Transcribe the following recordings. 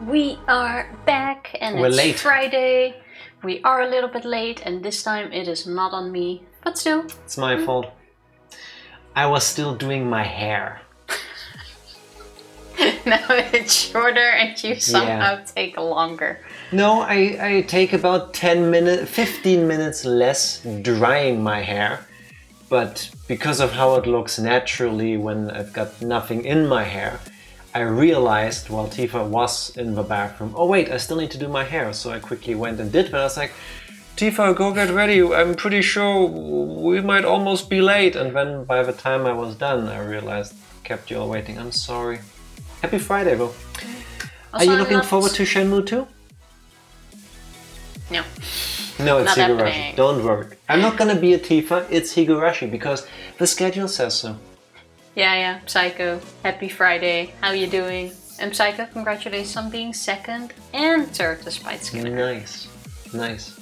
We are back and We're it's late. Friday. We are a little bit late and this time it is not on me, but still. It's my fault. I was still doing my hair. Now it's shorter and you somehow take longer. No, I take about 15 minutes less drying my hair. But because of how it looks naturally when I've got nothing in my hair, I realized while Tifa was in the bathroom, oh wait, I still need to do my hair. So I quickly went and did, but I was like, Tifa, go get ready. I'm pretty sure we might almost be late. And then by the time I was done, I realized, kept you all waiting. I'm sorry. Happy Friday, though. Are you looking forward to Shenmue 2? No. No, it's Not Higurashi. happening. Don't worry. I'm not gonna be a Tifa, it's Higurashi, because the schedule says so. Yeah, Psycho. Happy Friday. How you doing? And Psycho, congratulations on being second and third despite Skinner. Nice.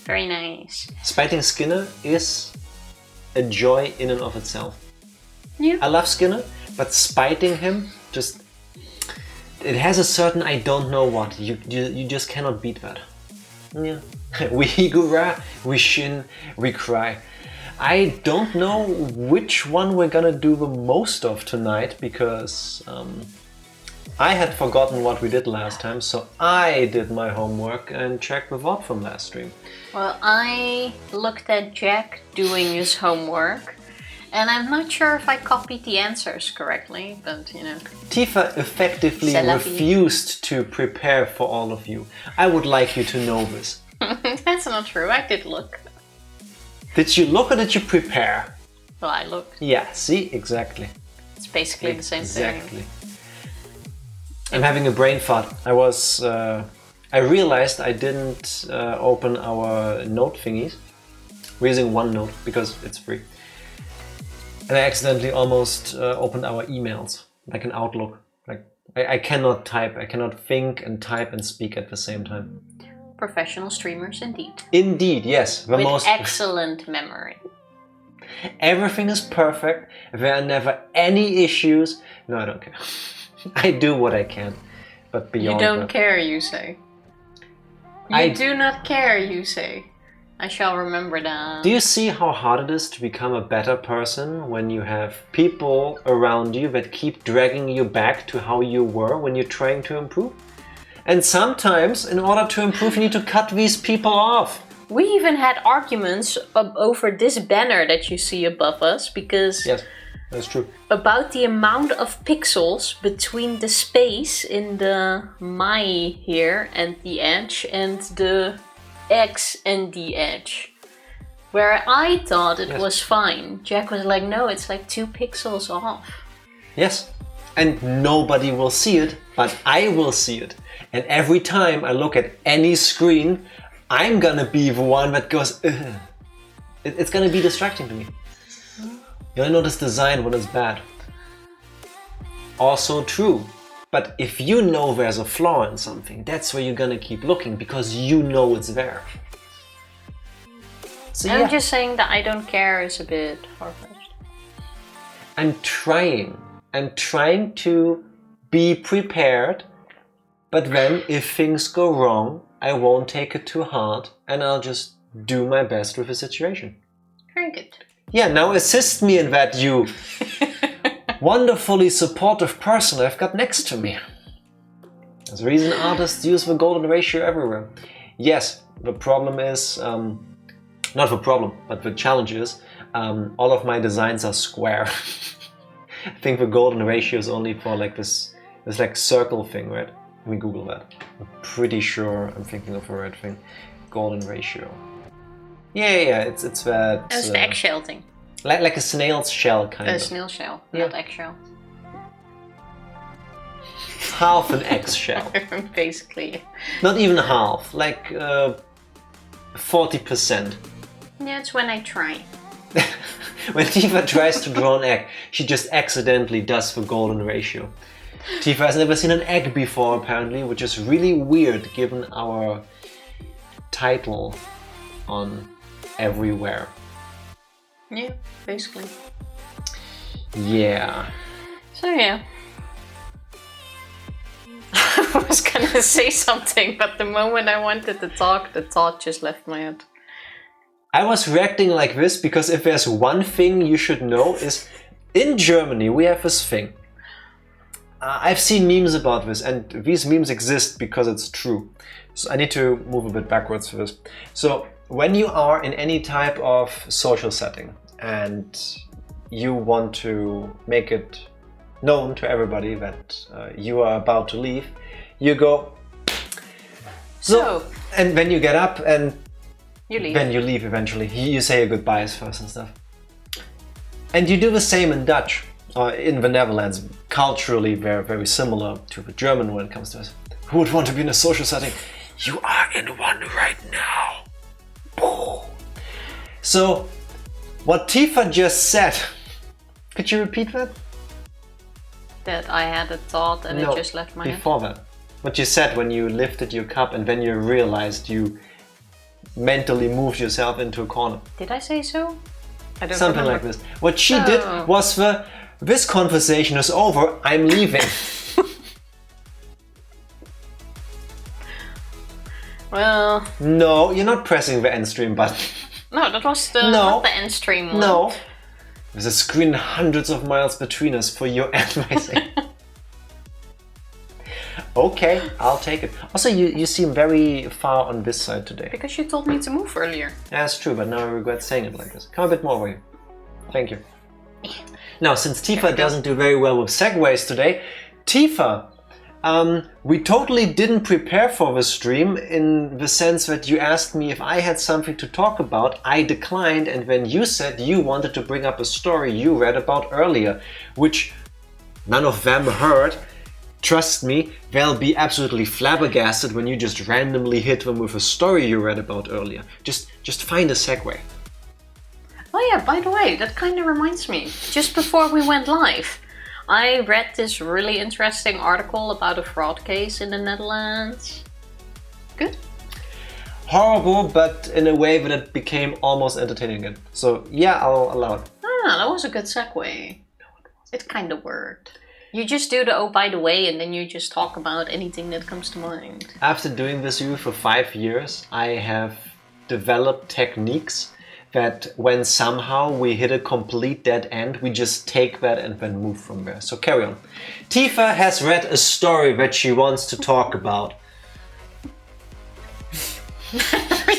Very nice. Spiting Skinner is a joy in and of itself. Yeah. I love Skinner, but spiting him just... It has a certain I don't know what. You just cannot beat that. Yeah. We Higura, we Shin, we cry. I don't know which one we're gonna do the most of tonight because I had forgotten what we did last time, so I did my homework and checked the VOD from last stream. Well, I looked at Jack doing his homework and I'm not sure if I copied the answers correctly, but you know. Tifa effectively refused to prepare for all of you. I would like you to know this. That's not true, I did look. Did you look or did you prepare? Well, I looked. Yeah, see? Exactly. It's basically the same thing. Exactly. I'm having a brain fart. I realized I didn't open our note thingies. We're using OneNote because it's free. And I accidentally almost opened our emails, like an Outlook. Like I cannot type, I cannot think and type and speak at the same time. Professional streamers indeed. Indeed, yes. With excellent memory. Everything is perfect. There are never any issues. No, I don't care. I do what I can. But beyond You don't that, care, you say. You do not care, you say. I shall remember that. Do you see how hard it is to become a better person when you have people around you that keep dragging you back to how you were when you're trying to improve? And sometimes, in order to improve, you need to cut these people off. We even had arguments over this banner that you see above us, because... Yes, that's true. About the amount of pixels between the space in the my here and the edge and the X and the edge. Where I thought it was fine. Jack was like, no, it's like 2 pixels off. Yes, and nobody will see it, but I will see it. And every time I look at any screen, I'm gonna be the one that goes, ugh. It's gonna be distracting to me. You only notice design when it's bad. Also true. But if you know there's a flaw in something, that's where you're gonna keep looking because you know it's there. So, I'm just saying that I don't care is a bit far-fetched. I'm trying to be prepared, but then if things go wrong, I won't take it too hard and I'll just do my best with the situation. Very good. Yeah, now assist me in that, you wonderfully supportive person I've got next to me. There's a reason artists use the golden ratio everywhere. Yes, the problem is, not the problem, but the challenge is, all of my designs are square. I think the golden ratio is only for like this like circle thing, right? Let me Google that. I'm pretty sure I'm thinking of the right thing. Golden ratio. Yeah, it's that... It's the eggshell thing. Like a snail's shell, kind of. A snail shell, not eggshell. Half an eggshell. Basically. Not even half, like 40%. Yeah, it's when I try. When Tifa tries to draw an egg, she just accidentally does the golden ratio. Tifa has never seen an egg before, apparently, which is really weird given our title on everywhere. Yeah, basically. Yeah. So yeah. I was gonna say something, but the moment I wanted to talk, the thought just left my head. I was reacting like this because if there's one thing you should know is in Germany we have this thing. I've seen memes about this, and these memes exist because it's true. So I need to move a bit backwards for this. So when you are in any type of social setting and you want to make it known to everybody that you are about to leave, you go so, and then you get up and you leave. Then you leave eventually. You say your goodbyes first and stuff. And you do the same in Dutch. Or in the Netherlands, culturally very, very similar to the German when it comes to this. Who would want to be in a social setting? You are in one right now. Boo. So, what Tifa just said, could you repeat that? That I had a thought and it just left my head? Before that. What you said when you lifted your cup and then you realized you mentally moved yourself into a corner. Did I say so? I don't Something remember. like this. What she did was this conversation is over, I'm leaving. Well... No, you're not pressing the end stream button. No, that was not the end stream one. No. There's a screen hundreds of miles between us for your advising. Okay, I'll take it. Also, you seem very far on this side today. Because you told me to move earlier. Yeah, that's true, but now I regret saying it like this. Come a bit more over here. Thank you. Now, since Tifa doesn't do very well with segues today, Tifa, we totally didn't prepare for the stream in the sense that you asked me if I had something to talk about. I declined, and when you said you wanted to bring up a story you read about earlier, which none of them heard, trust me, they'll be absolutely flabbergasted when you just randomly hit them with a story you read about earlier. Just find a segue. Oh yeah, by the way, that kind of reminds me. Just before we went live, I read this really interesting article about a fraud case in the Netherlands. Good? Horrible, but in a way that it became almost entertaining again. So yeah, I'll allow it. Ah, that was a good segue. It kind of worked. You just do the oh by the way and then you just talk about anything that comes to mind. After doing this review for 5 years, I have developed techniques that when somehow we hit a complete dead end, we just take that and then move from there. So carry on. Tifa has read a story that she wants to talk about.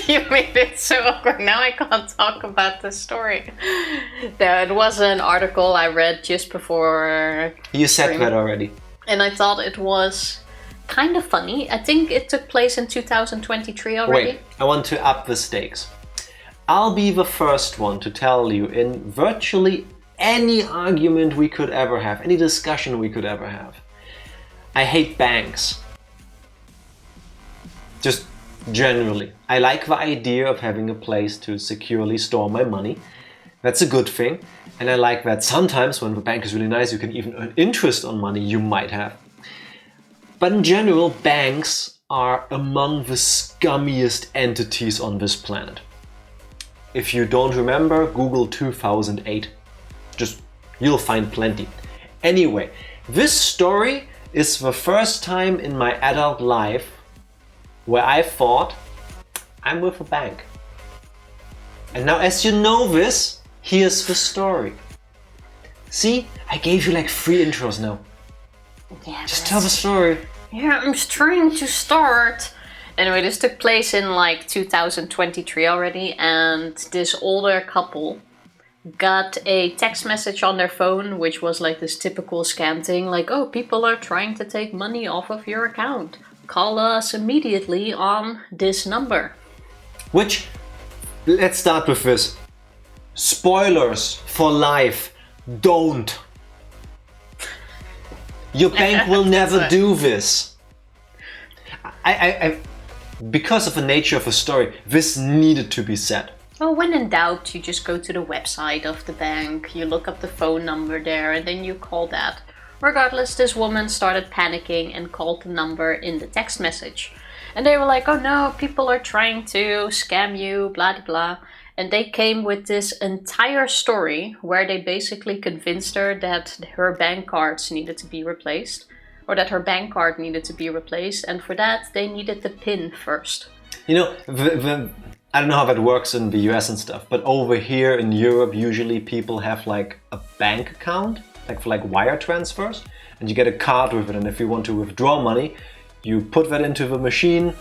You made it so awkward. Now I can't talk about the story. It was an article I read just before. You said that already. And I thought it was kind of funny. I think it took place in 2023 already. Wait, I want to up the stakes. I'll be the first one to tell you in virtually any argument we could ever have, any discussion we could ever have. I hate banks. Just generally. I like the idea of having a place to securely store my money. That's a good thing. And I like that sometimes when the bank is really nice, you can even earn interest on money you might have. But in general, banks are among the scummiest entities on this planet. If you don't remember, Google 2008. You'll find plenty. Anyway, this story is the first time in my adult life where I thought, I'm with a bank. And now as you know this, here's the story. See, I gave you like 3 intros now. Yeah, just tell the story. Yeah, I'm trying to start. Anyway, this took place in like 2023 already, and this older couple got a text message on their phone, which was like this typical scam thing, like, oh, people are trying to take money off of your account. Call us immediately on this number. Which, let's start with this. Spoilers for life, don't. Your bank will never do this. Because of the nature of the story, this needed to be said. Well, when in doubt, you just go to the website of the bank, you look up the phone number there, and then you call that. Regardless, this woman started panicking and called the number in the text message. And they were like, oh no, people are trying to scam you, blah blah blah. And they came with this entire story where they basically convinced her that her bank cards needed to be replaced. or that her bank card needed to be replaced, and for that they needed the PIN first. You know, I don't know how that works in the US and stuff, but over here in Europe, usually people have like a bank account, like for like wire transfers, and you get a card with it. And if you want to withdraw money, you put that into the machine,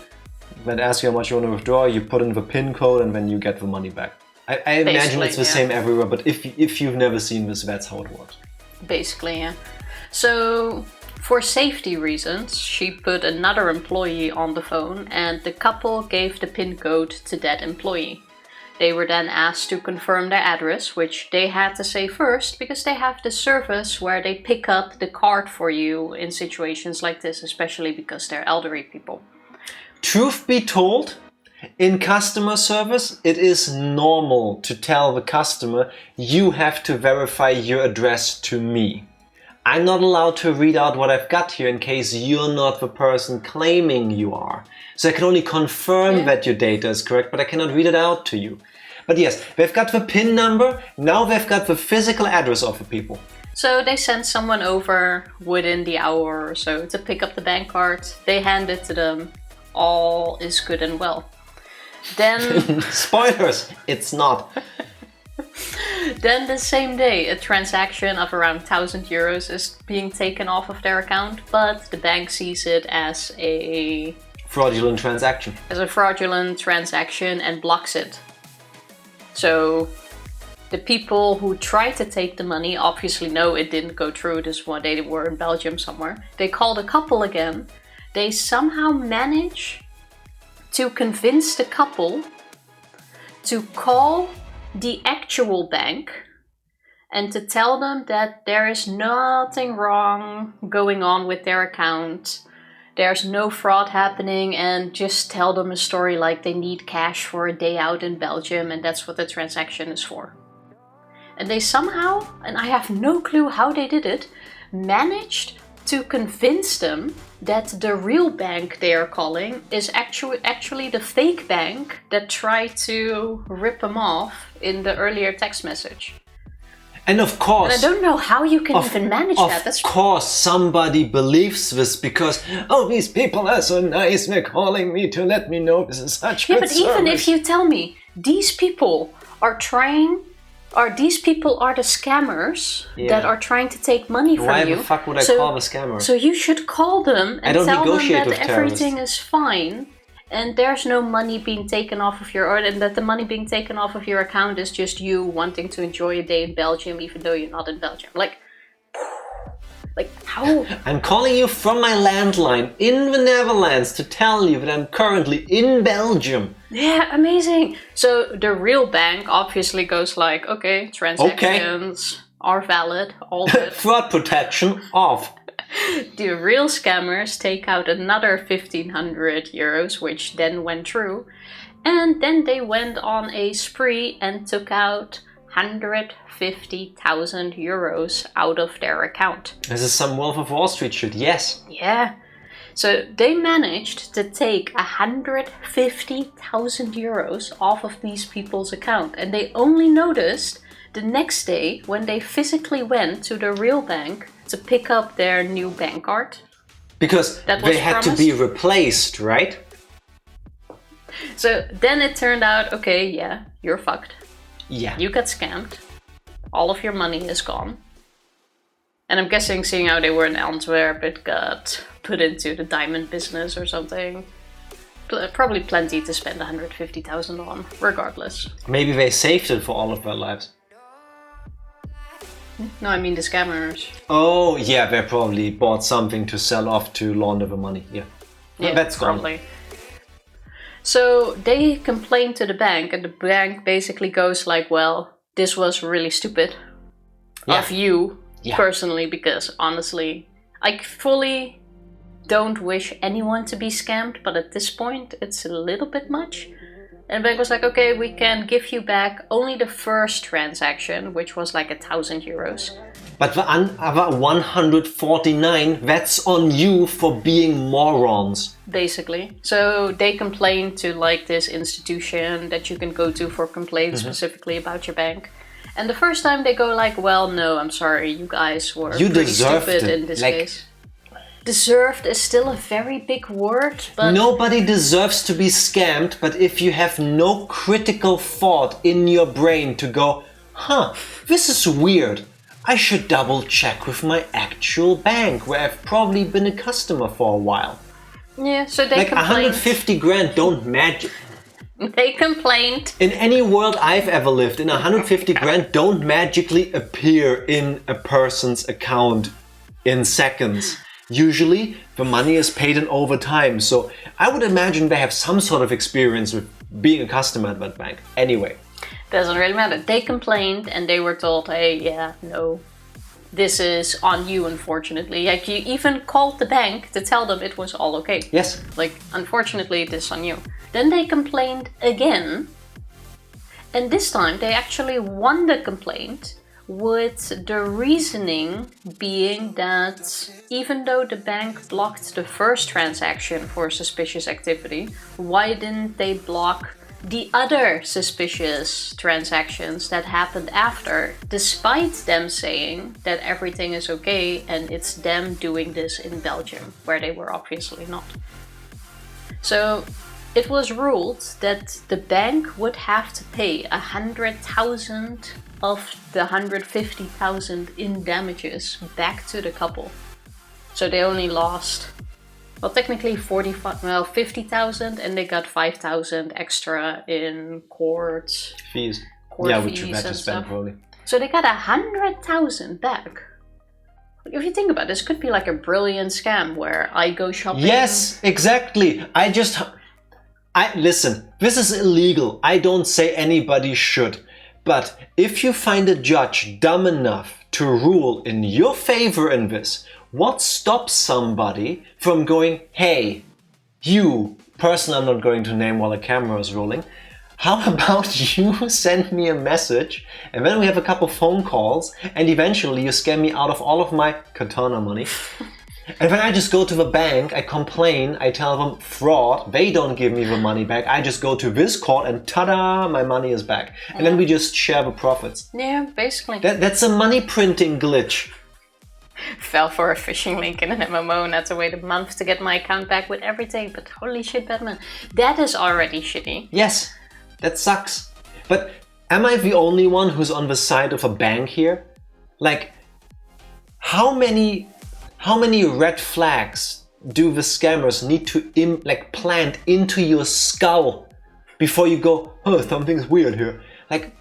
then ask you how much you want to withdraw, you put in the PIN code, and then you get the money back. I imagine it's the same everywhere, but if you've never seen this, that's how it works. Basically, yeah. So, for safety reasons, she put another employee on the phone, and the couple gave the PIN code to that employee. They were then asked to confirm their address, which they had to say first, because they have this service where they pick up the card for you in situations like this, especially because they're elderly people. Truth be told, in customer service, it is normal to tell the customer, you have to verify your address to me. I'm not allowed to read out what I've got here in case you're not the person claiming you are. So I can only confirm that your data is correct, but I cannot read it out to you. But yes, they've got the PIN number, now they've got the physical address of the people. So they sent someone over within the hour or so to pick up the bank card. They hand it to them. All is good and well. Then... Spoilers! It's not. Then the same day, a transaction of around 1,000 euros is being taken off of their account, but the bank sees it as a... fraudulent transaction. As a fraudulent transaction and blocks it. So the people who tried to take the money obviously know it didn't go through. This one, they were in Belgium somewhere. They called a couple again. They somehow manage to convince the couple to call the actual bank and to tell them that there is nothing wrong going on with their account. There's no fraud happening, and just tell them a story like they need cash for a day out in Belgium and that's what the transaction is for. And they somehow, and I have no clue how they did it, managed to convince them that the real bank they are calling is actually the fake bank that tried to rip them off in the earlier text message. And of course... And I don't know how you can even manage that. Of course somebody believes this because, oh, these people are so nice, they're calling me to let me know this is such good service. Yeah, but even if you tell me these people are the scammers that are trying to take money from you. Why the fuck would I call the scammer? So you should call them and tell them that everything is fine and there's no money being taken off of and that the money being taken off of your account is just you wanting to enjoy a day in Belgium even though you're not in Belgium. Like how? I'm calling you from my landline in the Netherlands to tell you that I'm currently in Belgium. Yeah, amazing. So the real bank obviously goes like, okay, transactions are valid, all good. Fraud protection off. The real scammers take out another 1,500 euros, which then went through. And then they went on a spree and took out 150,000 euros out of their account. This is some Wolf of Wall Street shit, yes. Yeah. So they managed to take 150,000 euros off of these people's account. And they only noticed the next day when they physically went to the real bank to pick up their new bank card. Because they had to be replaced, right? So then it turned out, okay, yeah, you're fucked. Yeah. You got scammed. All of your money is gone. And I'm guessing, seeing how they were in Antwerp, it got put into the diamond business or something. Probably plenty to spend 150,000 on, regardless. Maybe they saved it for all of their lives. No, I mean the scammers. Oh, yeah, they probably bought something to sell off to launder the money. Yeah, that's probably. gone. So they complained to the bank, and the bank basically goes like, well, this was really stupid of you personally, because honestly, I fully don't wish anyone to be scammed, but at this point, it's a little bit much. And the bank was like, okay, we can give you back only the first transaction, which was like 1,000 euros. But the other 149, that's on you for being morons. Basically. So they complained to like this institution that you can go to for complaints specifically about your bank. And the first time they go like, well, no, I'm sorry, you guys were pretty stupid in this case. Deserved is still a very big word, but... Nobody deserves to be scammed, but if you have no critical thought in your brain to go, this is weird. I should double check with my actual bank, where I've probably been a customer for a while. Yeah, so they like complained. 150 grand don't magic. They complained. In any world I've ever lived in, 150 grand don't magically appear in a person's account in seconds. Usually the money is paid in over time, so I would imagine they have some sort of experience with being a customer at that bank. Anyway. Doesn't really matter. They complained and they were told, hey, yeah, no, this is on you, unfortunately. Like, you even called the bank to tell them it was all okay. Yes. Like, unfortunately, this is on you. Then they complained again, and this time they actually won the complaint, with the reasoning being that even though the bank blocked the first transaction for suspicious activity, why didn't they block the other suspicious transactions that happened after, despite them saying that everything is okay and it's them doing this in Belgium, where they were obviously not. So it was ruled that the bank would have to pay 100,000 of the 150,000 in damages back to the couple. So they only lost, well, technically 50,000, and they got 5,000 extra in court fees. Court which you fees had to and spend stuff. probably. So they got 100,000 back. If you think about it, this could be like a brilliant scam where I go shopping. Yes, exactly. Listen, this is illegal. I don't say anybody should. But if you find a judge dumb enough to rule in your favor in this, what stops somebody from going, hey, you, person I'm not going to name while the camera is rolling, how about you send me a message and then we have a couple phone calls and eventually you scam me out of all of my katana money. And then I just go to the bank, I complain, I tell them fraud, they don't give me the money back, I just go to this court and ta-da, my money is back. And then we just share the profits. Yeah, basically. That's a money printing glitch. Fell for a phishing link in an MMO and had to wait a month to get my account back with everything, but holy shit, Batman. That is already shitty. Yes, that sucks. But am I the only one who's on the side of a bank here? Like, how many red flags do the scammers need to plant into your skull before you go, oh, something's weird here? Like,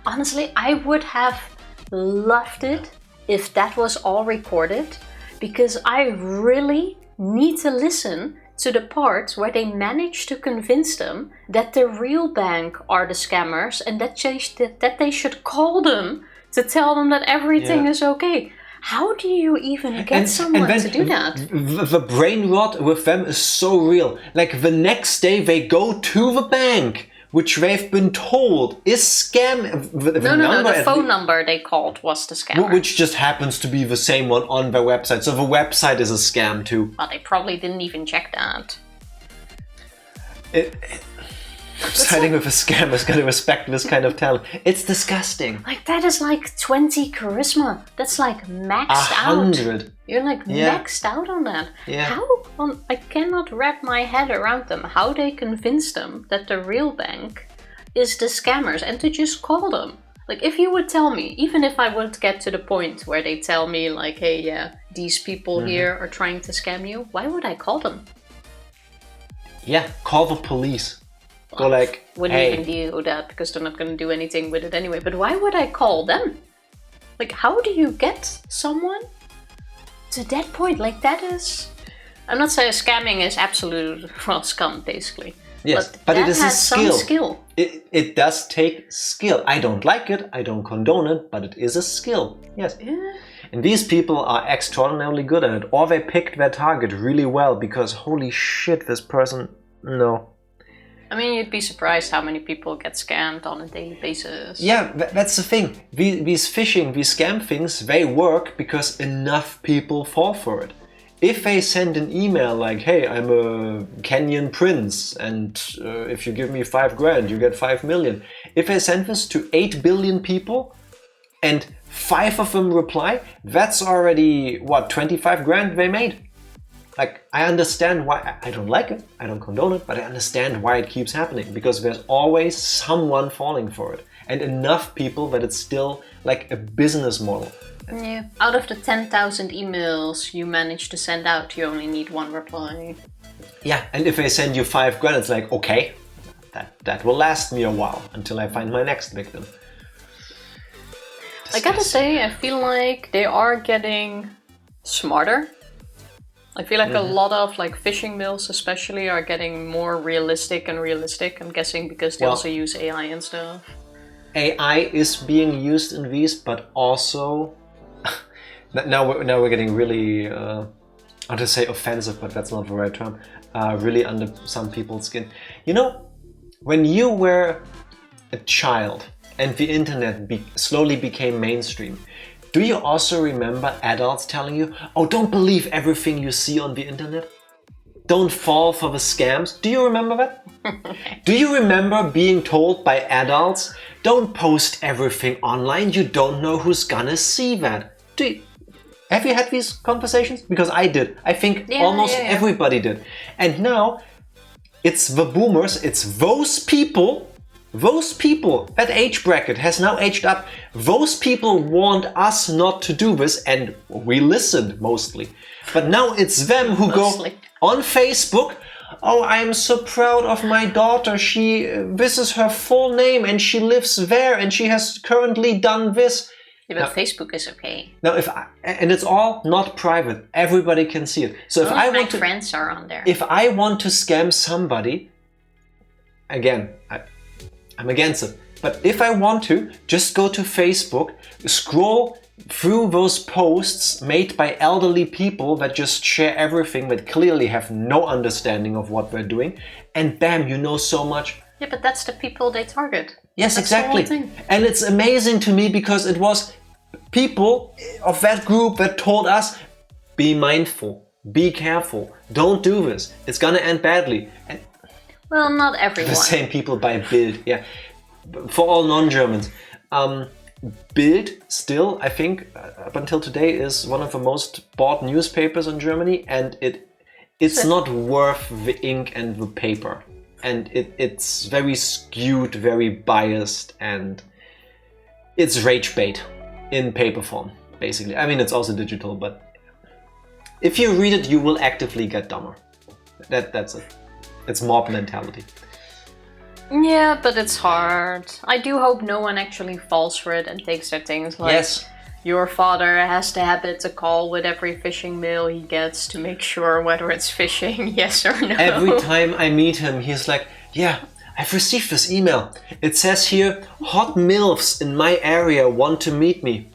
honestly, I would have loved it if that was all recorded, because I really need to listen to the parts where they manage to convince them that the real bank are the scammers and that they should call them to tell them that everything is okay. How do you even get someone to do that? The brain rot with them is so real. Like, the next day they go to the bank, which they've been told is scam. The phone number they called was the scammer. Which just happens to be the same one on their website. So the website is a scam too. Well, they probably didn't even check that. Siding with a scammer's gotta respect this kind of talent. It's disgusting. Like, that is like 20 charisma. That's like maxed 100. out. You're like maxed out on that. Yeah. I cannot wrap my head around them. How they convince them that the real bank is the scammers and to just call them. Like, if you would tell me, even if I would get to the point where they tell me like, hey, yeah, these people here are trying to scam you, why would I call them? Yeah, call the police. Go like, wouldn't even do that because they're not going to do anything with it anyway. But why would I call them? Like, how do you get someone to that point? Like, that is... I'm not saying scamming is absolute, well, scum, basically. Yes, but it is a skill. Some skill. It does take skill. I don't like it, I don't condone it, but it is a skill. Yes. Yeah. And these people are extraordinarily good at it. Or they picked their target really well because, holy shit, this person... No. I mean, you'd be surprised how many people get scammed on a daily basis. Yeah, that's the thing. These phishing, these scam things, they work because enough people fall for it. If they send an email like, hey, I'm a Kenyan prince, and if you give me 5 grand, you get 5 million. If they send this to 8 billion people, and 5 of them reply, that's already, 25 grand they made? Like, I understand why. I don't like it, I don't condone it, but I understand why it keeps happening. Because there's always someone falling for it. And enough people that it's still like a business model. Yeah. Out of the 10,000 emails you manage to send out, you only need one reply. Yeah, and if they send you 5 grand, it's like, okay, that will last me a while until I find my next victim. I gotta say, I feel like they are getting smarter. I feel like a lot of like phishing mails especially are getting more realistic and realistic. I'm guessing because they also use AI and stuff. AI is being used in these, but also now we're getting really I want to say offensive, but that's not the right term. Really under some people's skin. You know, when you were a child and the internet slowly became mainstream, do you also remember adults telling you, oh, don't believe everything you see on the internet? Don't fall for the scams? Do you remember that? Do you remember being told by adults, don't post everything online, you don't know who's gonna see that? Have you had these conversations? Because I did. I think almost everybody did. And now, it's the boomers, it's those people, that age bracket has now aged up. Those people want us not to do this, and we listened mostly. But now it's them who go on Facebook. Oh, I'm so proud of my daughter. This is her full name, and she lives there, and she has currently done this. Yeah, but now, Facebook is okay. Now, and it's all not private. Everybody can see it. So if I want to, friends are on there. If I want to scam somebody, again, I'm against it. But if I want to, just go to Facebook, scroll through those posts made by elderly people that just share everything, that clearly have no understanding of what they're doing, and bam, you know so much. Yeah, but that's the people they target. Yes, that's exactly. And it's amazing to me because it was people of that group that told us, be mindful, be careful, don't do this, it's gonna end badly. And well, not everyone. The same people buy Bild, yeah. For all non-Germans. Bild still, I think, up until today, is one of the most bought newspapers in Germany, and it's not worth the ink and the paper. And it's very skewed, very biased, and it's rage bait in paper form, basically. I mean, it's also digital, but if you read it, you will actively get dumber. That's it. It's mob mentality. Yeah, but it's hard. I do hope no one actually falls for it and takes their things like... Yes. Your father has the habit to call with every phishing mail he gets to make sure whether it's phishing, yes or no. Every time I meet him, he's like, yeah, I've received this email. It says here, hot MILFs in my area want to meet me.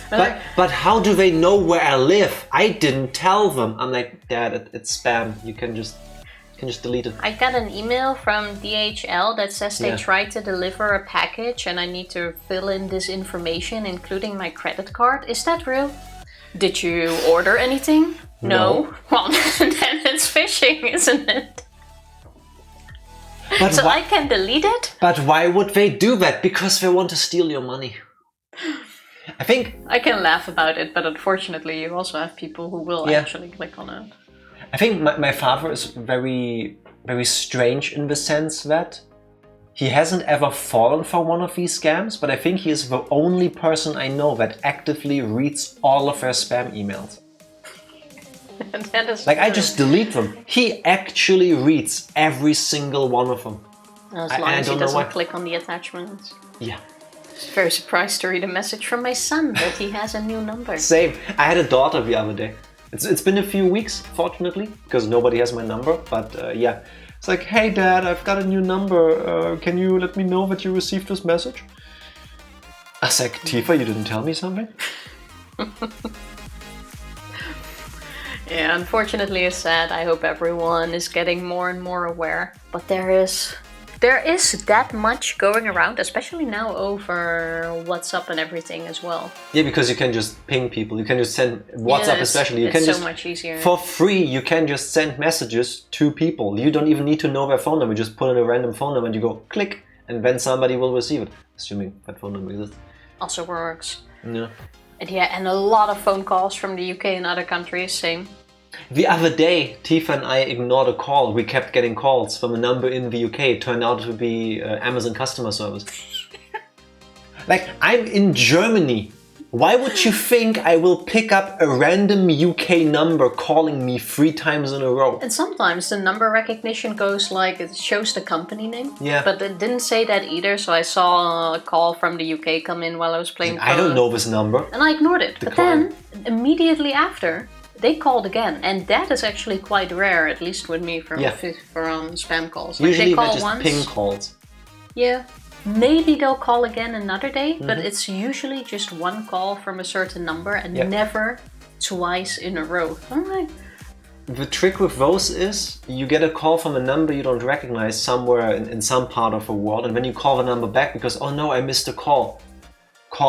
But how do they know where I live? I didn't tell them. I'm like, Dad, it's spam. You can just delete it. I got an email from DHL that says they tried to deliver a package and I need to fill in this information, including my credit card. Is that real? Did you order anything? No. Well, then it's phishing, isn't it? But so I can delete it? But why would they do that? Because they want to steal your money. I think... I can laugh about it, but unfortunately you also have people who will actually click on it. I think my father is very, very strange in the sense that he hasn't ever fallen for one of these scams, but I think he is the only person I know that actively reads all of their spam emails. That is like, true. I just delete them. He actually reads every single one of them. As long as he doesn't click on the attachments. Yeah. I'm very surprised to read a message from my son that he has a new number. Same. I had a daughter the other day. It's been a few weeks, fortunately, because nobody has my number, but yeah. It's like, hey Dad, I've got a new number, can you let me know that you received this message? I was like, Tifa, you didn't tell me something? Yeah, unfortunately it's sad. I hope everyone is getting more and more aware, but there is that much going around, especially now over WhatsApp and everything as well. Yeah, because you can just ping people. You can just send WhatsApp, especially. It's so much easier. For free, you can just send messages to people. You don't even need to know their phone number. You just put in a random phone number and you go click, and then somebody will receive it, assuming that phone number exists. Also works. Yeah. And yeah, and a lot of phone calls from the UK and other countries, same. The other day, Tifa and I ignored a call. We kept getting calls from a number in the UK. It turned out to be Amazon customer service. Like, I'm in Germany. Why would you think I will pick up a random UK number calling me 3 times in a row? And sometimes the number recognition goes like, it shows the company name. Yeah. But it didn't say that either, so I saw a call from the UK come in while I was playing. I don't know this number. And I ignored it. But then, immediately after, they called again. And that is actually quite rare, at least with me, for spam calls. Like Usually they call they're just once. ping calls. Yeah. Maybe they'll call again another day, but it's usually just one call from a certain number and never twice in a row. I'm like... The trick with those is you get a call from a number you don't recognize somewhere in some part of the world, and when you call the number back because, oh no, I missed a call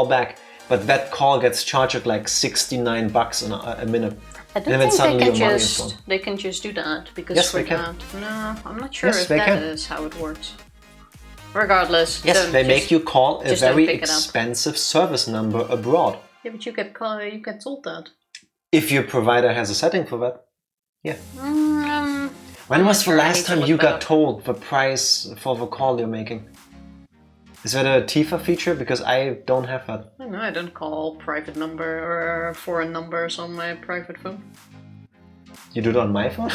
back. But that call gets charged at like $69 a minute. I don't think they can just do that because yes, they can. No, I'm not sure if that is how it works. Regardless. Yes, they make you call a very expensive service number abroad. Yeah, but you get told that. If your provider has a setting for that. Yeah. When was the last time you got told the price for the call you're making? Is that a Tifa feature? Because I don't have that. No, I don't call private number or foreign numbers on my private phone. You do it on my phone?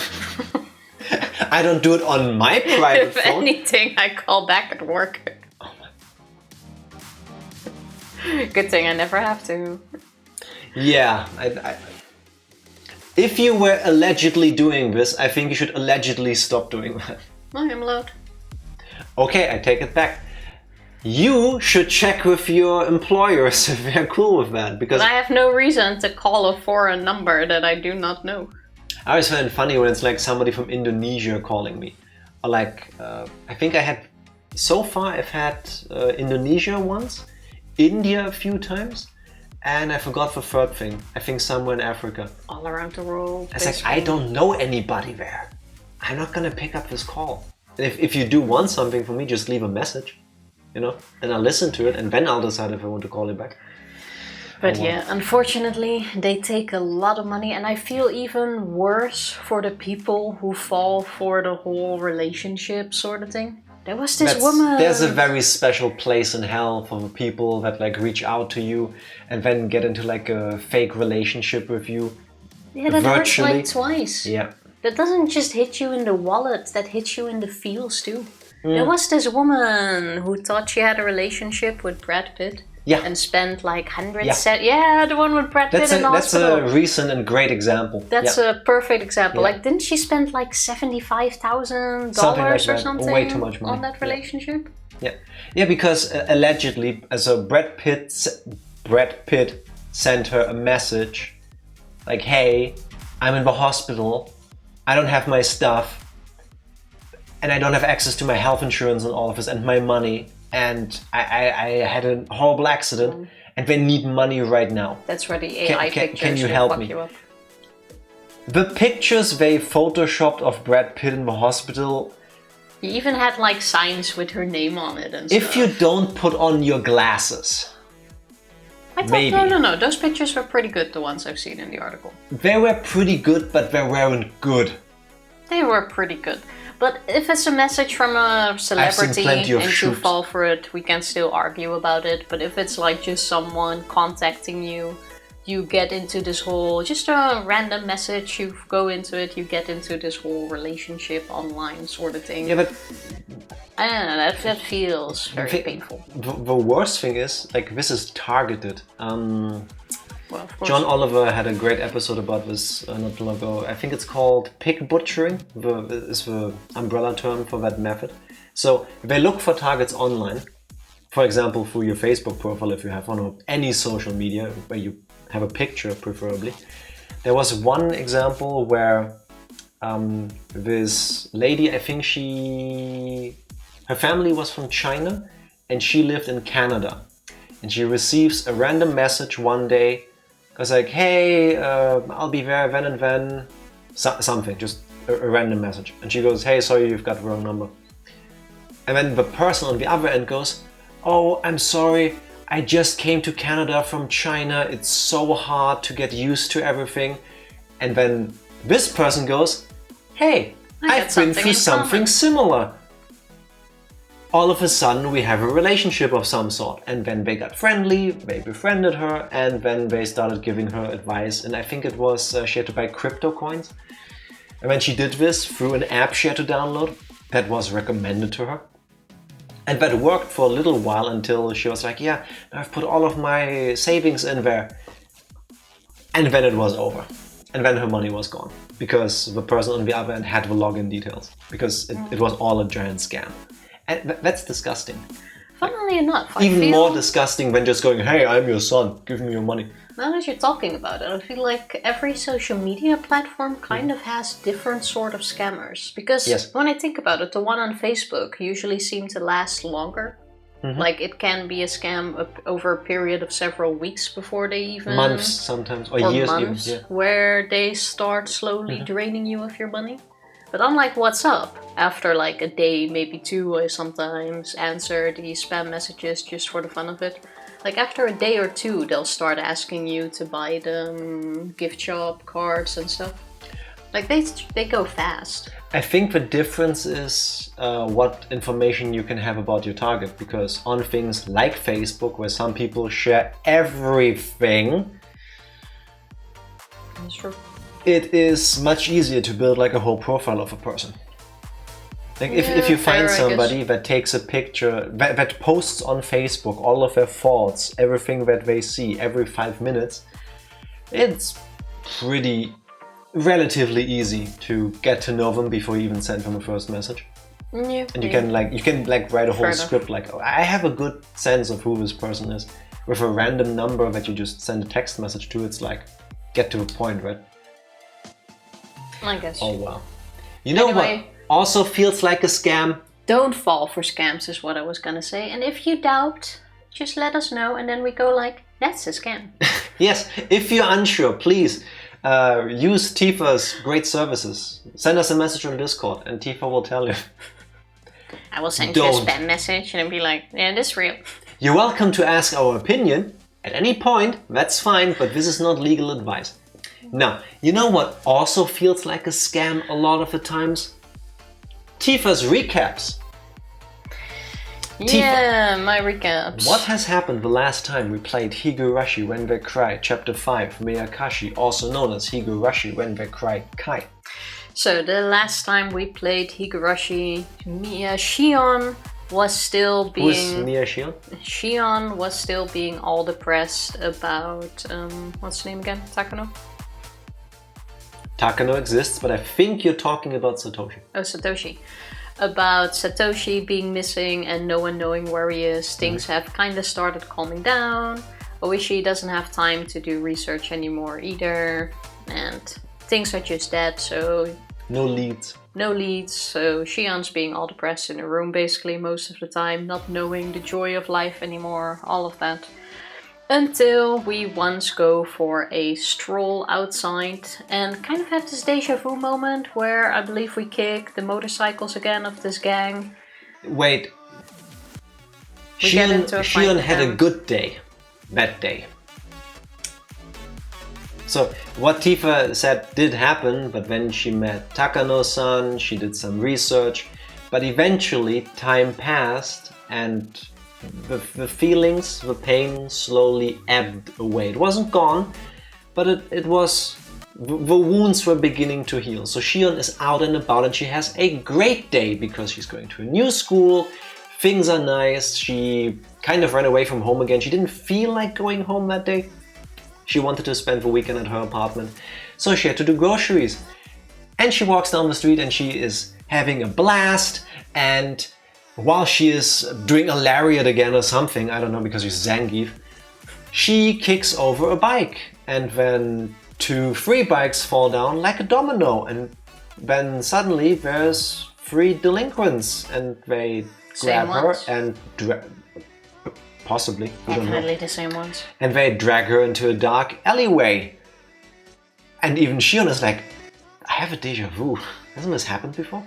I don't do it on my private phone. If anything, I call back at work. Oh my. Good thing I never have to. Yeah. If you were allegedly doing this, I think you should allegedly stop doing that. I am allowed. Okay, I take it back. You should check with your employers if they're cool with that. Because but I have no reason to call a foreign number that I do not know. I always find it funny when it's like somebody from Indonesia calling me. Or like, I think so far I've had Indonesia once, India a few times, and I forgot the third thing. I think somewhere in Africa. All around the world. It's like, I don't know anybody there. I'm not gonna pick up this call. And if you do want something from me, just leave a message, you know? And I'll listen to it, and then I'll decide if I want to call you back. But yeah, unfortunately, they take a lot of money, and I feel even worse for the people who fall for the whole relationship sort of thing. There was this woman... There's a very special place in hell for the people that like reach out to you and then get into like a fake relationship with you. Yeah, that hurts like twice. Yeah. That doesn't just hit you in the wallet, that hits you in the feels too. There was this woman who thought she had a relationship with Brad Pitt. Yeah. And spent like hundreds. Yeah, the one with Brad Pitt in the hospital. That's a recent and great example. That's a perfect example. Like, didn't she spend like $75,000 or something? Way too much money on that relationship? Yeah, yeah, because allegedly, Brad Pitt sent her a message like, "Hey, I'm in the hospital. I don't have my stuff, and I don't have access to my health insurance and all of this, and my money." And I had a horrible accident, and they need money right now. That's where the AI pictures can you help me? You up. The pictures they photoshopped of Brad Pitt in the hospital. He even had like signs with her name on it and stuff. If you don't put on your glasses, maybe. No. Those pictures were pretty good. The ones I've seen in the article. They were pretty good, but they weren't good. They were pretty good. But if it's a message from a celebrity and you fall for it, we can still argue about it. But if it's like just someone contacting you, you get into this whole, just a random message, you go into it, you get into this whole relationship online sort of thing. Yeah, but I don't know, that feels very painful. The worst thing is, like, this is targeted. Well, of course. John Oliver had a great episode about this not long ago. I think it's called pig butchering, is the umbrella term for that method. So they look for targets online, for example, through your Facebook profile if you have one, or any social media where you have a picture preferably. There was one example where this lady, I think her family was from China and she lived in Canada. And she receives a random message one day. It's like, hey, I'll be there then and then. Something, just a random message. And she goes, hey, sorry, you've got the wrong number. And then the person on the other end goes, oh, I'm sorry, I just came to Canada from China. It's so hard to get used to everything. And then this person goes, hey, I've been through something similar. All of a sudden we have a relationship of some sort. And then they got friendly, they befriended her, and then they started giving her advice. And I think it was she had to buy crypto coins. And when she did this through an app she had to download that was recommended to her. And that worked for a little while until she was like, yeah, I've put all of my savings in there. And then it was over. And then her money was gone. Because the person on the other end had the login details. Because it was all a giant scam. And that's disgusting. Funnily enough, I Even feel... more disgusting than just going, hey, I'm your son, give me your money. Now that you're talking about it, I feel like every social media platform kind of has different sort of scammers. Because when I think about it, the one on Facebook usually seem to last longer. Like it can be a scam over a period of several weeks before they even... Months sometimes, or years months, even. Yeah. Where they start slowly draining you of your money. But unlike WhatsApp, after like a day, maybe two, I sometimes answer the spam messages just for the fun of it. Like after a day or two, they'll start asking you to buy them gift shop cards and stuff. Like they go fast. I think the difference is what information you can have about your target. Because on things like Facebook, where some people share everything, That's true. It is much easier to build like a whole profile of a person. Like if you find somebody that takes a picture, that posts on Facebook all of their thoughts, everything that they see every 5 minutes, it's pretty relatively easy to get to know them before you even send them a first message. Yeah, and you can write a whole script like, oh, I have a good sense of who this person is. With a random number that you just send a text message to, it's like, get to the point, right? I guess. Oh wow. You know what also feels like a scam? Don't fall for scams is what I was gonna say. And if you doubt, just let us know and then we go like, that's a scam. Yes, if you're unsure, please use Tifa's great services. Send us a message on Discord and Tifa will tell you. I will send you a spam message and be like, yeah, this is real. You're welcome to ask our opinion at any point, that's fine, but this is not legal advice. Now, you know what also feels like a scam a lot of the times? Tifa's recaps. Yeah, my recaps. What has happened the last time we played Higurashi When They Cry, Chapter 5, Meakashi, also known as Higurashi When They Cry Kai? So the last time we played Higurashi, Shion was still being... Who's Mia Shion? Shion was still being all depressed about... what's the name again? Takano? Takano exists, but I think you're talking about Satoshi. Oh, Satoshi. About Satoshi being missing and no one knowing where he is. Things have kind of started calming down. Oishi doesn't have time to do research anymore either. And things are just dead, so... No leads. No leads, so Shion's being all depressed in a room basically most of the time, not knowing the joy of life anymore, all of that. Until we once go for a stroll outside and kind of have this deja vu moment where I believe we kick the motorcycles again of this gang. Wait. Shion had a good day that day. So what Tifa said did happen, but then she met Takano-san, she did some research, but eventually time passed and the feelings, the pain slowly ebbed away. It wasn't gone, but it was... The wounds were beginning to heal. So Shion is out and about and she has a great day because she's going to a new school, things are nice, she kind of ran away from home again. She didn't feel like going home that day. She wanted to spend the weekend at her apartment, so she had to do groceries. And she walks down the street and she is having a blast, and while she is doing a lariat again or something, I don't know, because she's Zangief, she kicks over a bike, and then 2-3 bikes fall down like a domino, and then suddenly there's 3 delinquents and they grab her and possibly, we don't know. Definitely the same ones. And they drag her into a dark alleyway. And even Shion is like, I have a deja vu. Hasn't this happened before?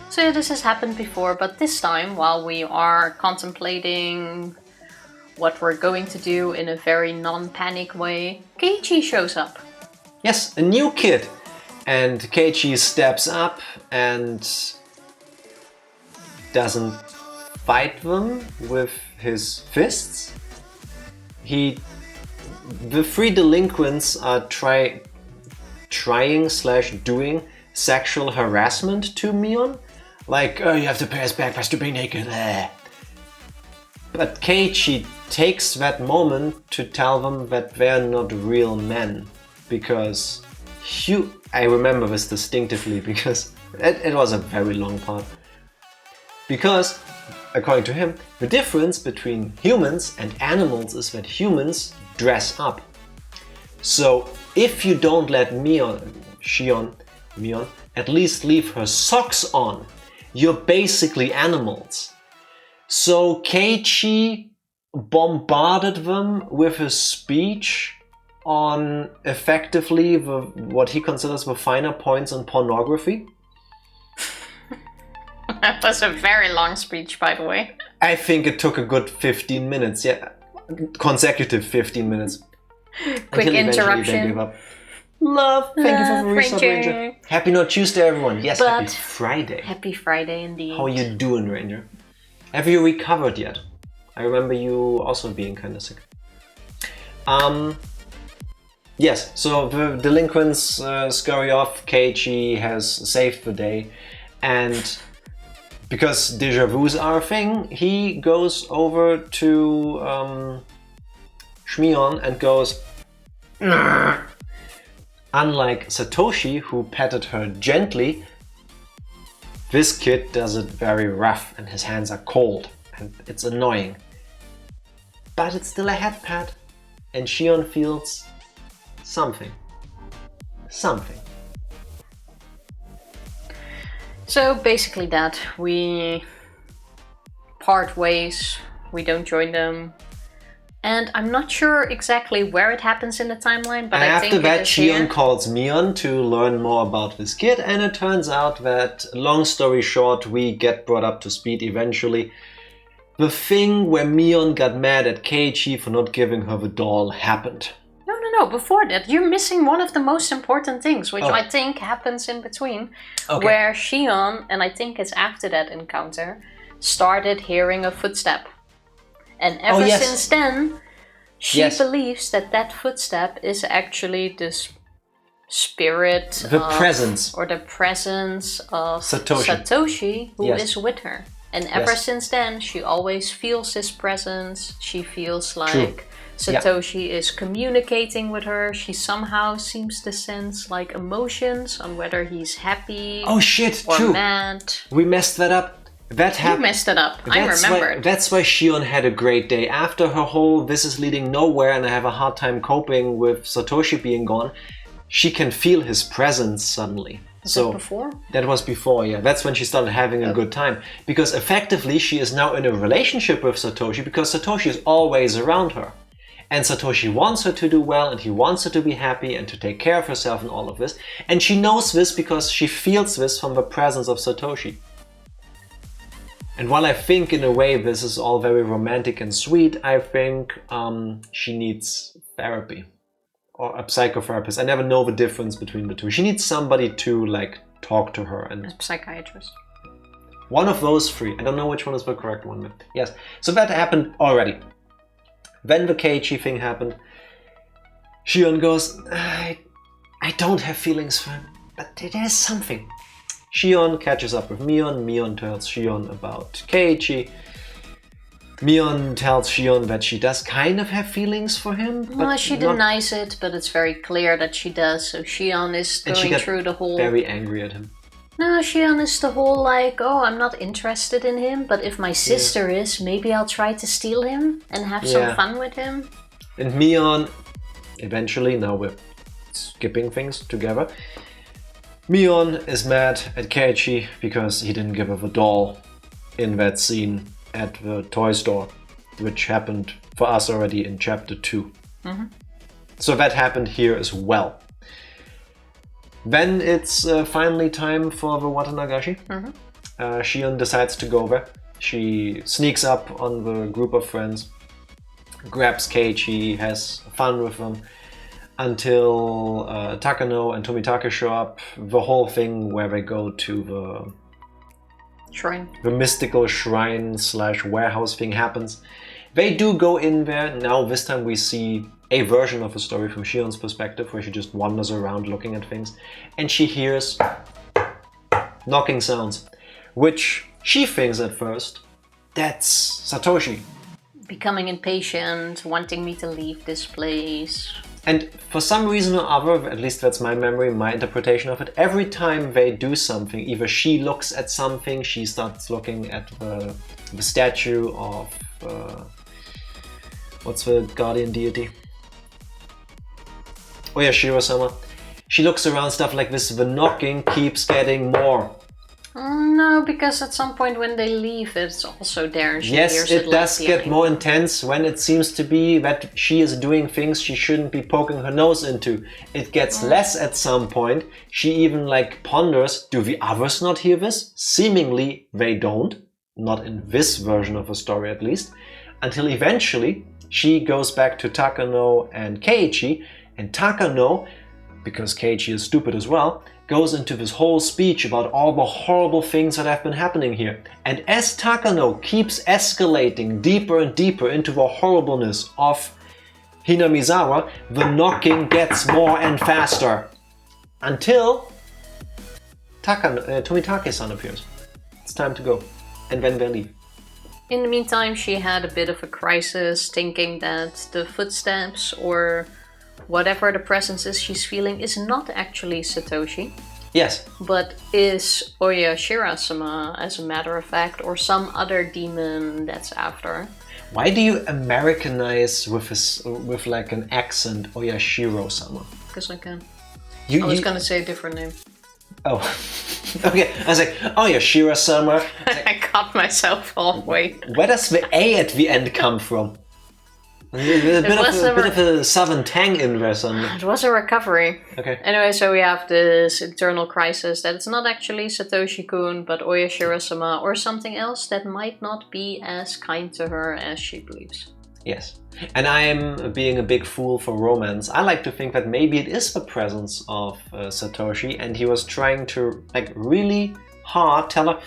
So this has happened before, but this time while we are contemplating what we're going to do in a very non-panic way, Keiichi shows up. Yes, a new kid. And Keiichi steps up and doesn't fight them with his fists. The three delinquents are trying/doing sexual harassment to Mion. Like, oh, you have to pay us back by stripping naked. But Keiichi takes that moment to tell them that they're not real men. Because I remember this distinctively because it was a very long part. Because, according to him, the difference between humans and animals is that humans dress up. So if you don't let Mion at least leave her socks on, you're basically animals. So Keiichi bombarded them with his speech on effectively what he considers the finer points in pornography. That was a very long speech, by the way. I think it took a good 15 minutes, consecutive 15 minutes. Quick interruption. They gave up. Love, thank you for the resub, Ranger. Happy Not Tuesday, everyone. Yes, happy Friday. Happy Friday indeed. How are you doing, Ranger? Have you recovered yet? I remember you also being kind of sick. Yes, so the delinquents scurry off. Keiichi has saved the day, and because deja vus are a thing, he goes over to Shmion and goes, "Nah." Unlike Satoshi, who petted her gently, this kid does it very rough and his hands are cold and it's annoying. But it's still a head pat and Shion feels something. Something. So basically that, we part ways, we don't join them. And I'm not sure exactly where it happens in the timeline, but I think after that, Shion calls Mion to learn more about this kid, and it turns out that, long story short, we get brought up to speed eventually. The thing where Mion got mad at Keiichi for not giving her the doll happened. No, before that, you're missing one of the most important things, which I think happens in between, where Shion, and I think it's after that encounter, started hearing a footstep. And ever since then, she believes that that footstep is actually this spirit presence. Or the presence of Satoshi who is with her. And ever since then, she always feels his presence. She feels like Satoshi is communicating with her. She somehow seems to sense like emotions on whether he's happy or mad. We messed that up. You messed it up. I remembered. That's why Shion had a great day. After her whole "this is leading nowhere and I have a hard time coping with Satoshi being gone," she can feel his presence suddenly. Was that before? That was before, yeah. That's when she started having a good time. Because effectively she is now in a relationship with Satoshi because Satoshi is always around her. And Satoshi wants her to do well and he wants her to be happy and to take care of herself and all of this. And she knows this because she feels this from the presence of Satoshi. And while I think in a way this is all very romantic and sweet, I think she needs therapy or a psychotherapist. I never know the difference between the two. She needs somebody to like talk to her. And a psychiatrist. One of those three. I don't know which one is the correct one. But yes. So that happened already. Then the Keiichi thing happened. Shion goes, I don't have feelings for him, but there is something. Shion catches up with Mion. Mion tells Shion about Keiichi. Mion tells Shion that she does kind of have feelings for him. Well, she denies it, but it's very clear that she does. So Shion is going through the whole... very angry at him. No, Shion is the whole like, oh, I'm not interested in him, but if my sister is, maybe I'll try to steal him and have some fun with him. And Mion, eventually, now we're skipping things together. Mion is mad at Keiichi because he didn't give her the doll in that scene at the toy store, which happened for us already in chapter 2. Mm-hmm. So that happened here as well. Then it's finally time for the Watanagashi. Mm-hmm. Shion decides to go there. She sneaks up on the group of friends grabs Keiichi, has fun with him, until Takano and Tomitake show up. The whole thing where they go to the Shrine. The mystical shrine / warehouse thing happens. They do go in there. Now this time we see a version of the story from Shion's perspective, where she just wanders around looking at things, and she hears knocking sounds, which she thinks at first, that's Satoshi. Becoming impatient, wanting me to leave this place. And for some reason or other, at least that's my memory, my interpretation of it, every time they do something, either she looks at something, she starts looking at the statue of... what's the guardian deity? Oyashiro-sama. She looks around, stuff like this, the knocking keeps getting more. No, because at some point when they leave, it's also there. And she yes, hears it does like get more intense when it seems to be that she is doing things she shouldn't be poking her nose into. It gets less at some point. She even like ponders, do the others not hear this? Seemingly they don't, not in this version of the story at least, until eventually she goes back to Takano and Keiichi, and Takano, because Keiichi is stupid as well, goes into this whole speech about all the horrible things that have been happening here. And as Takano keeps escalating deeper and deeper into the horribleness of Hinamizawa, the knocking gets more and faster. Until Tomitake-san appears. It's time to go. And then they leave. In the meantime, she had a bit of a crisis, thinking that the footsteps or whatever the presence is she's feeling is not actually Satoshi. Yes. But is oyashiro-sama, as a matter of fact, or some other demon that's after. Why do you Americanize with like an accent Oyashiro-sama? Because I can. I was gonna say a different name. Oh. Okay, I was like, Oyashiro-sama. I caught myself halfway. Where does the A at the end come from? A bit of a southern tang in there, son. It was a recovery. Okay. Anyway, so we have this internal crisis that it's not actually Satoshi-kun, but Oyashiro-sama or something else that might not be as kind to her as she believes. Yes. And I'm being a big fool for romance. I like to think that maybe it is the presence of Satoshi, and he was trying to, like, really hard tell her,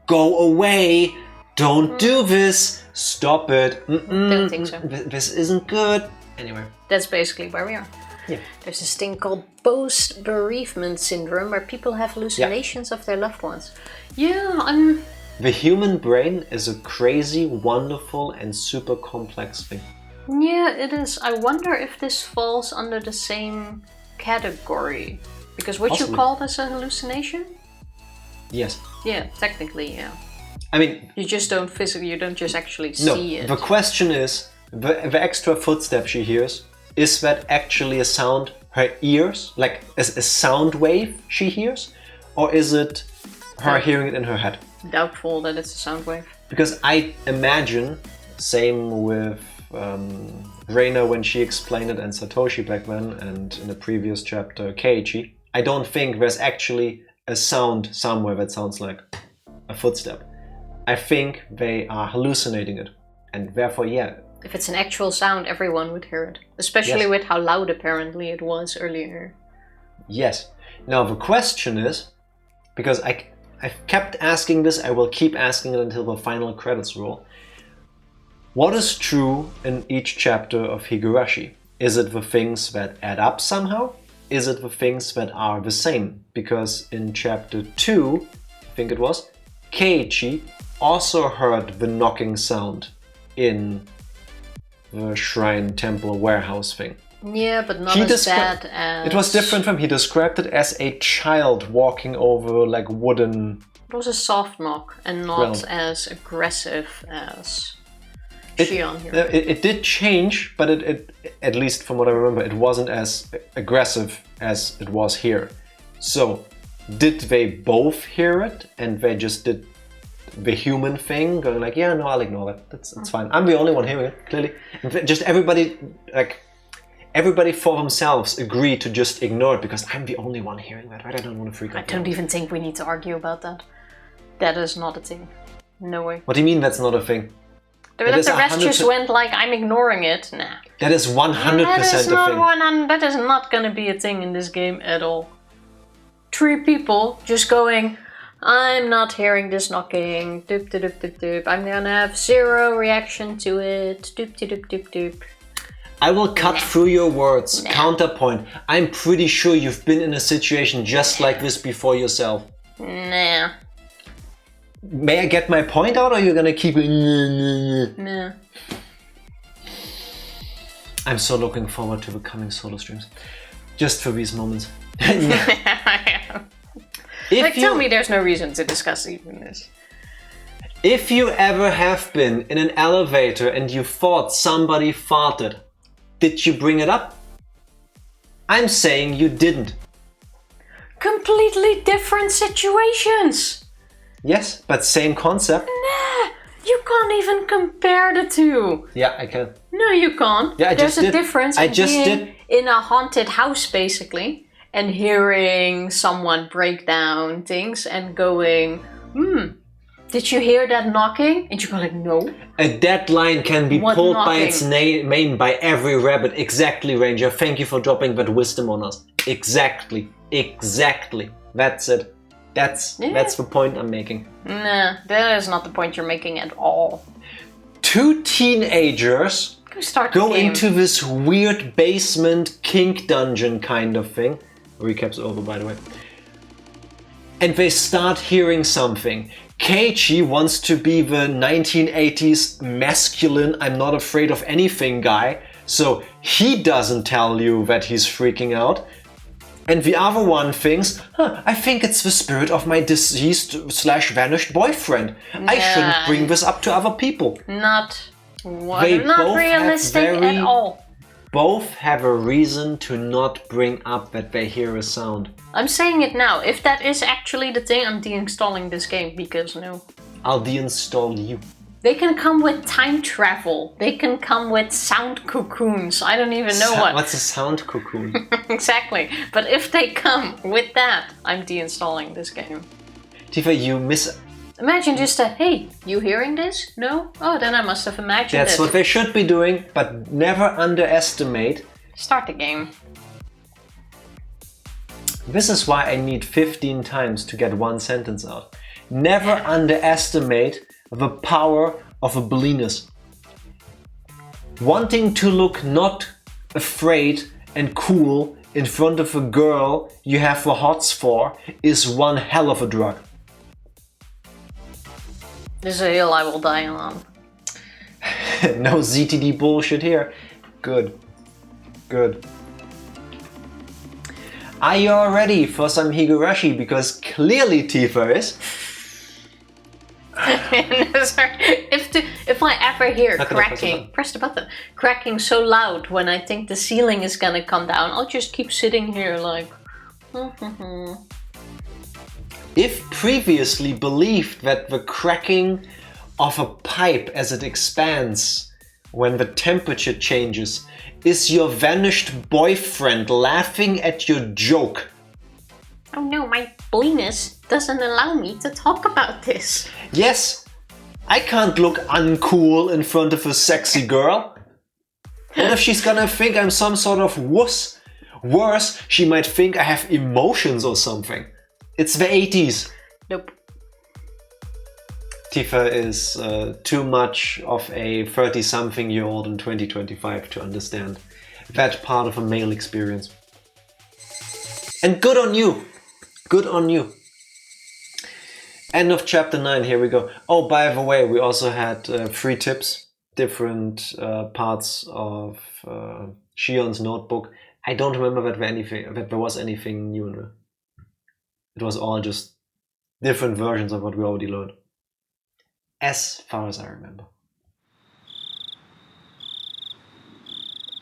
go away, don't do this, stop it. Don't think so. This isn't good. Anyway. That's basically where we are. Yeah. There's this thing called post-bereavement syndrome where people have hallucinations of their loved ones. Yeah, The human brain is a crazy, wonderful, and super complex thing. Yeah, it is. I wonder if this falls under the same category. Because what Possibly. you call this a hallucination? Yes. Yeah, technically, yeah. I mean... You just don't physically, you don't just actually No, see it. the question is, the extra footstep she hears, is that actually a sound her ears, like a sound wave she hears? Or is it her hearing it in her head? Doubtful that it's a sound wave. Because I imagine, same with Reina when she explained it and Satoshi back then, and in the previous chapter Keiichi, I don't think there's actually a sound somewhere that sounds like a footstep. I think they are hallucinating it, and therefore, yeah. If it's an actual sound, everyone would hear it. Especially with how loud apparently it was earlier. Yes. Now the question is, because I've kept asking this, I will keep asking it until the final credits roll. What is true in each chapter of Higurashi? Is it the things that add up somehow? Is it the things that are the same? Because in chapter 2, I think it was, Keiichi also heard the knocking sound in the shrine, temple, warehouse thing. Yeah, but not as bad as... It was different from... He described it as a child walking over like wooden... It was a soft knock and not as aggressive as Shion here. It did change, but it, at least from what I remember, it wasn't as aggressive as it was here. So, did they both hear it and they just did the human thing, going like, yeah, no, I'll ignore that. That's fine. I'm the only one hearing it, clearly. And just everybody for themselves agree to just ignore it because I'm the only one hearing that, right? I don't want to freak out. I don't even think we need to argue about that. That is not a thing. No way. What do you mean that's not a thing? That the rest just went like, I'm ignoring it. Nah. That is 100% a thing. That is not gonna be a thing in this game at all. 3 people just going, I'm not hearing this knocking. Doop doop doop doop doop. I'm gonna have 0 reaction to it. Doop doop doop doop. I will cut through your words. Counterpoint. I'm pretty sure you've been in a situation just like this before yourself. Nah. May I get my point out, or are you gonna keep it? Nah. I'm so looking forward to the coming solo streams. Just for these moments. Tell me there's no reason to discuss even this. If you ever have been in an elevator and you thought somebody farted, did you bring it up? I'm saying you didn't. Completely different situations. Yes, but same concept. Nah, you can't even compare the two. Yeah, I can. No, you can't. Yeah, There's a difference in being in a haunted house, basically, and hearing someone break down things and going, did you hear that knocking? And you go like, no. A deadline can be pulled knocking? by its mane by every rabbit. Exactly, Ranger. Thank you for dropping that wisdom on us. Exactly. That's it. That's the point I'm making. Nah, that is not the point you're making at all. 2 teenagers go into this weird basement kink dungeon kind of thing. Recap's over, by the way. And they start hearing something. Keiichi wants to be the 1980s masculine, I'm not afraid of anything guy, so he doesn't tell you that he's freaking out. And the other one thinks, I think it's the spirit of my deceased/vanished boyfriend. I shouldn't bring this up to other people. Not realistic at all. Both have a reason to not bring up that they hear a sound. I'm saying it now. If that is actually the thing, I'm deinstalling this game because no. I'll deinstall you. They can come with time travel. They can come with sound cocoons. I don't even know what. What's a sound cocoon? Exactly. But if they come with that, I'm deinstalling this game. Tifa, Imagine just hey, you hearing this? No? Oh, then I must have imagined That's what they should be doing, but never underestimate. Start the game. This is why I need 15 times to get one sentence out. Never underestimate the power of a bulliness. Wanting to look not afraid and cool in front of a girl you have the hots for is one hell of a drug. This is a hill I will die on. No ZTD bullshit here. Good. Are you all ready for some Higurashi? Because clearly Tifa is. No, sorry. If I ever hear cracking, press the button, cracking so loud when I think the ceiling is gonna come down, I'll just keep sitting here like. If previously believed that the cracking of a pipe as it expands when the temperature changes is your vanished boyfriend laughing at your joke. Oh no, my bulliness doesn't allow me to talk about this. Yes, I can't look uncool in front of a sexy girl. What if she's gonna think I'm some sort of wuss? Worse, she might think I have emotions or something. It's the 80s. Nope. Tifa is too much of a 30-something-year-old in 2025 to understand that part of a male experience. And good on you. Good on you. End of chapter 9, here we go. Oh, by the way, we also had 3 tips, different parts of Shion's notebook. I don't remember that there was anything new in there. It was all just different versions of what we already learned. As far as I remember.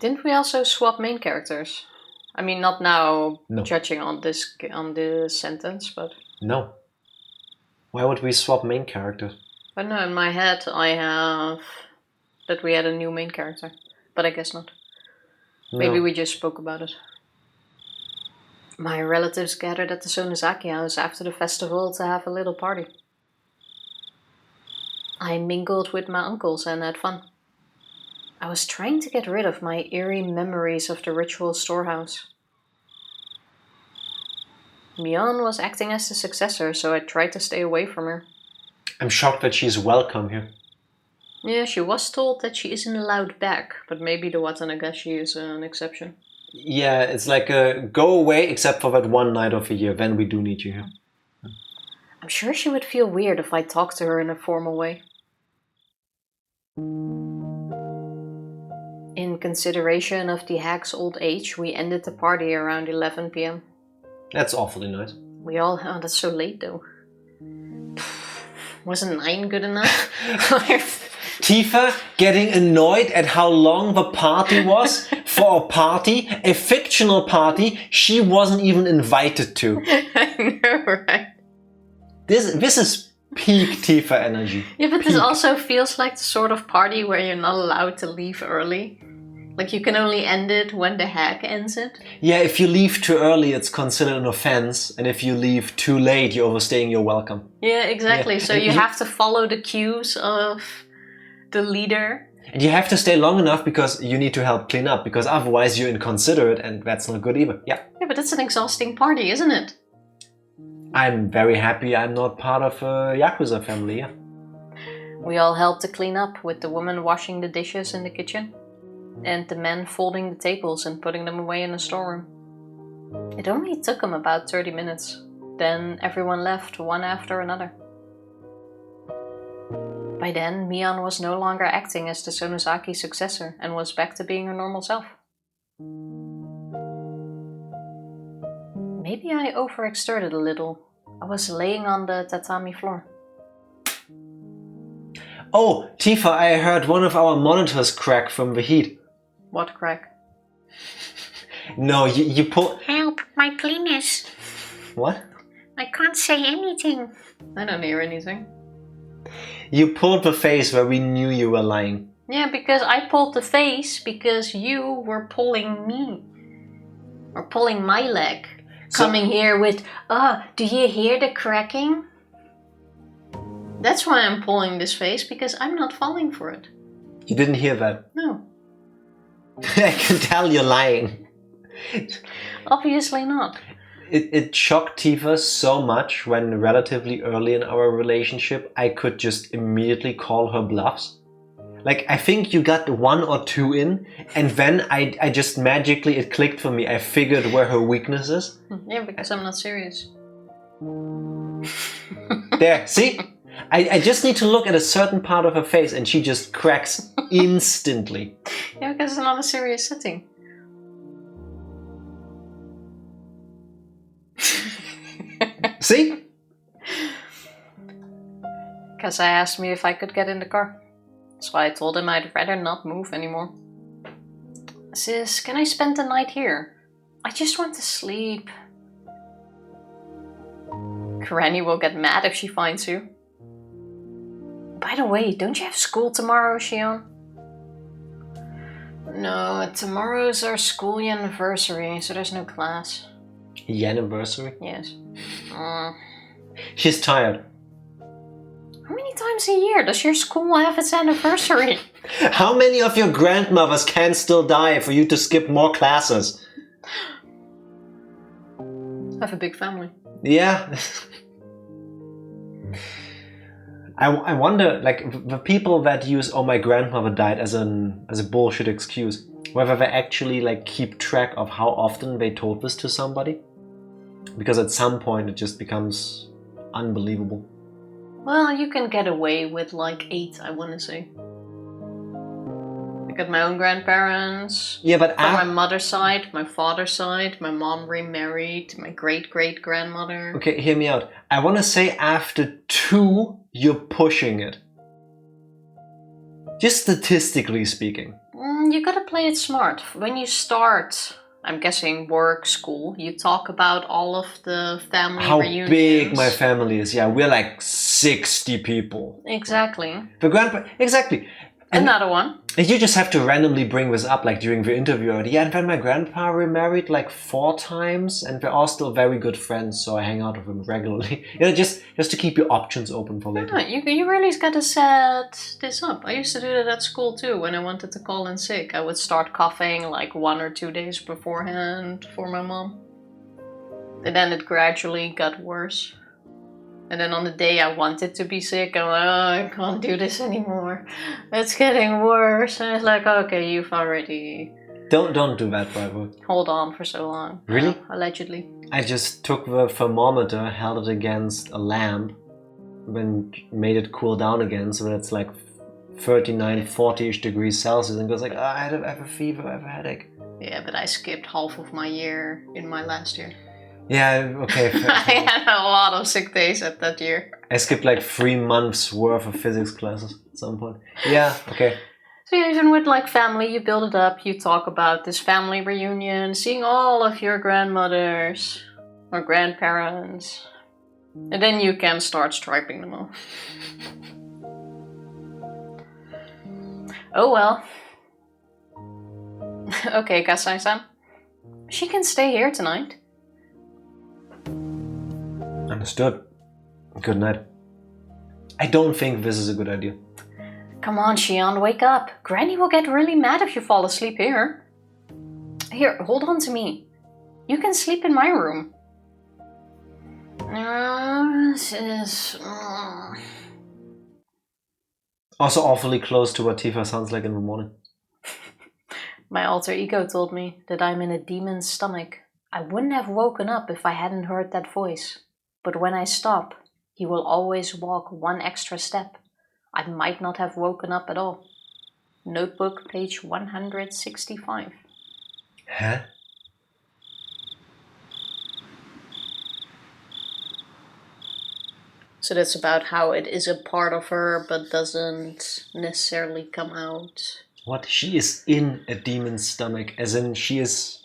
Didn't we also swap main characters? I mean, not now, no. Judging on this sentence, but... No. Why would we swap main characters? I don't know, in my head I have that we had a new main character. But I guess not. No. Maybe we just spoke about it. My relatives gathered at the Sonozaki house after the festival to have a little party. I mingled with my uncles and had fun. I was trying to get rid of my eerie memories of the ritual storehouse. Mian was acting as the successor, so I tried to stay away from her. I'm shocked that she's welcome here. Yeah, she was told that she isn't allowed back, but maybe the Watanagashi is an exception. Yeah, it's like a go away except for that one night of the year, then we do need you here. I'm sure she would feel weird if I talked to her in a formal way. In consideration of the hag's old age, we ended the party around 11 p.m. That's awfully nice. Oh, that's so late though. Wasn't 9 good enough? Tifa getting annoyed at how long the party was for a party, a fictional party she wasn't even invited to. I know, right? This is peak Tifa energy. Yeah, but peak. This also feels like the sort of party where you're not allowed to leave early. Like you can only end it when the hag ends it. Yeah, if you leave too early, it's considered an offense, and if you leave too late, you're overstaying your welcome. Yeah, exactly. Yeah. So you have to follow the cues of the leader. And you have to stay long enough because you need to help clean up, because otherwise you're inconsiderate, and that's not good either. Yeah. Yeah, but it's an exhausting party, isn't it? I'm very happy I'm not part of a Yakuza family, yeah. We all helped to clean up, with the woman washing the dishes in the kitchen and the men folding the tables and putting them away in the storeroom. It only took them about 30 minutes. Then everyone left, one after another. By then, Mian was no longer acting as the Sonozaki successor and was back to being her normal self. Maybe I overexerted a little. I was laying on the tatami floor. Oh, Tifa, I heard one of our monitors crack from the heat. What crack? No, you pull... Help, my penis. What? I can't say anything. I don't hear anything. You pulled the face where we knew you were lying. Yeah, because I pulled the face because you were pulling me. Or pulling my leg. Coming here with, do you hear the cracking? That's why I'm pulling this face, because I'm not falling for it. You didn't hear that? No. I can tell you're lying. Obviously not. It shocked Tifa so much when relatively early in our relationship I could just immediately call her bluffs. Like, I think you got 1 or 2 in, and then I just magically, it clicked for me. I figured where her weakness is. Yeah, because I'm not serious. There, see? I just need to look at a certain part of her face and she just cracks instantly. Yeah, because it's not a serious setting. See? Because I asked me if I could get in the car. So I told him I'd rather not move anymore. Sis, can I spend the night here? I just want to sleep. Granny will get mad if she finds you. By the way, don't you have school tomorrow, Shion? No, tomorrow's our school anniversary, so there's no class. Anniversary? Yes. She's tired. How many times a year does your school have its anniversary? How many of your grandmothers can still die for you to skip more classes? I have a big family. Yeah. I wonder, like, the people that use "oh, my grandmother died" as a bullshit excuse, whether they actually like keep track of how often they told this to somebody, because at some point it just becomes unbelievable. Well, you can get away with like 8, I want to say. I got my own grandparents. Yeah, but from my mother's side, my father's side, my mom remarried, my great-great-grandmother. Okay, hear me out. I want to say after 2, you're pushing it. Just statistically speaking. You gotta play it smart. When you start, I'm guessing work, school, you talk about all of the family reunions. How big my family is. Yeah, we're like 60 people. Exactly. The grandpa, exactly. Another one. And you just have to randomly bring this up, like during the interview. Yeah, and then my grandpa remarried like 4 times, and we're all still very good friends, so I hang out with him regularly. Just to keep your options open for later. Yeah, you really gotta set this up. I used to do that at school too. When I wanted to call in sick, I would start coughing like 1 or 2 days beforehand for my mom. And then it gradually got worse. And then on the day I wanted to be sick, I'm like, oh, I can't do this anymore. It's getting worse. And it's like, okay, you've already... Don't do that, by the way. Hold on for so long. Really? Allegedly. I just took the thermometer, held it against a lamp, then made it cool down again, so it's like 39, 40-ish degrees Celsius, and goes like, I have a fever, I have a headache. Yeah, but I skipped half of my year in my last year. Yeah, okay. I had a lot of sick days at that year. I skipped like 3 months worth of physics classes at some point. Yeah, okay. So yeah, even with like family, you build it up, you talk about this family reunion, seeing all of your grandmothers or grandparents, and then you can start striping them off. Oh well. Okay, Kasai-san. She can stay here tonight. Understood. Good night. I don't think this is a good idea. Come on, Shion, wake up. Granny will get really mad if you fall asleep here. Here, hold on to me. You can sleep in my room. This is... Also awfully close to what Tifa sounds like in the morning. My alter ego told me that I'm in a demon's stomach. I wouldn't have woken up if I hadn't heard that voice. But when I stop, he will always walk 1 extra step. I might not have woken up at all. Notebook, page 165. Huh? So that's about how it is a part of her, but doesn't necessarily come out. What? She is in a demon's stomach, as in she is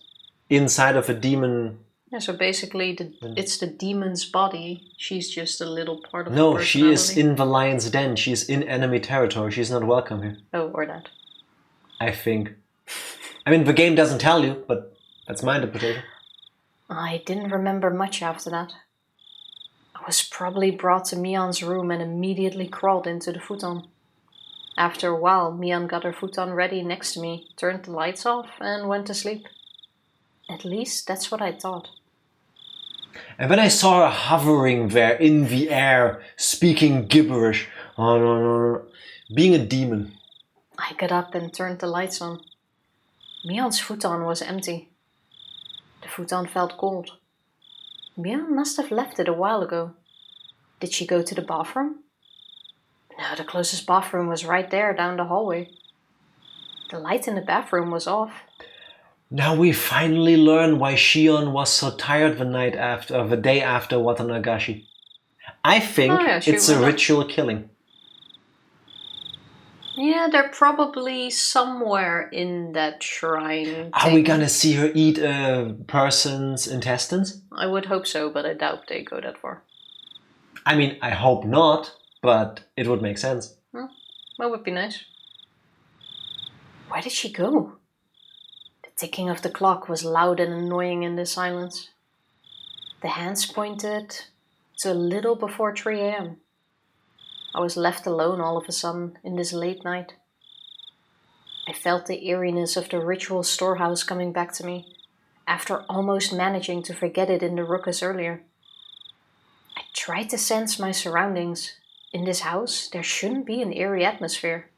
inside of a demon. Yeah, so basically it's the demon's body. She's just a little part of No, the she is personality. in the lion's den. She's in enemy territory. She's not welcome here. Oh, or that. I think. I mean, the game doesn't tell you, but that's my interpretation. I didn't remember much after that. I was probably brought to Mion's room and immediately crawled into the futon. After a while, Mion got her futon ready next to me, turned the lights off, and went to sleep. At least that's what I thought. And when I saw her hovering there in the air, speaking gibberish, being a demon. I got up and turned the lights on. Mion's futon was empty. The futon felt cold. Mion must have left it a while ago. Did she go to the bathroom? No, the closest bathroom was right there down the hallway. The light in the bathroom was off. Now we finally learn why Shion was so tired the day after Watanagashi. I think it's a ritual killing. Yeah, they're probably somewhere in that shrine. Are we gonna see her eat a person's intestines? I would hope so, but I doubt they go that far. I mean, I hope not, but it would make sense. That would be nice. Where did she go? The ticking of the clock was loud and annoying in the silence. The hands pointed to a little before 3 a.m. I was left alone all of a sudden in this late night. I felt the eeriness of the ritual storehouse coming back to me, after almost managing to forget it in the ruckus earlier. I tried to sense my surroundings. In this house, there shouldn't be an eerie atmosphere.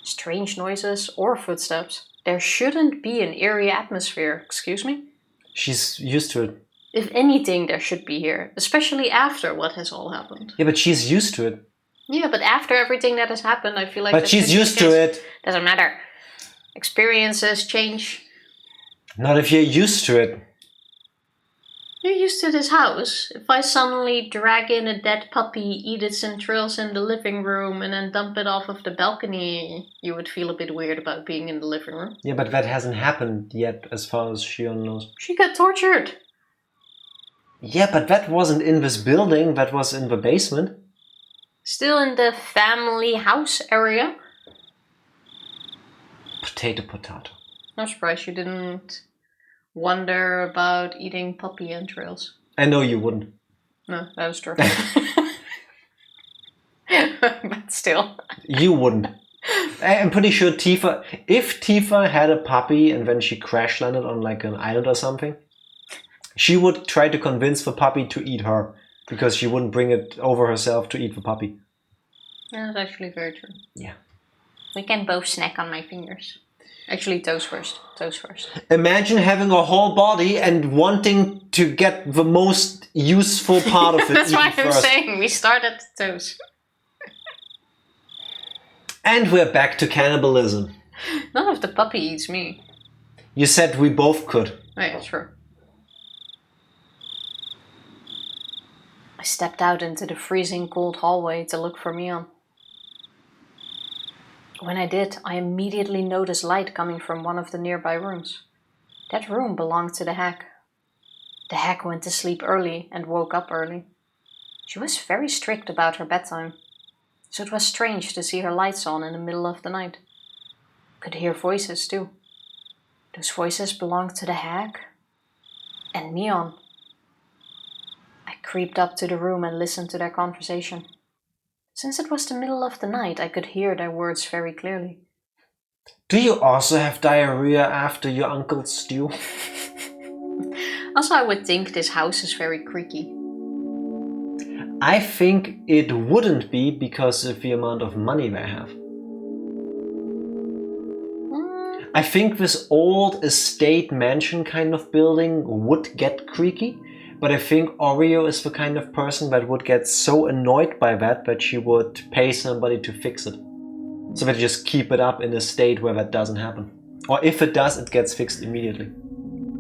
Strange noises or footsteps. There shouldn't be an eerie atmosphere, excuse me? She's used to it. If anything, there should be here, especially after what has all happened. Yeah, but she's used to it. Yeah, but after everything that has happened, I feel like... But she's used to it. Doesn't matter. Experiences change. Not if you're used to it. You're used to this house. If I suddenly drag in a dead puppy, eat its entrails in the living room, and then dump it off of the balcony, you would feel a bit weird about being in the living room. Yeah, but that hasn't happened yet, as far as Shion knows. She got tortured. Yeah, but that wasn't in this building, that was in the basement. Still in the family house area. Potato. I'm surprised you didn't wonder about eating puppy entrails. I know you wouldn't. No, that was true. But still. You wouldn't. I'm pretty sure Tifa, if Tifa had a puppy and then she crash landed on like an island or something, she would try to convince the puppy to eat her because she wouldn't bring it over herself to eat the puppy. Yeah, that's actually very true. Yeah. We can both snack on my fingers. Actually, toes first. Imagine having a whole body and wanting to get the most useful part of it. That's why I'm first. saying we start at the toes. And we're back to cannibalism. None of the puppy eats me. You said we both could. Oh yeah, sure. I stepped out into the freezing cold hallway to look for Mion. When I did, I immediately noticed light coming from one of the nearby rooms. That room belonged to the hag. The hag went to sleep early and woke up early. She was very strict about her bedtime, so it was strange to see her lights on in the middle of the night. Could hear voices too. Those voices belonged to the hag and Mion. I creeped up to the room and listened to their conversation. Since it was the middle of the night, I could hear their words very clearly. Do you also have diarrhea after your uncle's stew? Also, I would think this house is very creaky. I think it wouldn't be because of the amount of money they have. I think this old estate mansion kind of building would get creaky. But I think Oreo is the kind of person that would get so annoyed by that she would pay somebody to fix it. So they just keep it up in a state where that doesn't happen. Or if it does, it gets fixed immediately.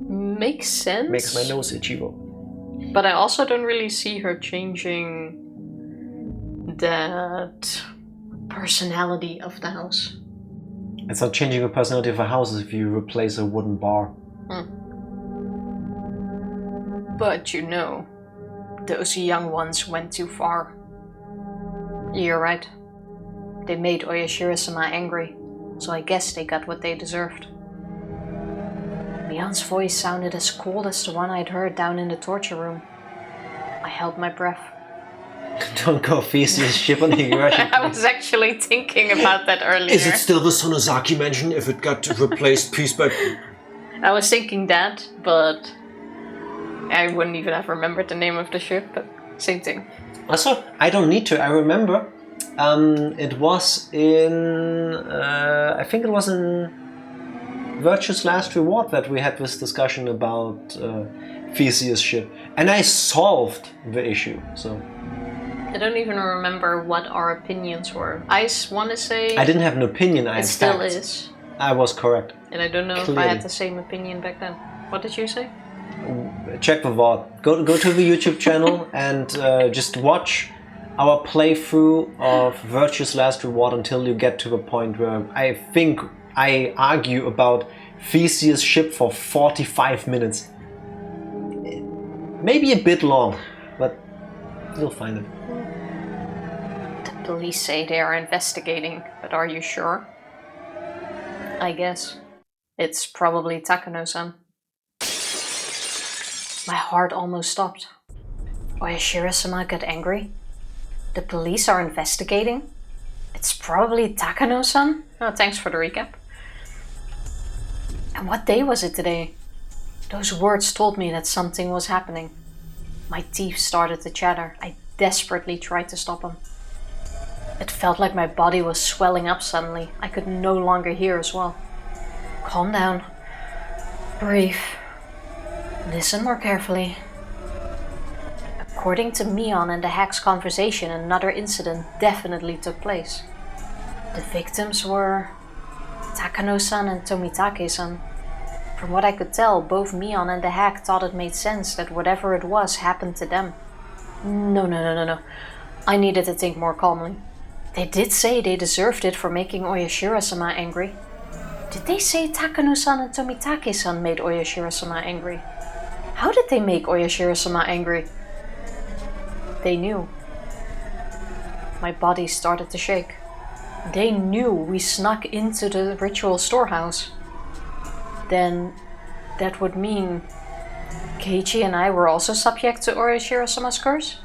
Makes sense. Makes my nose itchy though. But I also don't really see her changing that personality of the house. It's not changing the personality of a house if you replace a wooden bar. But you know, those young ones went too far. You're right. They made Oyashiro-sama angry, so I guess they got what they deserved. Mion's voice sounded as cold as the one I'd heard down in the torture room. I held my breath. Don't go Theseus ship on Higurashi. I was actually thinking about that earlier. Is it still the Sonozaki mansion if it got replaced piece by piece? I was thinking that, but I wouldn't even have remembered the name of the ship, but same thing. Also, I don't need to. I remember it was in... I think it was in Virtue's Last Reward that we had this discussion about Theseus' ship. And I solved the issue, so... I don't even remember what our opinions were. I want to say... I didn't have an opinion, I had It still facts. is. I was correct. And I don't know if I had the same opinion back then. What did you say? Check the VOD. Go to the YouTube channel and just watch our playthrough of Virtue's Last Reward until you get to the point where I think I argue about Theseus' ship for 45 minutes. Maybe a bit long, but you'll find it. The police say they are investigating, but are you sure? I guess. It's probably Takano-san. My heart almost stopped. Oyashiro-sama got angry. The police are investigating. It's probably Takano-san. Oh, thanks for the recap. And what day was it today? Those words told me that something was happening. My teeth started to chatter. I desperately tried to stop them. It felt like my body was swelling up suddenly. I could no longer hear as well. Calm down. Breathe. Listen more carefully. According to Mion and the hag's conversation, another incident definitely took place. The victims were Takano-san and Tomitake-san. From what I could tell, both Mion and the hag thought it made sense that whatever it was happened to them. No. I needed to think more calmly. They did say they deserved it for making Oyashiro-sama angry. Did they say Takano-san and Tomitake-san made Oyashiro-sama angry? How did they make Oyashiro-sama angry? They knew. My body started to shake. They knew we snuck into the ritual storehouse. Then that would mean Keiichi and I were also subject to oyashiro-sama's curse?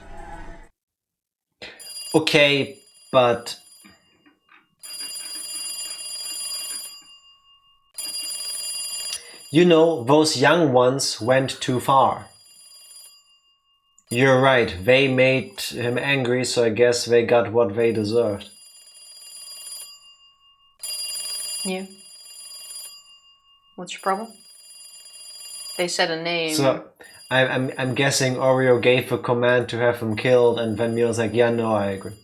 Okay, but... You know, those young ones went too far. You're right, they made him angry, so I guess they got what they deserved. You? What's your problem? They said a name. So, I'm guessing Oreo gave a command to have him killed, and Van Mier's like, yeah, no, I agree.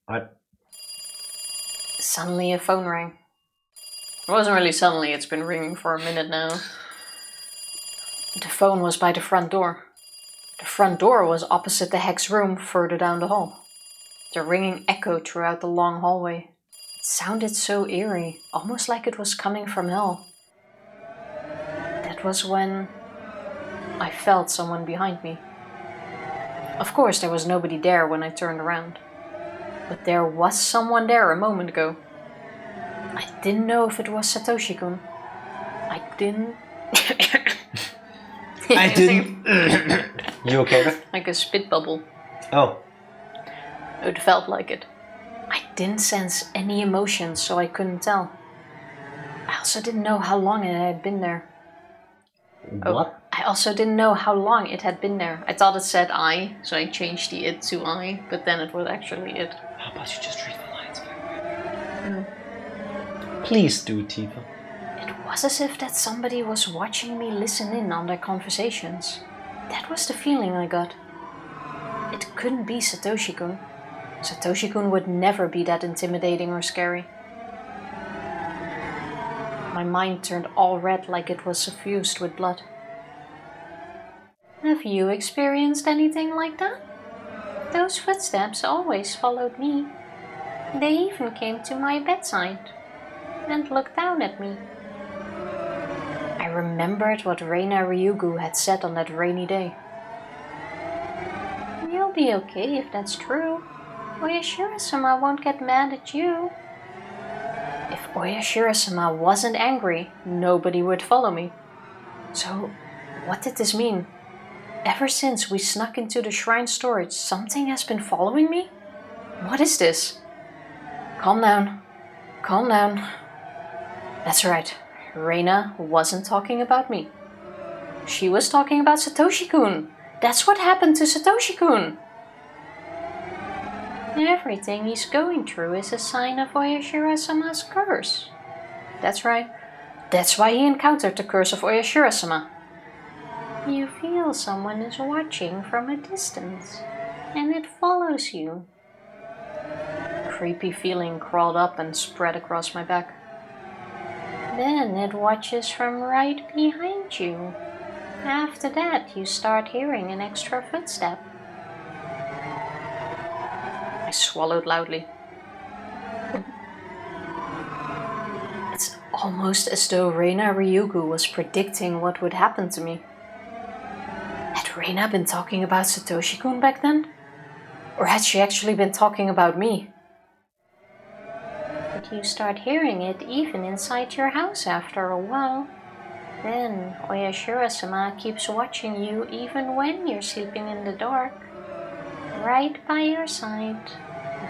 What? Suddenly a phone rang. It wasn't really suddenly, it's been ringing for a minute now. The phone was by the front door. The front door was opposite the hex's room further down the hall. The ringing echoed throughout the long hallway. It sounded so eerie, almost like it was coming from hell. That was when I felt someone behind me. Of course, there was nobody there when I turned around. But there was someone there a moment ago. I didn't know if it was Satoshi-kun. I didn't... I didn't... You okay? Like a spit bubble. Oh. It felt like it. I didn't sense any emotions, so I couldn't tell. I also didn't know how long it had been there. What? I also didn't know how long it had been there. I thought it said I, so I changed the it to I, but then it was actually it. How about you just read the lines? Please do, Tifa. It was as if that somebody was watching me listen in on their conversations. That was the feeling I got. It couldn't be Satoshi-kun. Satoshi-kun would never be that intimidating or scary. My mind turned all red like it was suffused with blood. Have you experienced anything like that? Those footsteps always followed me. They even came to my bedside and looked down at me. I remembered what Reina Ryugu had said on that rainy day. You'll be okay if that's true. Oyashiro-sama won't get mad at you. If Oyashiro-sama wasn't angry, nobody would follow me. So, what did this mean? Ever since we snuck into the shrine storage, something has been following me? What is this? Calm down. Calm down. That's right. Reina wasn't talking about me. She was talking about Satoshi-kun. That's what happened to Satoshi-kun. Everything he's going through is a sign of Oyashiro-sama's curse. That's right. That's why he encountered the curse of Oyashiro-sama. You feel someone is watching from a distance, and it follows you. A creepy feeling crawled up and spread across my back. Then it watches from right behind you. After that, you start hearing an extra footstep. I swallowed loudly. It's almost as though Reina Ryugu was predicting what would happen to me. Had Reina been talking about Satoshi-kun back then? Or had she actually been talking about me? But you start hearing it even inside your house after a while. Then Oyashiro-sama keeps watching you even when you're sleeping in the dark. Right by your side,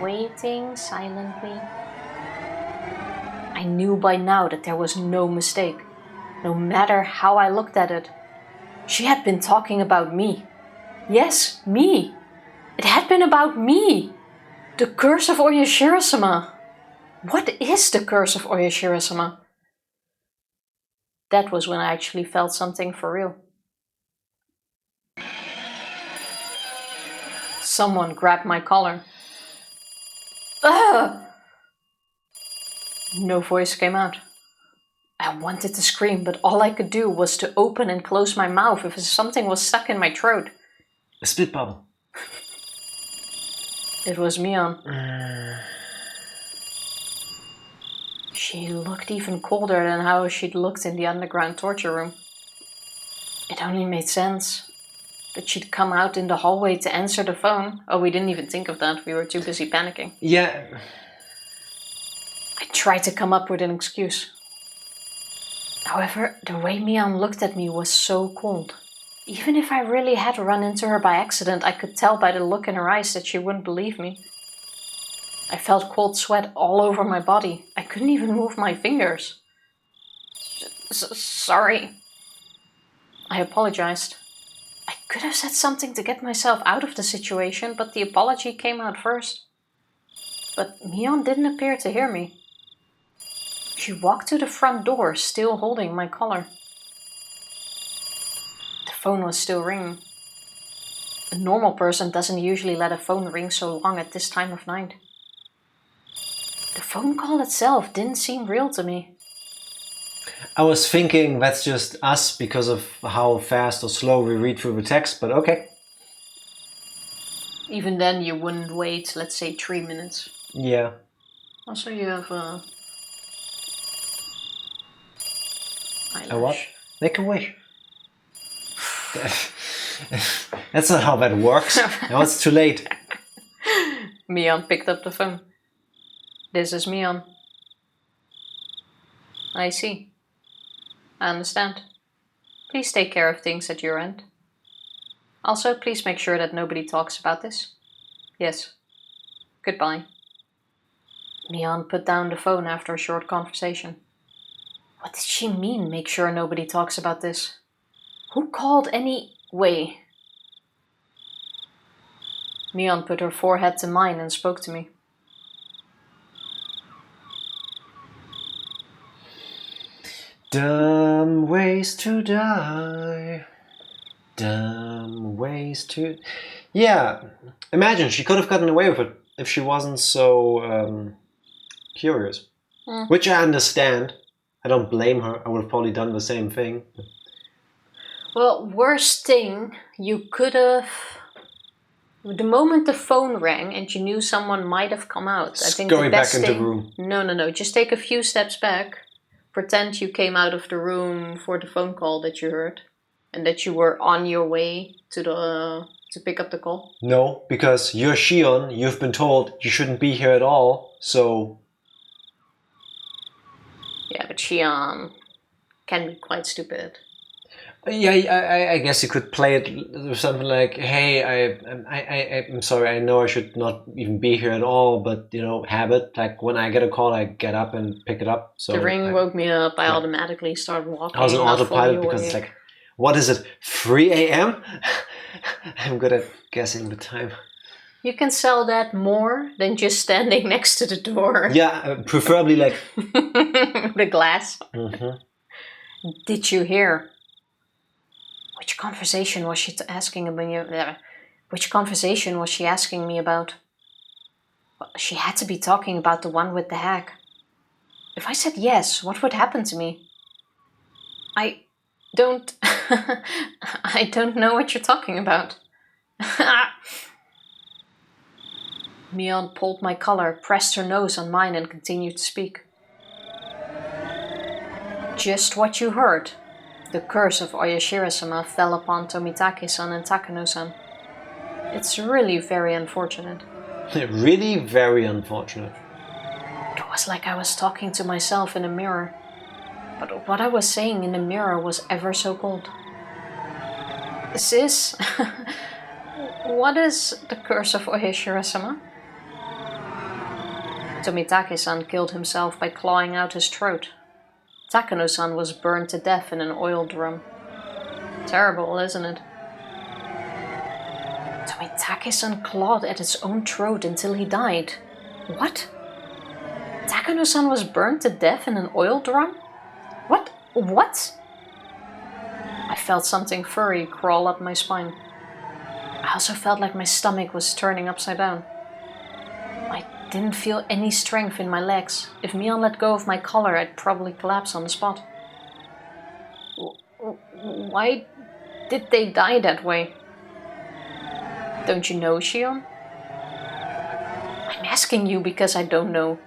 waiting silently. I knew by now that there was no mistake, no matter how I looked at it. She had been talking about me. Yes, me. It had been about me. The curse of Oyashiro-sama. What is the curse of Oyashiro-sama? That was when I actually felt something for real. Someone grabbed my collar. Ah! No voice came out. I wanted to scream, but all I could do was to open and close my mouth if something was stuck in my throat. A spit bubble. It was Mion. She looked even colder than how she'd looked in the underground torture room. It only made sense that she'd come out in the hallway to answer the phone. Oh, we didn't even think of that. We were too busy panicking. Yeah. tried to come up with an excuse. However, the way Mian looked at me was so cold. Even if I really had run into her by accident, I could tell by the look in her eyes that she wouldn't believe me. I felt cold sweat all over my body. I couldn't even move my fingers. Sorry. I apologized. I could have said something to get myself out of the situation, but the apology came out first. But Mian didn't appear to hear me. She walked to the front door, still holding my collar. The phone was still ringing. A normal person doesn't usually let a phone ring so long at this time of night. The phone call itself didn't seem real to me. I was thinking that's just us because of how fast or slow we read through the text, but okay. Even then you wouldn't wait, let's say 3 minutes. Yeah. Also you have eyelash. A what? Make a wish. That's not how that works. Now it's too late. Mian picked up the phone. This is Mian. I see. I understand. Please take care of things at your end. Also, please make sure that nobody talks about this. Yes. Goodbye. Mian put down the phone after a short conversation. What did she mean, make sure nobody talks about this? Who called anyway? Mian put her forehead to mine and spoke to me. Dumb ways to die. Dumb ways to... Yeah, imagine she could have gotten away with it if she wasn't so curious. Which I understand. I don't blame her. I would have probably done the same thing. Well, worst thing, you could have... The moment the phone rang and you knew someone might have come out, I think Scurry the best back into thing... the room. No. Just take a few steps back. Pretend you came out of the room for the phone call that you heard. And that you were on your way to pick up the call. No, because you're Shion. You've been told you shouldn't be here at all. So... Yeah, but Shion can be quite stupid. Yeah, I guess you could play it with something like, "Hey, I'm sorry. I know I should not even be here at all, but you know, habit. Like when I get a call, I get up and pick it up." So the ring woke me up. I automatically started walking. I was an not autopilot fully because awake. it's like, what is it? 3 a.m. I'm good at guessing the time. You can sell that more than just standing next to the door. Yeah, preferably like the glass. Mm-hmm. Did you hear? Which conversation was she asking me? Which conversation was she asking me about? Well, she had to be talking about the one with the hag. If I said yes, what would happen to me? I don't know what you're talking about. Mian pulled my collar, pressed her nose on mine and continued to speak. Just what you heard. The curse of Oyashiro-sama fell upon Tomitake-san and Takano-san. It's really very unfortunate. Really very unfortunate. It was like I was talking to myself in a mirror. But what I was saying in the mirror was ever so cold. Sis, what is the curse of Oyashiro-sama? Tomitake-san killed himself by clawing out his throat. Takano-san was burned to death in an oil drum. Terrible, isn't it? Tomitake-san clawed at his own throat until he died. What? Takano-san was burned to death in an oil drum? What? What? I felt something furry crawl up my spine. I also felt like my stomach was turning upside down. I didn't feel any strength in my legs. If Mian let go of my collar, I'd probably collapse on the spot. Why did they die that way? Don't you know, Shion? I'm asking you because I don't know.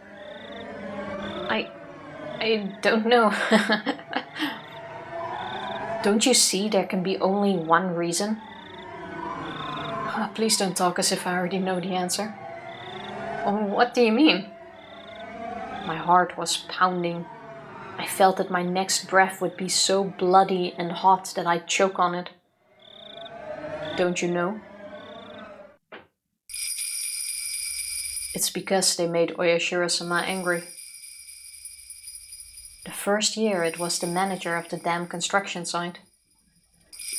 I don't know. Don't you see there can be only one reason? Oh, please don't talk as if I already know the answer. What do you mean? My heart was pounding. I felt that my next breath would be so bloody and hot that I'd choke on it. Don't you know? It's because they made Oyashiro-sama angry. The first year it was the manager of the dam construction site.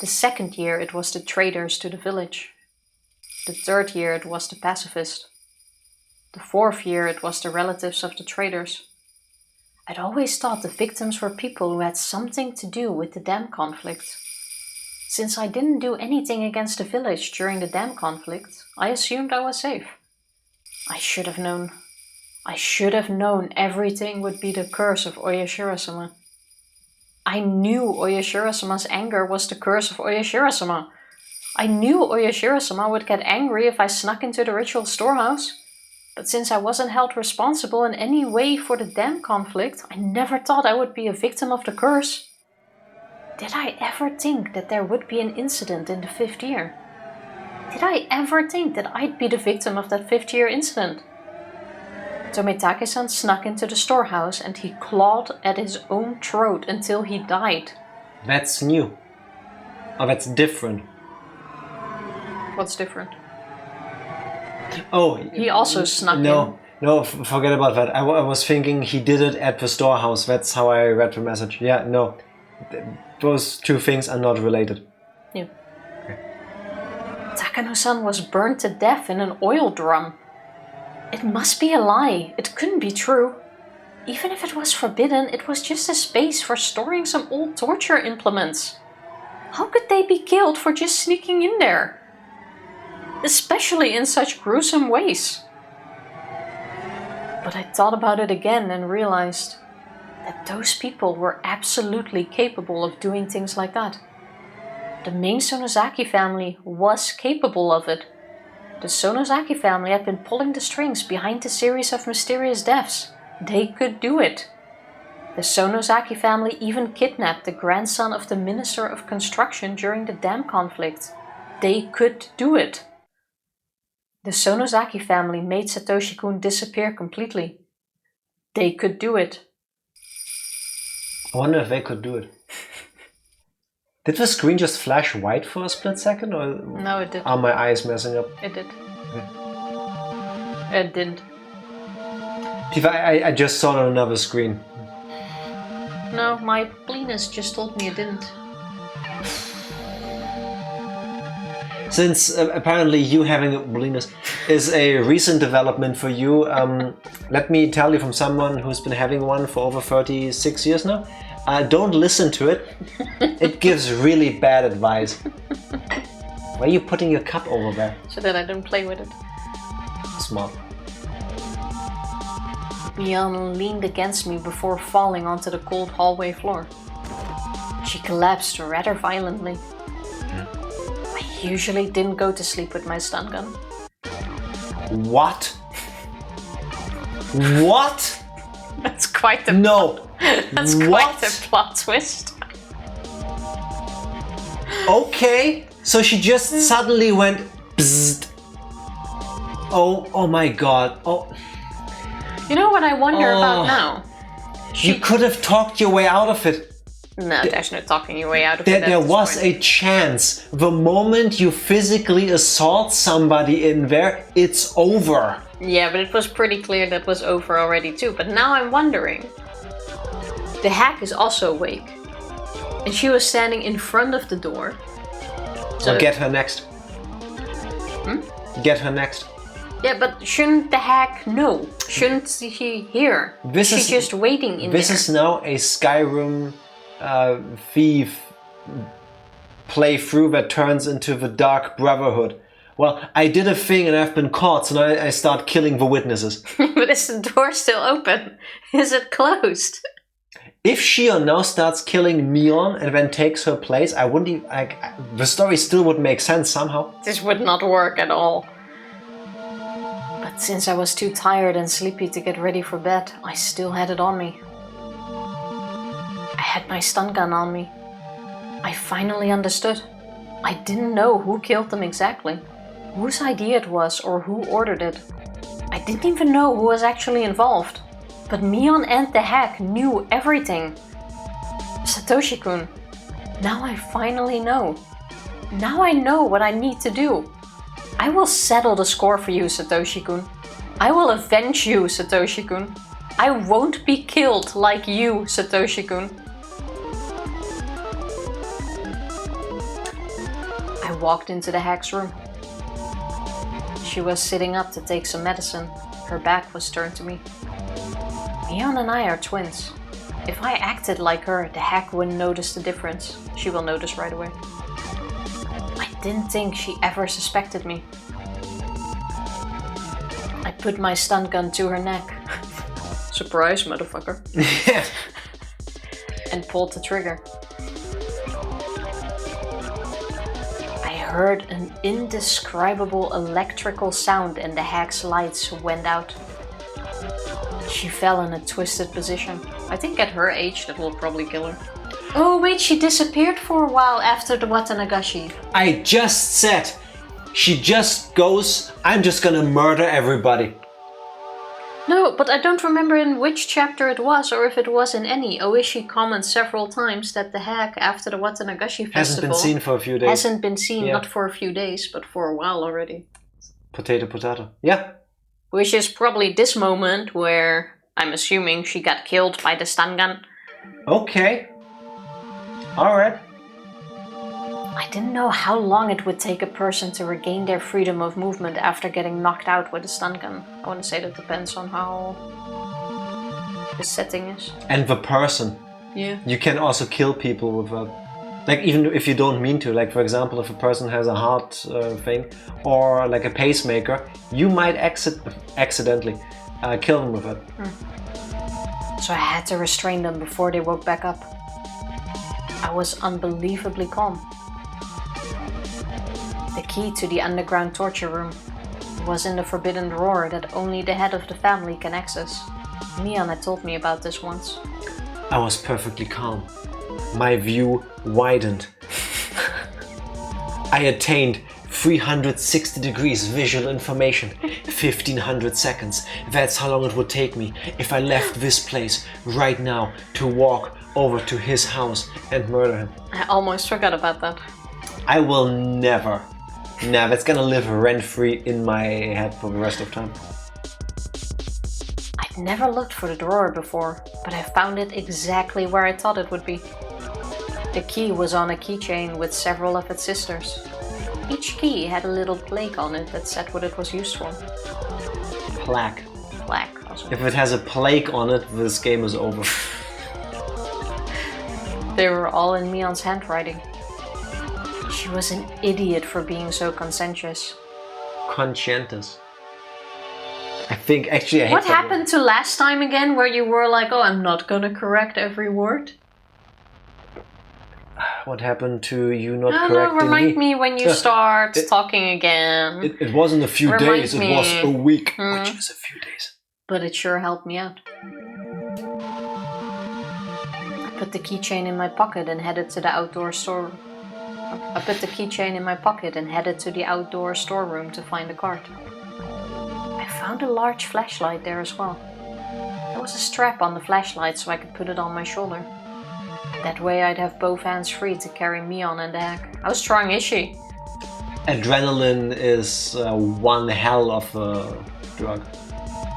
The second year it was the traders to the village. The third year it was the pacifist. The fourth year it was the relatives of the traders. I'd always thought the victims were people who had something to do with the dam conflict. Since I didn't do anything against the village during the dam conflict, I assumed I was safe. I should have known. I should have known everything would be the curse of Oyashiro-sama. I knew Oyashiro-sama's anger was the curse of Oyashiro-sama. I knew Oyashiro-sama would get angry if I snuck into the ritual storehouse. But since I wasn't held responsible in any way for the dam conflict, I never thought I would be a victim of the curse. Did I ever think that there would be an incident in the 5th year? Did I ever think that I'd be the victim of that 5th year incident? Tomitake-san snuck into the storehouse and he clawed at his own throat until he died. That's new. Oh, that's different. What's different? Oh, he also snuck in. No, forget about that. I was thinking he did it at the storehouse. That's how I read the message. Yeah, no. Those two things are not related. Yeah. Okay. Takano-san was burned to death in an oil drum. It must be a lie. It couldn't be true. Even if it was forbidden, it was just a space for storing some old torture implements. How could they be killed for just sneaking in there? Especially in such gruesome ways. But I thought about it again and realized that those people were absolutely capable of doing things like that. The main Sonozaki family was capable of it. The Sonozaki family had been pulling the strings behind the series of mysterious deaths. They could do it. The Sonozaki family even kidnapped the grandson of the Minister of Construction during the dam conflict. They could do it. The Sonozaki family made Satoshi-kun disappear completely. They could do it. I wonder if they could do it. Did the screen just flash white for a split second? Or no, it did. Are my eyes messing up? It did. Okay. It didn't. I just saw it on another screen. No, my penis just told me it didn't. Since apparently you having a buliness is a recent development for you, let me tell you from someone who's been having one for over 36 years now, don't listen to it. It gives really bad advice. Why are you putting your cup over there? So that I don't play with it. Smart. Mian leaned against me before falling onto the cold hallway floor. She collapsed rather violently. I usually didn't go to sleep with my stun gun. What? What? That's quite the That's what? quite a plot twist. Okay, so she just suddenly went bzzzt. Oh my god. Oh. You know what I wonder about now? You could have talked your way out of it. No, there's no talking your way out of it. There was a chance. The moment you physically assault somebody in there, it's over. Yeah, but it was pretty clear that was over already too. But now I'm wondering. The hack is also awake. And she was standing in front of the door. So get her next. Get her next. Yeah, but shouldn't the hack know? Shouldn't he hear? She's just waiting in there. This is now a Skyrim thief playthrough that turns into the Dark Brotherhood. Well, I did a thing and I've been caught, so now I start killing the witnesses. But is the door still open? Is it closed? If Shion now starts killing Mion and then takes her place, I wouldn't even, the story still would make sense somehow. This would not work at all. But since I was too tired and sleepy to get ready for bed, I still had it on me. I had my stun gun on me. I finally understood. I didn't know who killed them exactly, whose idea it was or who ordered it. I didn't even know who was actually involved. But Mion and the hack knew everything. Satoshi-kun, now I finally know. Now I know what I need to do. I will settle the score for you, Satoshi-kun. I will avenge you, Satoshi-kun. I won't be killed like you, Satoshi-kun. I walked into the hack's room. She was sitting up to take some medicine. Her back was turned to me. Mion and I are twins. If I acted like her, the hack wouldn't notice the difference. She will notice right away. I didn't think she ever suspected me. I put my stun gun to her neck. Surprise, motherfucker. Yeah. And pulled the trigger. I heard an indescribable electrical sound and the hack's lights went out. She fell in a twisted position. I think at her age that will probably kill her. Oh wait, she disappeared for a while after the Watanagashi. I just said, she just goes, I'm just gonna murder everybody. No, but I don't remember in which chapter it was or if it was in any. Oishi comments several times that the hack after the Watanagashi festival Hasn't been seen for a few days. Hasn't been seen, Yeah. not for a few days, but for a while already. Potato, potato. Yeah. Which is probably this moment where I'm assuming she got killed by the stun gun. Okay. Alright. I didn't know how long it would take a person to regain their freedom of movement after getting knocked out with a stun gun. I want to say that depends on how the setting is. And the person. Yeah. You can also kill people with a... Like, even if you don't mean to. Like, for example, if a person has a heart thing or like a pacemaker, you might accidentally kill them with it. So I had to restrain them before they woke back up. I was unbelievably calm. The key to the underground torture room was in the forbidden drawer that only the head of the family can access. Mion had told me about this once. I was perfectly calm. My view widened. I attained 360 degrees visual information, 1500 seconds. That's how long it would take me if I left this place right now to walk over to his house and murder him. I almost forgot about that. I will never, it's gonna live rent-free in my head for the rest of time. I'd never looked for the drawer before, but I found it exactly where I thought it would be. The key was on a keychain with several of its sisters. Each key had a little plaque on it that said what it was used for. Plaque. Plaque, also. If it has a plaque on it, this game is over. They were all in Mion's handwriting. She was an idiot for being so conscientious. Conscientious. I think actually I hate What that happened to last time again where you were like, oh, I'm not gonna correct every word? word. What happened to you not No, correcting remind me when you start It- talking again. It wasn't a few Remind days, me. it was a week, which is a few days. But it sure helped me out. I put the keychain in my pocket and headed to the outdoor store. I put the keychain in my pocket and headed to the outdoor storeroom to find the cart. I found a large flashlight there as well. There was a strap on the flashlight so I could put it on my shoulder. That way I'd have both hands free to carry Mion and the hack. How strong is she? Adrenaline is one hell of a drug.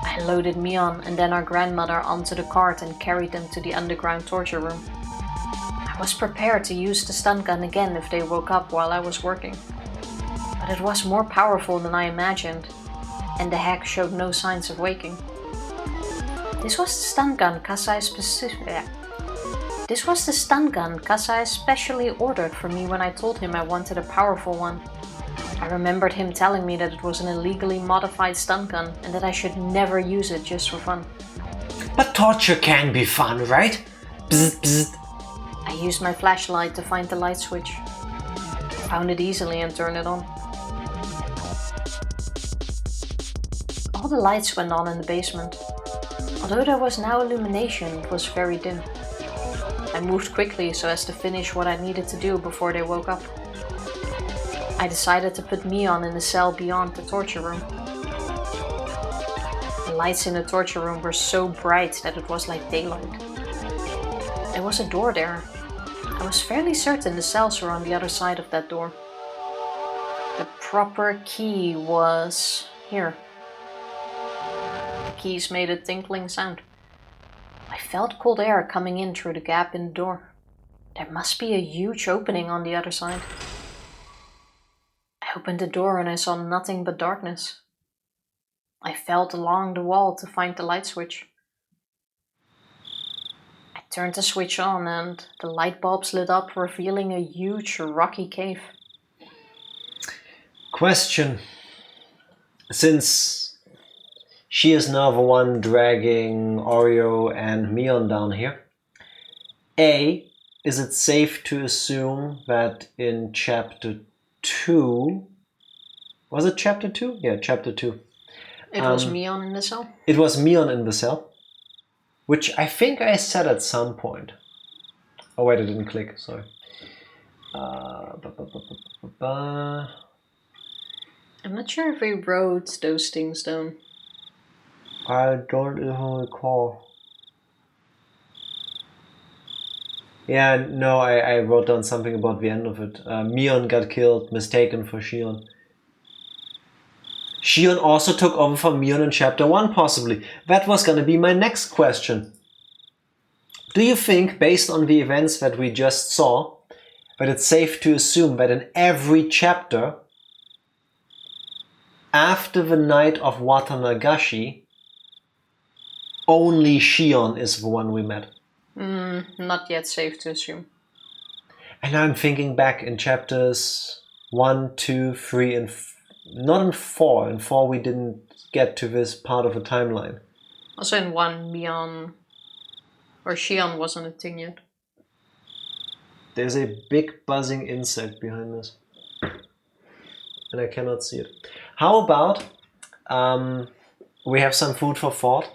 I loaded Mion and then our grandmother onto the cart and carried them to the underground torture room. I was prepared to use the stun gun again if they woke up while I was working. But it was more powerful than I imagined, and the hack showed no signs of waking. This was the stun gun Kasai specially ordered for me when I told him I wanted a powerful one. I remembered him telling me that it was an illegally modified stun gun and that I should never use it just for fun. But torture can be fun, right? Bzz, bzz. I used my flashlight to find the light switch. Found it easily and turned it on. All the lights went on in the basement. Although there was now illumination, it was very dim. I moved quickly so as to finish what I needed to do before they woke up. I decided to put Mion in the cell beyond the torture room. The lights in the torture room were so bright that it was like daylight. There was a door there. I was fairly certain the cells were on the other side of that door. The proper key was here. The keys made a tinkling sound. I felt cold air coming in through the gap in the door. There must be a huge opening on the other side. I opened the door and I saw nothing but darkness. I felt along the wall to find the light switch. I turned the switch on and the light bulbs lit up, revealing a huge rocky cave. Question. Since she is now the one dragging Oreo and Mion down here, A, is it safe to assume that in chapter 2... Was it chapter 2? Yeah, chapter 2. It was Mion in the cell? It was Mion in the cell. Which I think I said at some point. Oh wait, I didn't click, sorry. I'm not sure if we wrote those things down. I don't even recall. Yeah, no, I wrote down something about the end of it. Mion got killed, mistaken for Shion. Shion also took over from Mion in chapter 1, possibly. That was gonna be my next question. Do you think, based on the events that we just saw, that it's safe to assume that in every chapter, after the night of Watanagashi, only Shion is the one we met? Not yet safe to assume. And I'm thinking back in chapters 1, 2, 3, and not in 4. In 4 we didn't get to this part of the timeline. Also in 1, Mion or Shion wasn't a thing yet. There's a big buzzing insect behind us. And I cannot see it. How about we have some food for thought?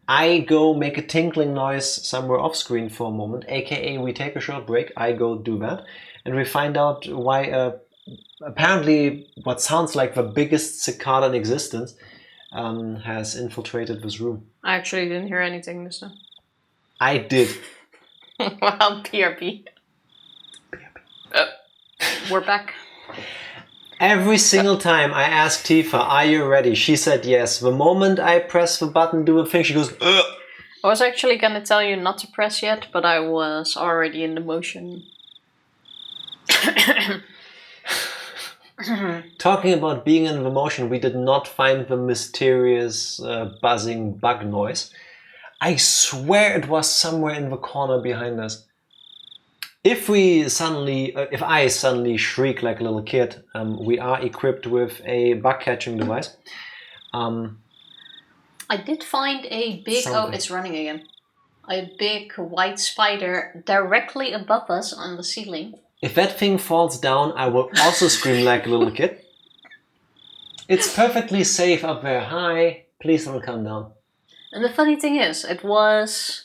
I go make a tinkling noise somewhere off screen for a moment, aka we take a short break, I go do that, and we find out why apparently what sounds like the biggest cicada in existence has infiltrated this room. I actually didn't hear anything this time. I did. Well, PRP. We're back. Every single time I ask Tifa, are you ready? She said yes. The moment I press the button, do a thing, she goes, ugh. I was actually gonna tell you not to press yet, but I was already in the motion. Talking about being in the motion, we did not find the mysterious buzzing bug noise. I swear it was somewhere in the corner behind us. If I suddenly shriek like a little kid, we are equipped with a bug catching device. I did find a big... Something. Oh, it's running again. A big white spider directly above us on the ceiling. If that thing falls down, I will also scream like a little kid. It's perfectly safe up there. Hi, please don't come down. And the funny thing is, it was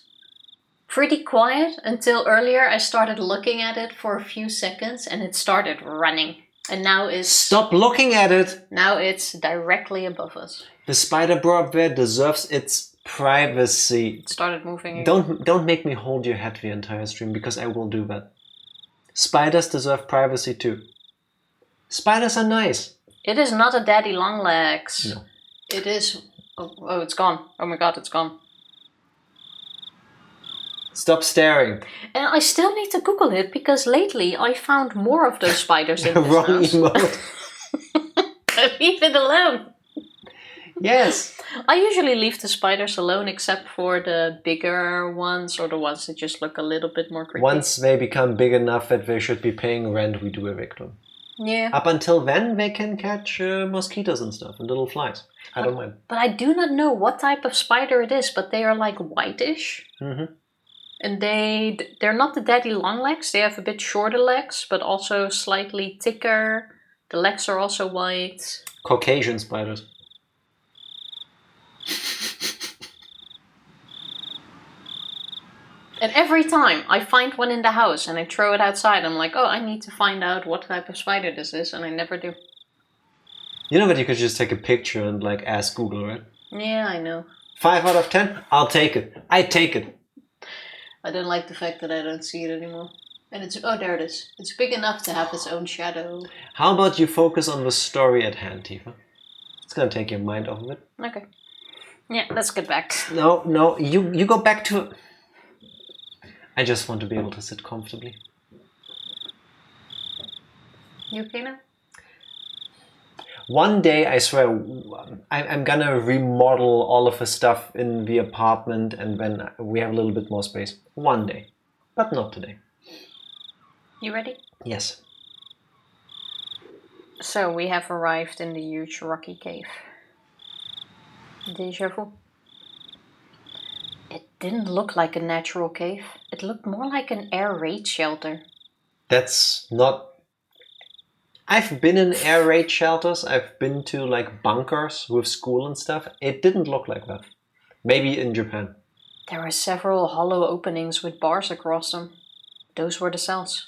pretty quiet until earlier I started looking at it for a few seconds and it started running. And now it's... Stop looking at it! Now it's directly above us. The spider bro up there deserves its privacy. It started moving again. Don't make me hold your head the entire stream, because I will do that. Spiders deserve privacy too. Spiders are nice. It is not a daddy long legs. No. It is... Oh, it's gone. Oh my god, it's gone. Stop staring. And I still need to Google it, because lately I found more of those spiders in this Wrong house. emote. Leave it alone. Yes. I usually leave the spiders alone, except for the bigger ones or the ones that just look a little bit more creepy. Once they become big enough that they should be paying rent, we do evict them. Yeah. Up until then, they can catch mosquitoes and stuff and little flies. I don't mind. But I do not know what type of spider it is, but they are like whitish. Mm-hmm. And they're not the daddy long legs. They have a bit shorter legs, but also slightly thicker. The legs are also white. Caucasian spiders. And every time I find one in the house and I throw it outside, I'm like, oh, I need to find out what type of spider this is, and I never do. You know that you could just take a picture and like ask Google, right? Yeah, I know. 5 out of 10? I'll take it. I take it. I don't like the fact that I don't see it anymore. And it's... Oh, there it is. It's big enough to have its own shadow. How about you focus on the story at hand, Tifa? It's gonna take your mind off of it. Okay. Yeah, let's get back. No, you go back to... I just want to be able to sit comfortably. You okay now? One day, I swear, I'm gonna remodel all of the stuff in the apartment and then we have a little bit more space. One day. But not today. You ready? Yes. So, we have arrived in the huge rocky cave. Deja vu. It didn't look like a natural cave. It looked more like an air raid shelter. That's not... I've been in air raid shelters. I've been to like bunkers with school and stuff. It didn't look like that. Maybe in Japan. There were several hollow openings with bars across them. Those were the cells.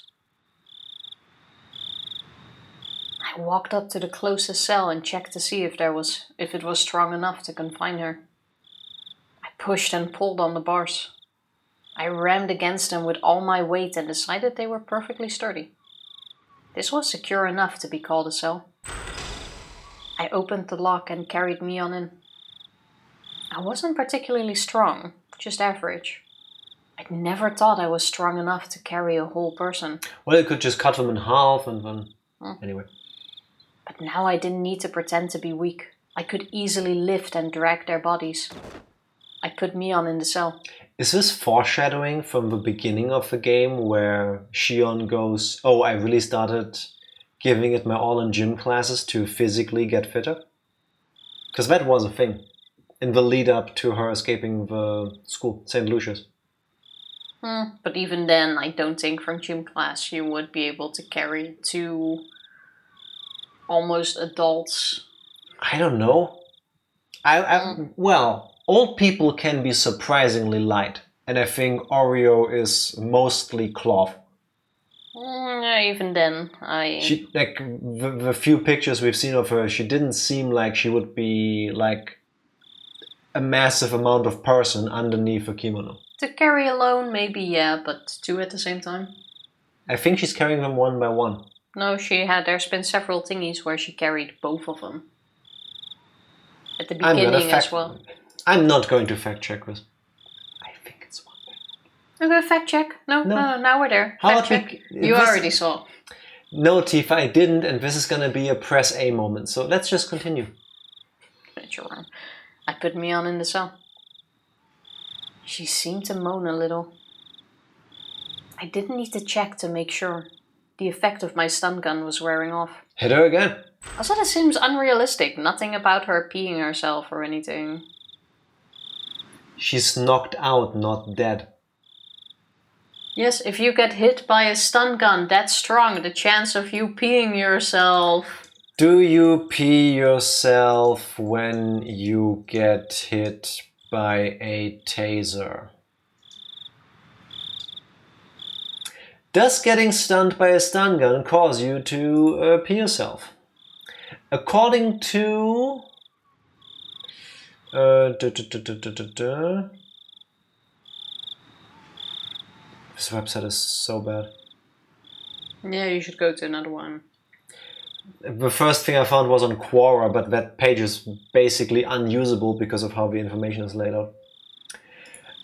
I walked up to the closest cell and checked to see if it was strong enough to confine her. I pushed and pulled on the bars. I rammed against them with all my weight and decided they were perfectly sturdy. This was secure enough to be called a cell. I opened the lock and carried Mion in. I wasn't particularly strong, just average. I'd never thought I was strong enough to carry a whole person. Well, you could just cut them in half and then... Anyway. But now I didn't need to pretend to be weak. I could easily lift and drag their bodies. I put Mion in the cell. Is this foreshadowing from the beginning of the game where Shion goes, oh, I really started giving it my all in gym classes to physically get fitter? Because that was a thing in the lead up to her escaping the school, St. Lucia's. But even then, I don't think from gym class you would be able to carry two almost adults. I don't know. Well, old people can be surprisingly light, and I think Oreo is mostly cloth. Even then, She like the few pictures we've seen of her, she didn't seem like she would be like a massive amount of person underneath a kimono. To carry alone, maybe yeah, but two at the same time. I think she's carrying them one by one. No, there's been several thingies where she carried both of them. At the beginning as well. I'm not going to fact check this. I think it's one. Okay, fact check. No, now we're there. How fact about check. You already saw. No, Tifa, I didn't, and this is gonna be a press A moment, so let's just continue. Sure. I put Mion in the cell. She seemed to moan a little. I didn't need to check to make sure. The effect of my stun gun was wearing off. Hit her again. Also, that seems unrealistic. Nothing about her peeing herself or anything. She's knocked out, not dead. Yes, if you get hit by a stun gun that strong, the chance of you peeing yourself. Do you pee yourself when you get hit by a taser? Does getting stunned by a stun gun cause you to pee yourself? According to... This website is so bad. Yeah, you should go to another one. The first thing I found was on Quora, but that page is basically unusable because of how the information is laid out.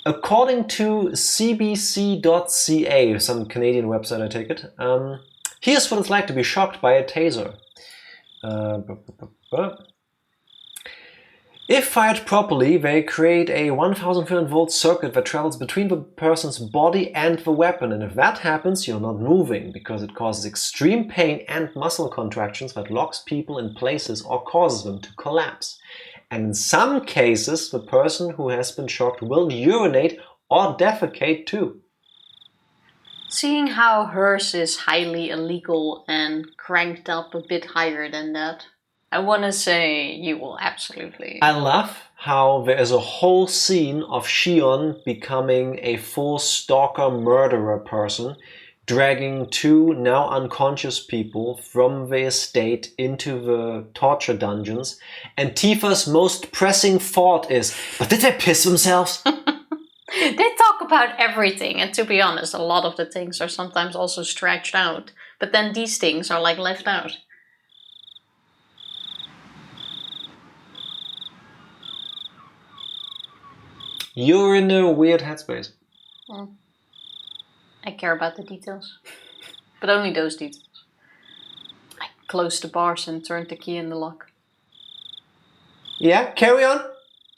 According to cbc.ca, some Canadian website I take it, here's what it's like to be shocked by a taser. If fired properly, they create a 1300 volt circuit that travels between the person's body and the weapon, and if that happens, you're not moving, because it causes extreme pain and muscle contractions that locks people in places or causes them to collapse. And in some cases, the person who has been shocked will urinate or defecate too. Seeing how hers is highly illegal and cranked up a bit higher than that, I want to say you will absolutely... I love how there is a whole scene of Shion becoming a full stalker murderer person dragging 2 now unconscious people from the estate into the torture dungeons. And Tifa's most pressing thought is, but did they piss themselves? They talk about everything, and to be honest, a lot of the things are sometimes also stretched out. But then these things are like left out. You're in a weird headspace. I care about the details. But only those details. I closed the bars and turned the key in the lock. Yeah, carry on.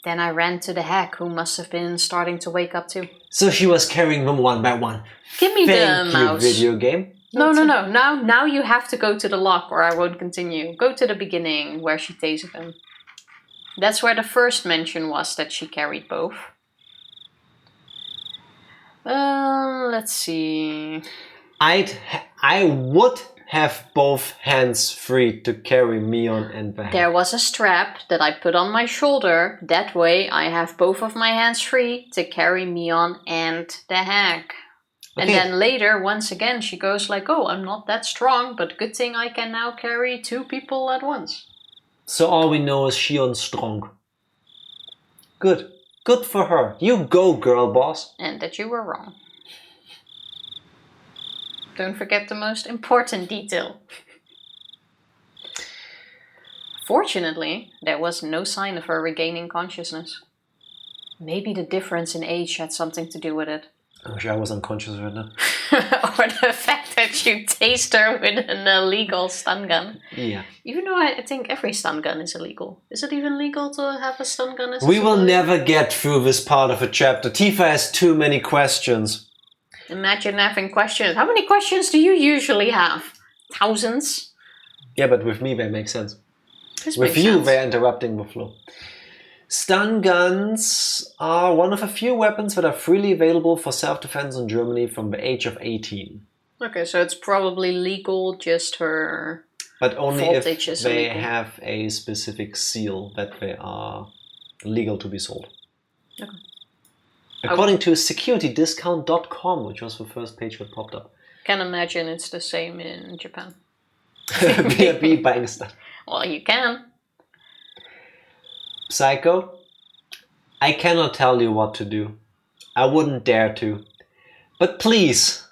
Then I ran to the hag, who must have been starting to wake up too. So she was carrying them one by one. Give me Thank the you, mouse. video game. No. Now you have to go to the lock or I won't continue. Go to the beginning where she tasered him. That's where the first mention was that she carried both. Let's see. I would have both hands free to carry Mion and the hag. There was a strap that I put on my shoulder. That way I have both of my hands free to carry Mion and the hag. Okay. And then later, once again, she goes like, oh, I'm not that strong, but good thing I can now carry 2 people at once. So all we know is Shion's strong. Good. Good for her. You go, girl boss. And that you were wrong. Don't forget the most important detail. Fortunately, there was no sign of her regaining consciousness. Maybe the difference in age had something to do with it. I wish I was unconscious right now. Or the fact that you tased her with an illegal stun gun. Yeah. Even though I think every stun gun is illegal. Is it even legal to have a stun gun as a We will civilian? never get through this part of a chapter. Tifa has too many questions. Imagine having questions. How many questions do you usually have? Thousands? Yeah, but with me they make sense. This With makes you, sense. they're interrupting the flow. Stun guns are one of a few weapons that are freely available for self-defense in Germany from the age of 18. Okay, so it's probably legal, just her... But only voltage if is they illegal. have a specific seal that they are legal to be sold. Okay. According to securitydiscount.com, which was the first page that popped up. Can imagine it's the same in Japan. B buying stuff. Well, you can. Psycho, I cannot tell you what to do. I wouldn't dare to. But please,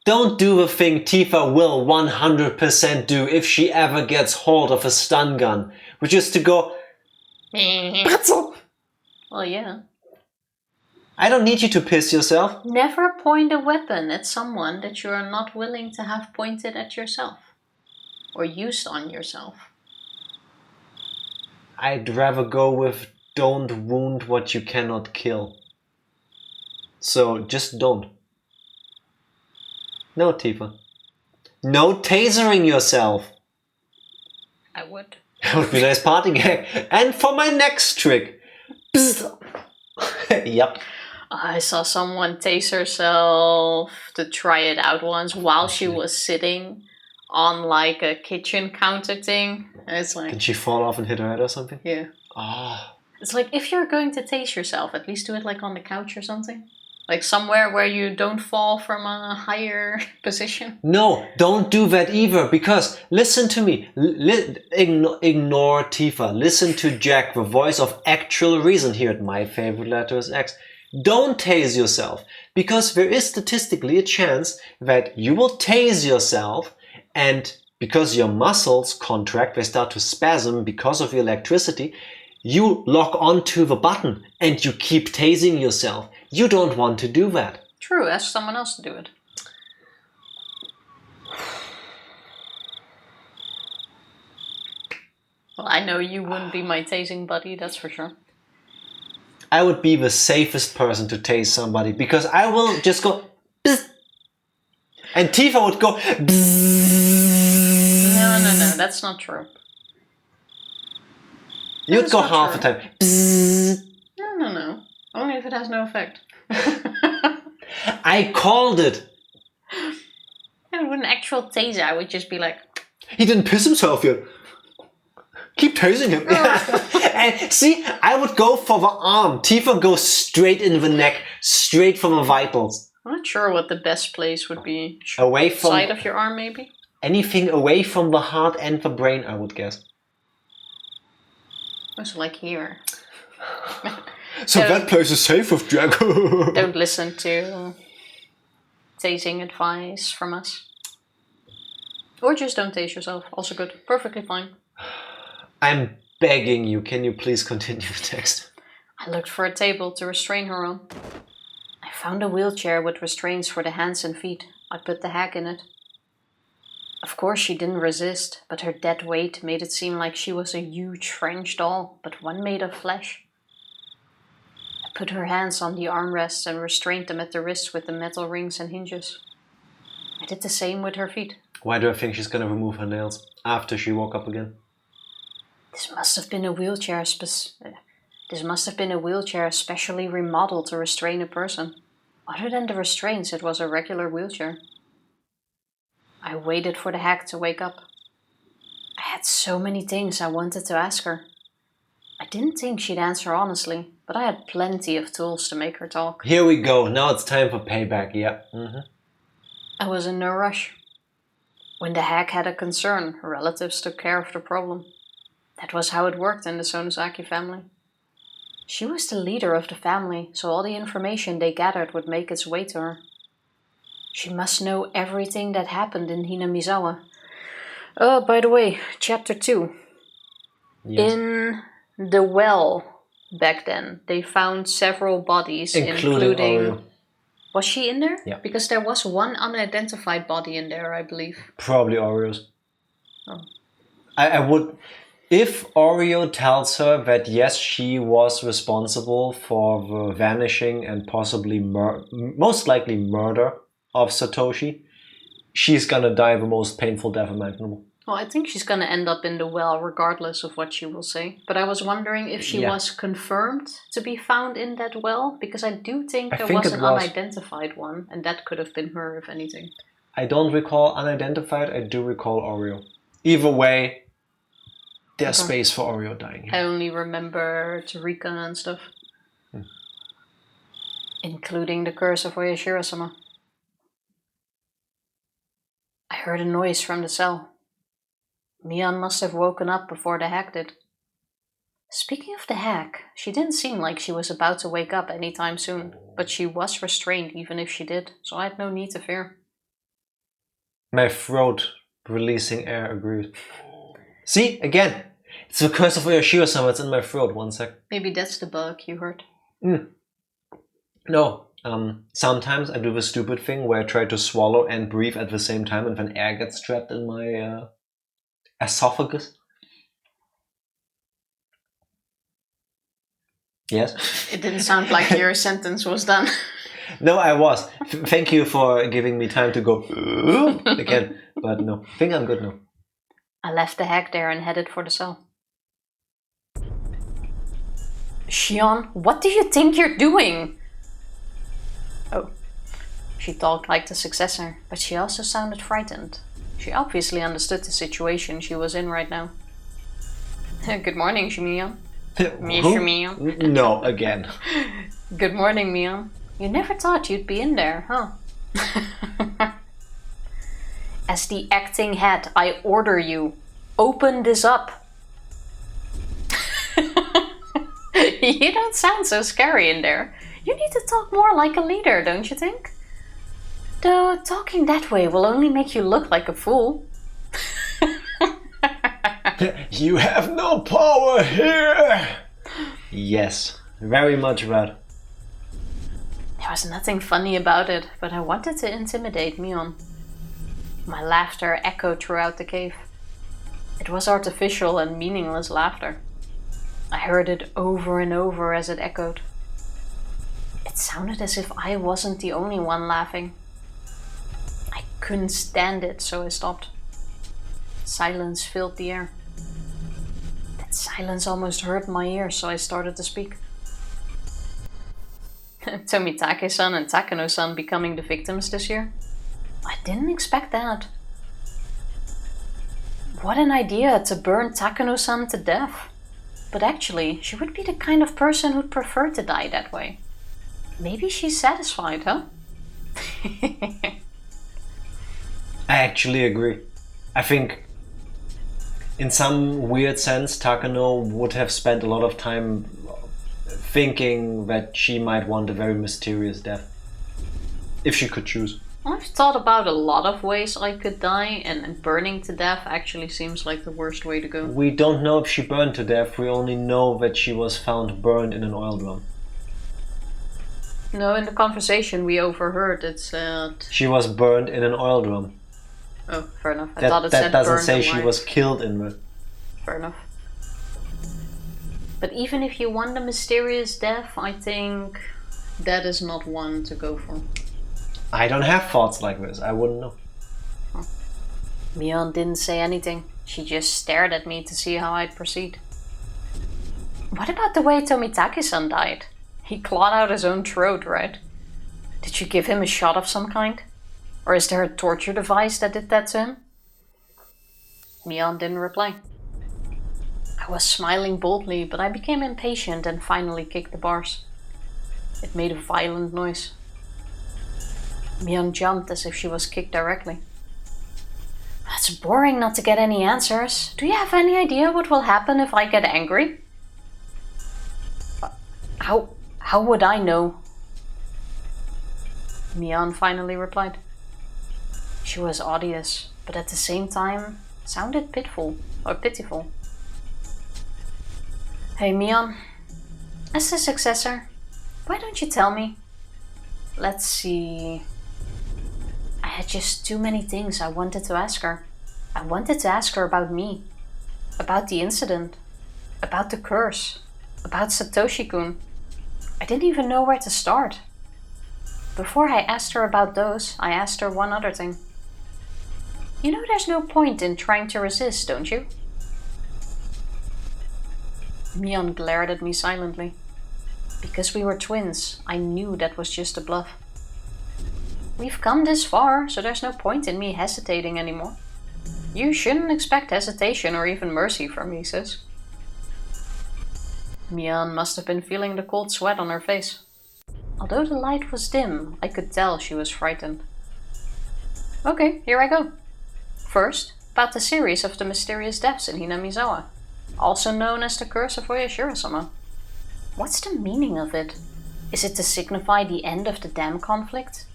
don't do the thing Tifa will 100% do if she ever gets hold of a stun gun, which is to go, Pretzel! Well, yeah. I don't need you to piss yourself. Never point a weapon at someone that you are not willing to have pointed at yourself. Or used on yourself. I'd rather go with don't wound what you cannot kill. So just don't. No, Tifa. No tasering yourself. I would. That would be a nice party gag. And for my next trick. Yep. I saw someone tase herself to try it out once while she was sitting on like a kitchen counter thing. And it's like... Did she fall off and hit her head or something? Yeah. Oh. It's like, if you're going to tase yourself, at least do it like on the couch or something. Like somewhere where you don't fall from a higher position. No, don't do that either, because listen to me. Ignore Tifa. Listen to Jack, the voice of actual reason here at My Favorite Letter is X. Don't tase yourself, because there is statistically a chance that you will tase yourself, and because your muscles contract, they start to spasm because of the electricity, you lock onto the button and you keep tasing yourself. You don't want to do that. True, ask someone else to do it. Well, I know you wouldn't be my tasing buddy, that's for sure. I would be the safest person to tase somebody, because I will just go Bzz. And Tifa would go Bzz. No, that's not true. You'd That's go not half true. the time. Bzz. No. Only if it has no effect. I called it. And with an actual taser, I would just be like... He didn't piss himself yet. Keep tasing him. And see, I would go for the arm. Tifa goes straight in the neck, straight from the vitals. I'm not sure what the best place would be. Away from Side of your arm, maybe? anything away from the heart and the brain, I would guess. Also like here. So that place is safe with Jack. Don't listen to tasting advice from us. Or just don't taste yourself. Also good. Perfectly fine. I'm begging you, can you please continue the text? I looked for a table to restrain her on. I found a wheelchair with restraints for the hands and feet. I put the hag in it. Of course she didn't resist, but her dead weight made it seem like she was a huge French doll, but one made of flesh. I put her hands on the armrests and restrained them at the wrists with the metal rings and hinges. I did the same with her feet. Why do I think she's gonna remove her nails after she woke up again? This must have been a wheelchair specially remodeled to restrain a person. Other than the restraints, it was a regular wheelchair. I waited for the hag to wake up. I had so many things I wanted to ask her. I didn't think she'd answer honestly, but I had plenty of tools to make her talk. Here we go, now it's time for payback, yeah. I was in no rush. When the hag had a concern, her relatives took care of the problem. That was how it worked in the Sonosaki family. She was the leader of the family, so all the information they gathered would make its way to her. She must know everything that happened in Hinamizawa. Oh, by the way, chapter 2. Yes. In the well back then, they found several bodies, Including Oreo. Was she in there? Yeah. Because there was one unidentified body in there, I believe. Probably Oreos. Oh. I would... If Oreo tells her that yes, she was responsible for the vanishing and possibly most likely murder of Satoshi, she's gonna die the most painful death imaginable. Well, I think she's gonna end up in the well regardless of what she will say. But I was wondering if she was confirmed to be found in that well, because I do think there was an unidentified one, and that could have been her, if anything. I don't recall unidentified, I do recall Oreo. Either way, there's space for Oreo dying here. I only remember Tarika and stuff. Including the curse of Oyashiro-sama. I heard a noise from the cell. Mion must have woken up before the hag did. Speaking of the hag, she didn't seem like she was about to wake up anytime soon, but she was restrained even if she did, so I had no need to fear. My throat releasing air agrees. See, again, it's the curse of Oyashiro-sama, it's in my throat, 1 sec. Maybe that's the bug you heard. No, sometimes I do the stupid thing where I try to swallow and breathe at the same time and then air gets trapped in my esophagus. Yes? It didn't sound like your sentence was done. No, I was. Thank you for giving me time to go again, but no, I think I'm good now. I left the hag there and headed for the cell. Shion, what do you think you're doing? Oh, she talked like the successor, but she also sounded frightened. She obviously understood the situation she was in right now. Good morning, Shimion. Shimion. No, again. Good morning, Mion. You never thought you'd be in there, huh? As the acting head, I order you, open this up. You don't sound so scary in there. You need to talk more like a leader, don't you think? Though talking that way will only make you look like a fool. You have no power here! Yes, very much that. There was nothing funny about it, but I wanted to intimidate Mion. My laughter echoed throughout the cave. It was artificial and meaningless laughter. I heard it over and over as it echoed. It sounded as if I wasn't the only one laughing. I couldn't stand it, so I stopped. Silence filled the air. That silence almost hurt my ears, so I started to speak. Tomitake-san and Takano-san becoming the victims this year? I didn't expect that. What an idea to burn Takano-san to death. But actually, she would be the kind of person who'd prefer to die that way. Maybe she's satisfied, huh? I actually agree. I think in some weird sense, Takano would have spent a lot of time thinking that she might want a very mysterious death. If she could choose. I've thought about a lot of ways I could die, and burning to death actually seems like the worst way to go. We don't know if she burned to death, we only know that she was found burned in an oil drum. No, in the conversation we overheard it said... She was burned in an oil drum. Oh, fair enough. I That, thought it that said doesn't burned say alive. she was killed in the... Fair enough. But even if you want a mysterious death, I think that is not one to go for. I don't have thoughts like this, I wouldn't know. Mion didn't say anything. She just stared at me to see how I'd proceed. What about the way Tomitake-san died? He clawed out his own throat, right? Did you give him a shot of some kind? Or is there a torture device that did that to him? Mion didn't reply. I was smiling boldly, but I became impatient and finally kicked the bars. It made a violent noise. Mion jumped as if she was kicked directly. It's boring not to get any answers. Do you have any idea what will happen if I get angry? How would I know? Mion finally replied. She was odious, but at the same time sounded pitiful. Hey Mion, as the successor, why don't you tell me? Let's see... I had just too many things I wanted to ask her. I wanted to ask her about me, about the incident, about the curse, about Satoshi-kun. I didn't even know where to start. Before I asked her about those, I asked her one other thing. You know there's no point in trying to resist, don't you? Mion glared at me silently. Because we were twins, I knew that was just a bluff. We've come this far, so there's no point in me hesitating anymore. You shouldn't expect hesitation or even mercy from me, sis. Mion must have been feeling the cold sweat on her face. Although the light was dim, I could tell she was frightened. Okay, here I go. First, about the series of the mysterious deaths in Hinamizawa, also known as the Curse of Oyashiro-sama. What's the meaning of it? Is it to signify the end of the dam conflict?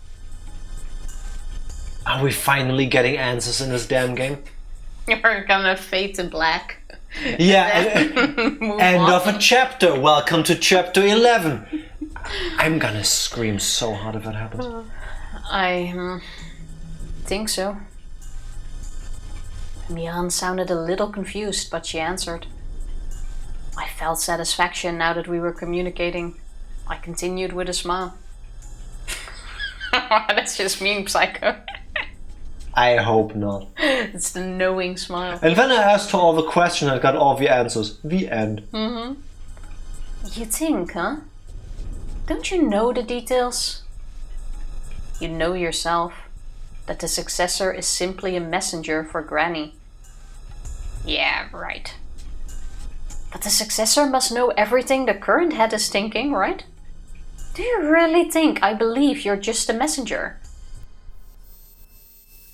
Are we finally getting answers in this damn game? You're gonna fade to black. Yeah, end of a chapter. Welcome to chapter 11. I'm gonna scream so hard if that happens. I think so. Mion sounded a little confused, but she answered. I felt satisfaction now that we were communicating. I continued with a smile. That's just mean, Psycho. I hope not. It's the knowing smile. And then I asked her all the questions and got all the answers. The end. Mm-hmm. You think, huh? Don't you know the details? You know yourself that the successor is simply a messenger for Granny. Yeah, right. But the successor must know everything the current head is thinking, right? Do you really think I believe you're just a messenger?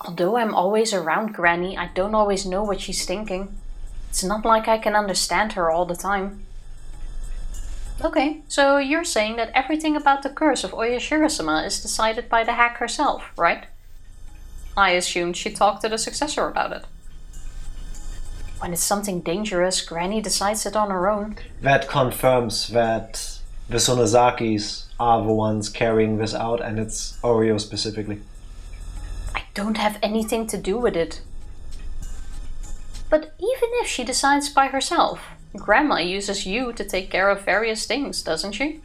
Although I'm always around Granny, I don't always know what she's thinking. It's not like I can understand her all the time. Okay, so you're saying that everything about the curse of Oyashiro-sama is decided by the hack herself, right? I assumed she talked to the successor about it. When it's something dangerous, Granny decides it on her own. That confirms that the Sonozakis are the ones carrying this out, and it's Oreo specifically. I don't have anything to do with it. But even if she decides by herself, Grandma uses you to take care of various things, doesn't she?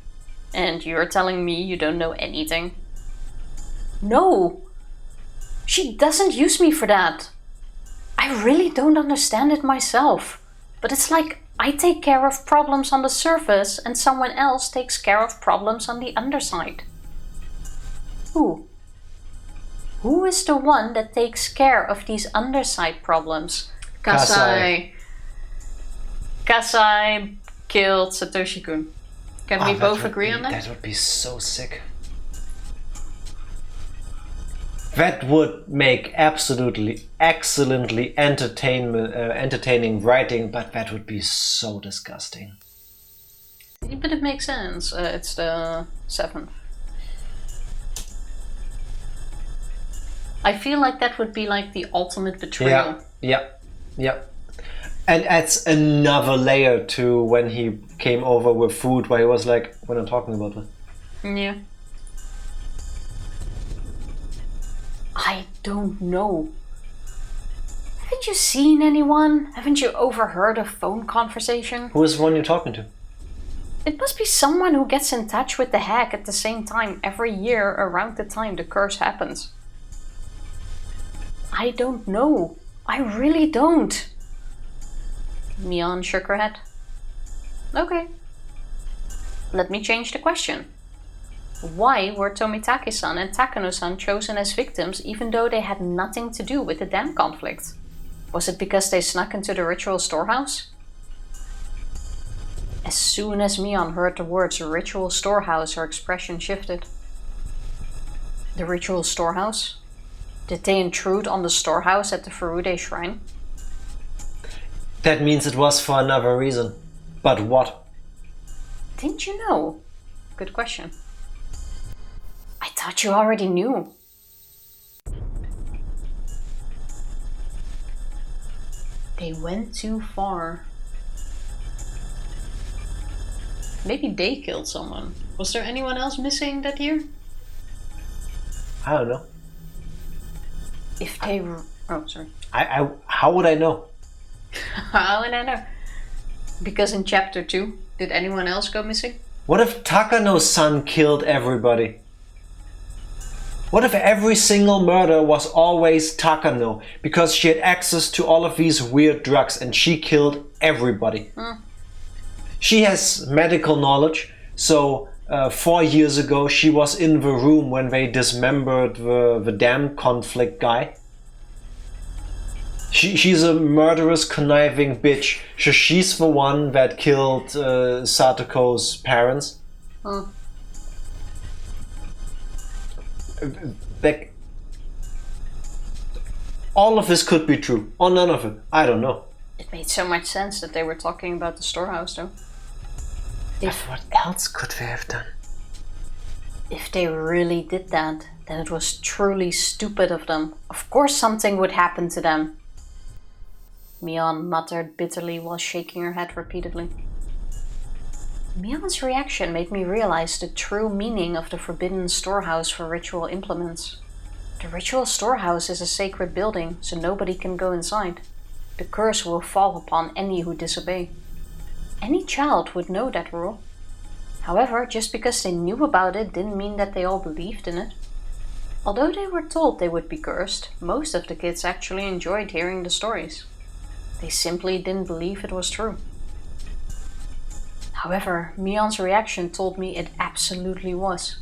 And you're telling me you don't know anything? No! She doesn't use me for that! I really don't understand it myself, but it's like I take care of problems on the surface and someone else takes care of problems on the underside. Who? Who is the one that takes care of these underside problems? Kasai. Kasai killed Satoshi-kun. Can we both agree on that? That would be so sick. That would make absolutely excellently entertaining writing, but that would be so disgusting. But it makes sense. It's the 7th. I feel like that would be like the ultimate betrayal. Yeah. And adds another layer to when he came over with food, where he was like, "What am I talking about?" Yeah. I don't know. Haven't you seen anyone? Haven't you overheard a phone conversation? Who is the one you're talking to? It must be someone who gets in touch with the hag at the same time every year around the time the curse happens. I don't know. I really don't. Mion shook her head. Okay. Let me change the question. Why were Tomitake-san and Takano-san chosen as victims even though they had nothing to do with the dam conflict? Was it because they snuck into the ritual storehouse? As soon as Mion heard the words ritual storehouse, her expression shifted. The ritual storehouse? Did they intrude on the storehouse at the Furude shrine? That means it was for another reason. But what? Didn't you know? Good question. I thought you already knew. They went too far. Maybe they killed someone. Was there anyone else missing that year? I don't know. If they were... Oh, sorry. How would I know? How would I know? Because in chapter 2, did anyone else go missing? What if Takano-san killed everybody? What if every single murder was always Takano, because she had access to all of these weird drugs and she killed everybody? She has medical knowledge, so 4 years ago she was in the room when they dismembered the dam conflict guy. She's a murderous, conniving bitch. So she's the one that killed Satoko's parents. Like, all of this could be true, or none of it. I don't know. It made so much sense that they were talking about the storehouse, though. What else could they have done? If they really did that, then it was truly stupid of them. Of course something would happen to them. Mion muttered bitterly while shaking her head repeatedly. Mion's reaction made me realize the true meaning of the forbidden storehouse for ritual implements. The ritual storehouse is a sacred building, so nobody can go inside. The curse will fall upon any who disobey. Any child would know that rule. However, just because they knew about it didn't mean that they all believed in it. Although they were told they would be cursed, most of the kids actually enjoyed hearing the stories. They simply didn't believe it was true. However, Mion's reaction told me it absolutely was.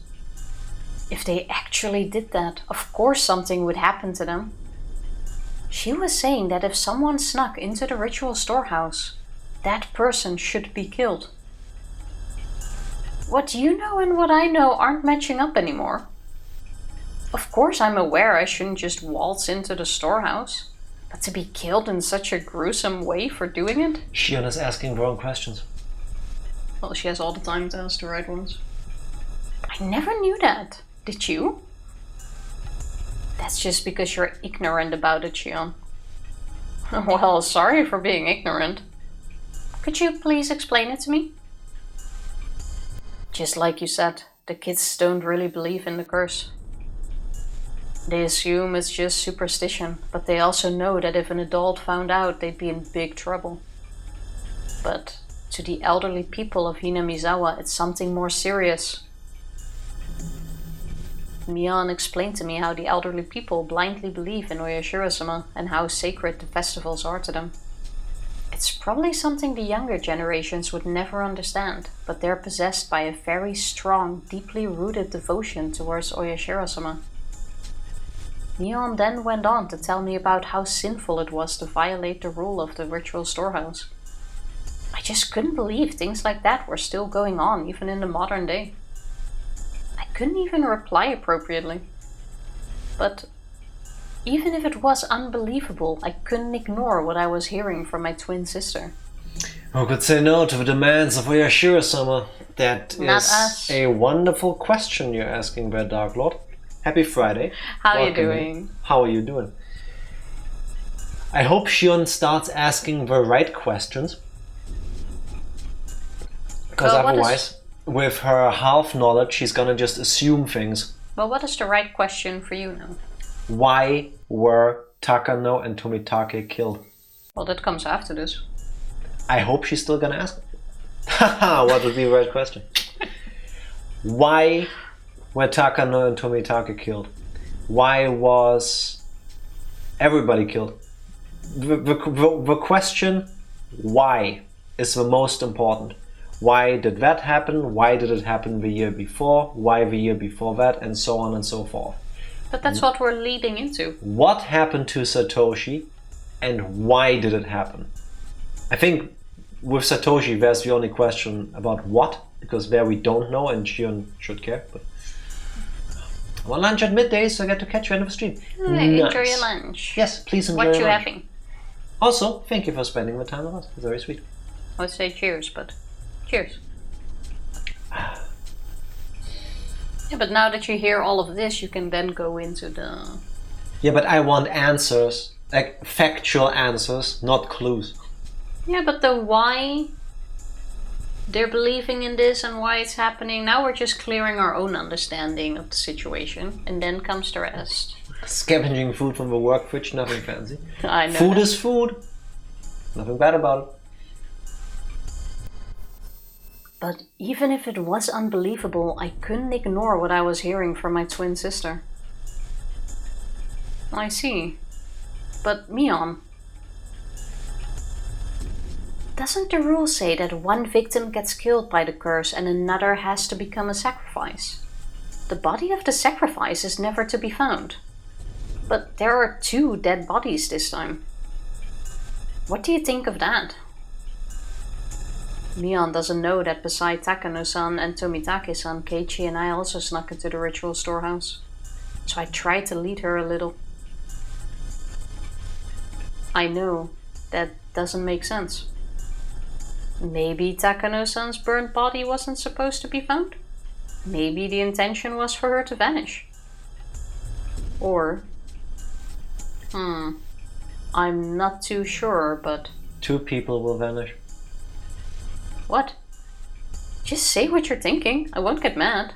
If they actually did that, of course something would happen to them. She was saying that if someone snuck into the ritual storehouse, that person should be killed. What you know and what I know aren't matching up anymore. Of course I'm aware I shouldn't just waltz into the storehouse, but to be killed in such a gruesome way for doing it? Shion is asking wrong questions. Well, she has all the time to ask the right ones. I never knew that. Did you? That's just because you're ignorant about it, Shion. Well, sorry for being ignorant. Could you please explain it to me? Just like you said, the kids don't really believe in the curse. They assume it's just superstition, but they also know that if an adult found out, they'd be in big trouble. But to the elderly people of Hinamizawa, it's something more serious. Mion explained to me how the elderly people blindly believe in oyashiro-sama and how sacred the festivals are to them. It's probably something the younger generations would never understand, but they're possessed by a very strong, deeply rooted devotion towards oyashiro-sama. Mion then went on to tell me about how sinful it was to violate the rule of the ritual storehouse. I just couldn't believe things like that were still going on even in the modern day. I couldn't even reply appropriately. But even if it was unbelievable, I couldn't ignore what I was hearing from my twin sister. Who could say no to the demands of oyashiro-sama? That Not is us. a wonderful question you're asking there, Dark Lord. Happy Friday. How are you Welcome doing? in. How are you doing? I hope Shion starts asking the right questions. Because Well, otherwise, with her half knowledge, she's gonna just assume things. Well, what is the right question for you now? Why were Takano and Tomitake killed? Well, that comes after this. I hope she's still gonna ask. Haha, what would be the right question? Why were Takano and Tomitake killed? Why was everybody killed? The question why is the most important. Why did that happen? Why did it happen the year before? Why the year before that? And so on and so forth. But that's what we're leading into. What happened to Satoshi and why did it happen? I think with Satoshi there's the only question about what, because there we don't know and Shion should care. But I'm on lunch at midday, so I get to catch you end of the stream. Hey, enjoy your lunch. Yes, please enjoy What your you lunch. having? Also, thank you for spending the time with us. It's very sweet. I would say cheers, but cheers. Yeah, but now that you hear all of this, you can then go into the... Yeah, but I want answers, like factual answers, not clues. Yeah, but the why they're believing in this and why it's happening, now we're just clearing our own understanding of the situation, and then comes the rest. Scavenging food from the work fridge, nothing fancy. I know. Food is food. Nothing bad about it. But even if it was unbelievable, I couldn't ignore what I was hearing from my twin sister. I see. But Mion, doesn't the rule say that one victim gets killed by the curse and another has to become a sacrifice? The body of the sacrifice is never to be found. But there are 2 dead bodies this time. What do you think of that? Mion doesn't know that beside Takano-san and Tomitake-san, Keiichi and I also snuck into the ritual storehouse. So I tried to lead her a little. I know, that doesn't make sense. Maybe Takano-san's burnt body wasn't supposed to be found? Maybe the intention was for her to vanish. Or... I'm not too sure, but... 2 people will vanish. What? Just say what you're thinking. I won't get mad.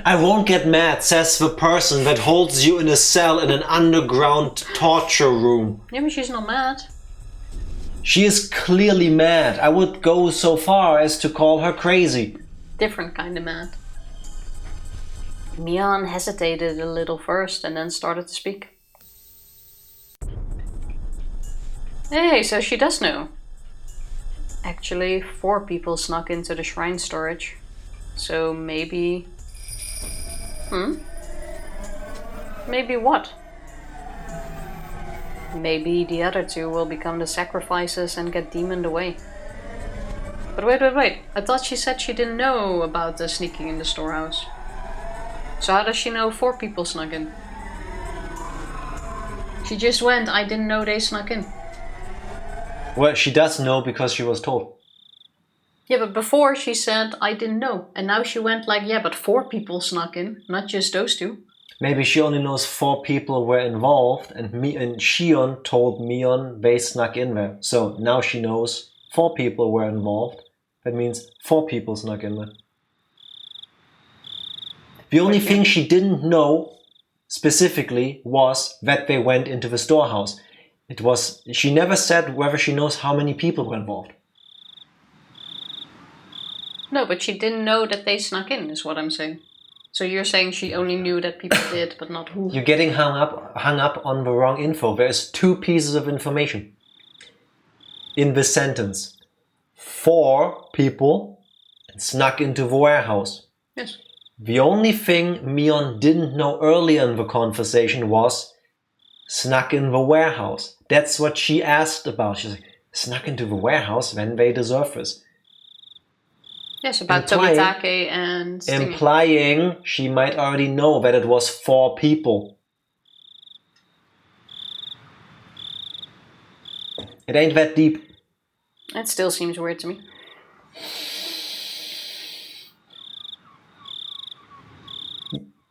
I won't get mad, says the person that holds you in a cell in an underground torture room. Yeah, but she's not mad. She is clearly mad. I would go so far as to call her crazy. Different kind of mad. Mion hesitated a little first and then started to speak. Hey, so she does know. Actually, 4 people snuck into the shrine storage. So maybe... Maybe what? Maybe the other 2 will become the sacrifices and get demoned away. But wait. I thought she said she didn't know about the sneaking in the storehouse. So how does she know 4 people snuck in? She just went, I didn't know they snuck in. Well, she does know because she was told. Yeah, but before she said, I didn't know. And now she went like, yeah, but 4 people snuck in, not just those 2. Maybe she only knows 4 people were involved and Shion told Mion they snuck in there. So now she knows 4 people were involved. That means 4 people snuck in there. The only thing she didn't know specifically was that they went into the storehouse. She never said whether she knows how many people were involved. No, but she didn't know that they snuck in, is what I'm saying. So you're saying she only knew that people did, but not who. You're getting hung up on the wrong info. There's 2 pieces of information in this sentence. 4 people snuck into the warehouse. Yes. The only thing Mion didn't know earlier in the conversation was snuck in the warehouse. That's what she asked about. She's like, snuck into the warehouse? Then they deserve this. Yes, about Tomitake and Stingy. Implying she might already know that it was 4 people. It ain't that deep. It still seems weird to me.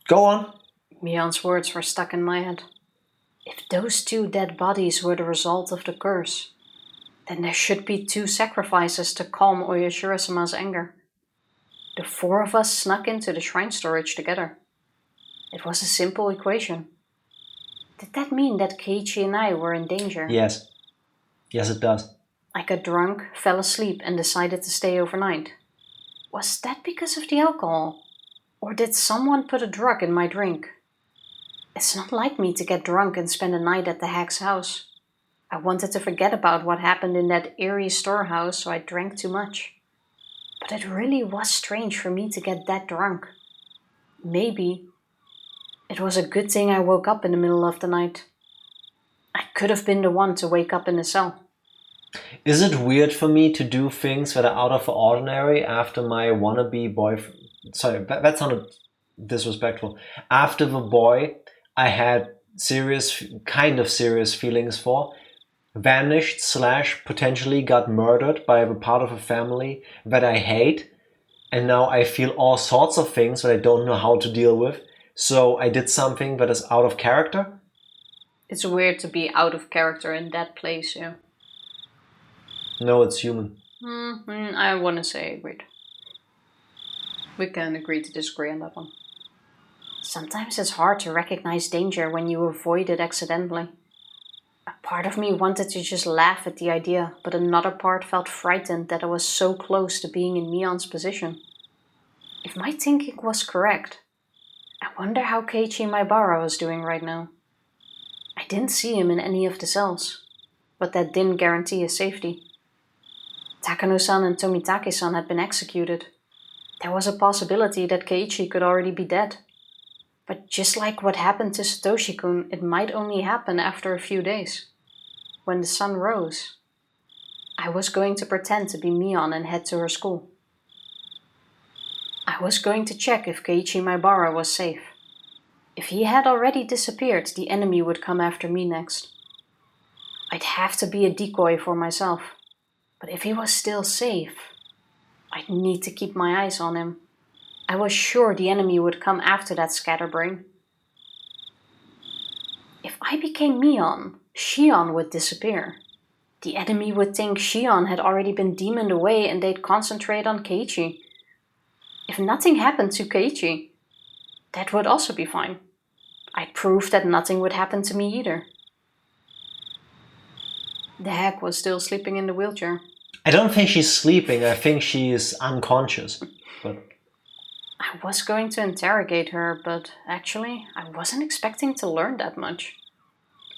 Go on. Mion's words were stuck in my head. If those 2 dead bodies were the result of the curse, then there should be 2 sacrifices to calm Oyashiro-sama's anger. The 4 of us snuck into the shrine storage together. It was a simple equation. Did that mean that Keiichi and I were in danger? Yes. Yes, it does. I got drunk, fell asleep, and decided to stay overnight. Was that because of the alcohol? Or did someone put a drug in my drink? It's not like me to get drunk and spend a night at the hag's house. I wanted to forget about what happened in that eerie storehouse, so I drank too much. But it really was strange for me to get that drunk. Maybe it was a good thing I woke up in the middle of the night. I could have been the one to wake up in the cell. Is it weird for me to do things that are out of the ordinary after my wannabe boyfriend? Sorry, that sounded disrespectful. After the boy I had kind of serious feelings for, vanished / potentially got murdered by a part of a family that I hate, and now I feel all sorts of things that I don't know how to deal with. So I did something that is out of character. It's weird to be out of character in that place, yeah. No, it's human. I want to say weird. We can agree to disagree on that one. Sometimes it's hard to recognize danger when you avoid it accidentally. A part of me wanted to just laugh at the idea, but another part felt frightened that I was so close to being in Mion's position. If my thinking was correct, I wonder how Keiichi Maebara was doing right now. I didn't see him in any of the cells, but that didn't guarantee his safety. Takano-san and Tomitake-san had been executed. There was a possibility that Keiichi could already be dead. But just like what happened to Satoshi-kun, it might only happen after a few days. When the sun rose, I was going to pretend to be Mion and head to her school. I was going to check if Keiichi Maebara was safe. If he had already disappeared, the enemy would come after me next. I'd have to be a decoy for myself. But if he was still safe, I'd need to keep my eyes on him. I was sure the enemy would come after that scatterbrain. If I became Mion, Shion would disappear. The enemy would think Shion had already been demoned away and they'd concentrate on Keiichi. If nothing happened to Keiichi, that would also be fine. I'd prove that nothing would happen to me either. The hag was still sleeping in the wheelchair. I don't think she's sleeping, I think she's unconscious. But I was going to interrogate her, but actually, I wasn't expecting to learn that much.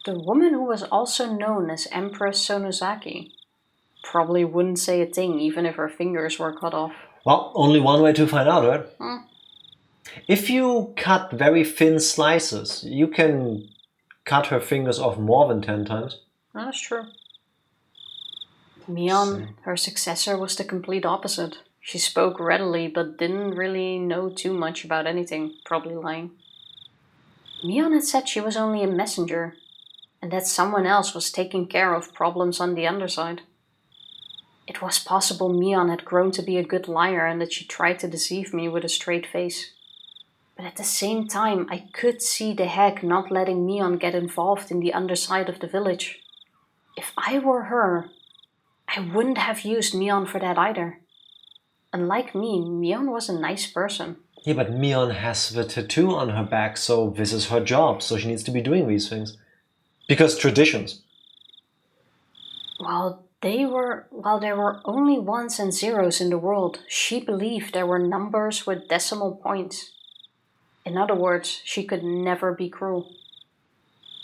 The woman who was also known as Empress Sonozaki probably wouldn't say a thing even if her fingers were cut off. well, only one way to find out, right? If you cut very thin slices, you can cut her fingers off more than 10 times. That's true. Mion, her successor, was the complete opposite. She spoke readily, but didn't really know too much about anything, probably lying. Mion had said she was only a messenger, and that someone else was taking care of problems on the underside. It was possible Mion had grown to be a good liar and that she tried to deceive me with a straight face. But at the same time, I could see the hag not letting Mion get involved in the underside of the village. If I were her, I wouldn't have used Mion for that either. Unlike me, Mion was a nice person. Yeah, but Mion has the tattoo on her back, so this is her job, so she needs to be doing these things. Because traditions. While there were only ones and zeros in the world, she believed there were numbers with decimal points. In other words, she could never be cruel.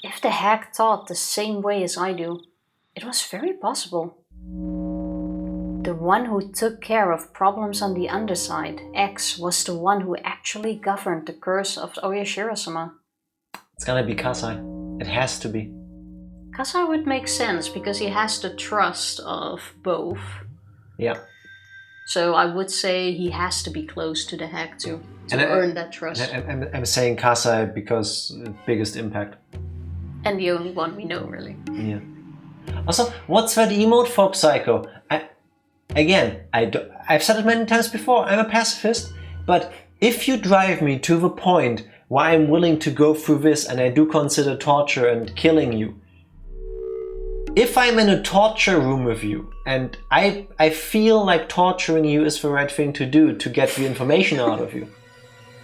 If the hag thought the same way as I do, it was very possible. The one who took care of problems on the underside, X, was the one who actually governed the curse of Oyashiro-sama. It's gonna be Kasai. It has to be. Kasai would make sense because he has the trust of both. Yeah. So I would say he has to be close to the hag to earn that trust. I'm saying Kasai because biggest impact. And the only one we know, really. Yeah. Also, what's that emote for, Psycho? I've said it many times before, I'm a pacifist, but if you drive me to the point where I'm willing to go through this and I do consider torture and killing you, if I'm in a torture room with you and I feel like torturing you is the right thing to do to get the information out of you,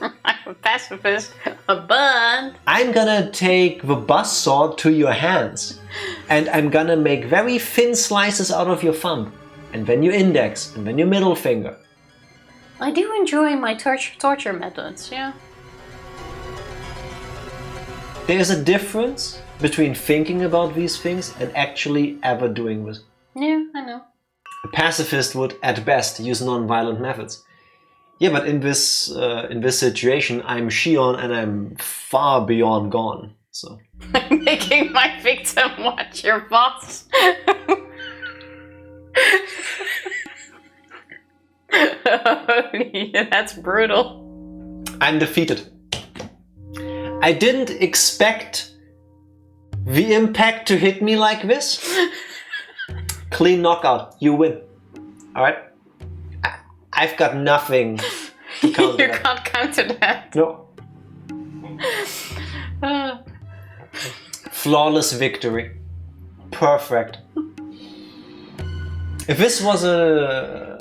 I'm a pacifist, but I'm gonna take the buzzsaw to your hands and I'm gonna make very thin slices out of your thumb and then your index and then your middle finger. I do enjoy my torture methods, yeah. There's a difference between thinking about these things and actually ever doing this. Yeah, I know. A pacifist would, at best, use non-violent methods. Yeah, but in this situation, I'm Shion and I'm far beyond gone. So I'm making my victim watch your boss. That's brutal. I'm defeated. I didn't expect the impact to hit me like this. Clean knockout. You win. Alright? I've got nothing to counter You that. can't counter that. No. Flawless victory. Perfect. If this was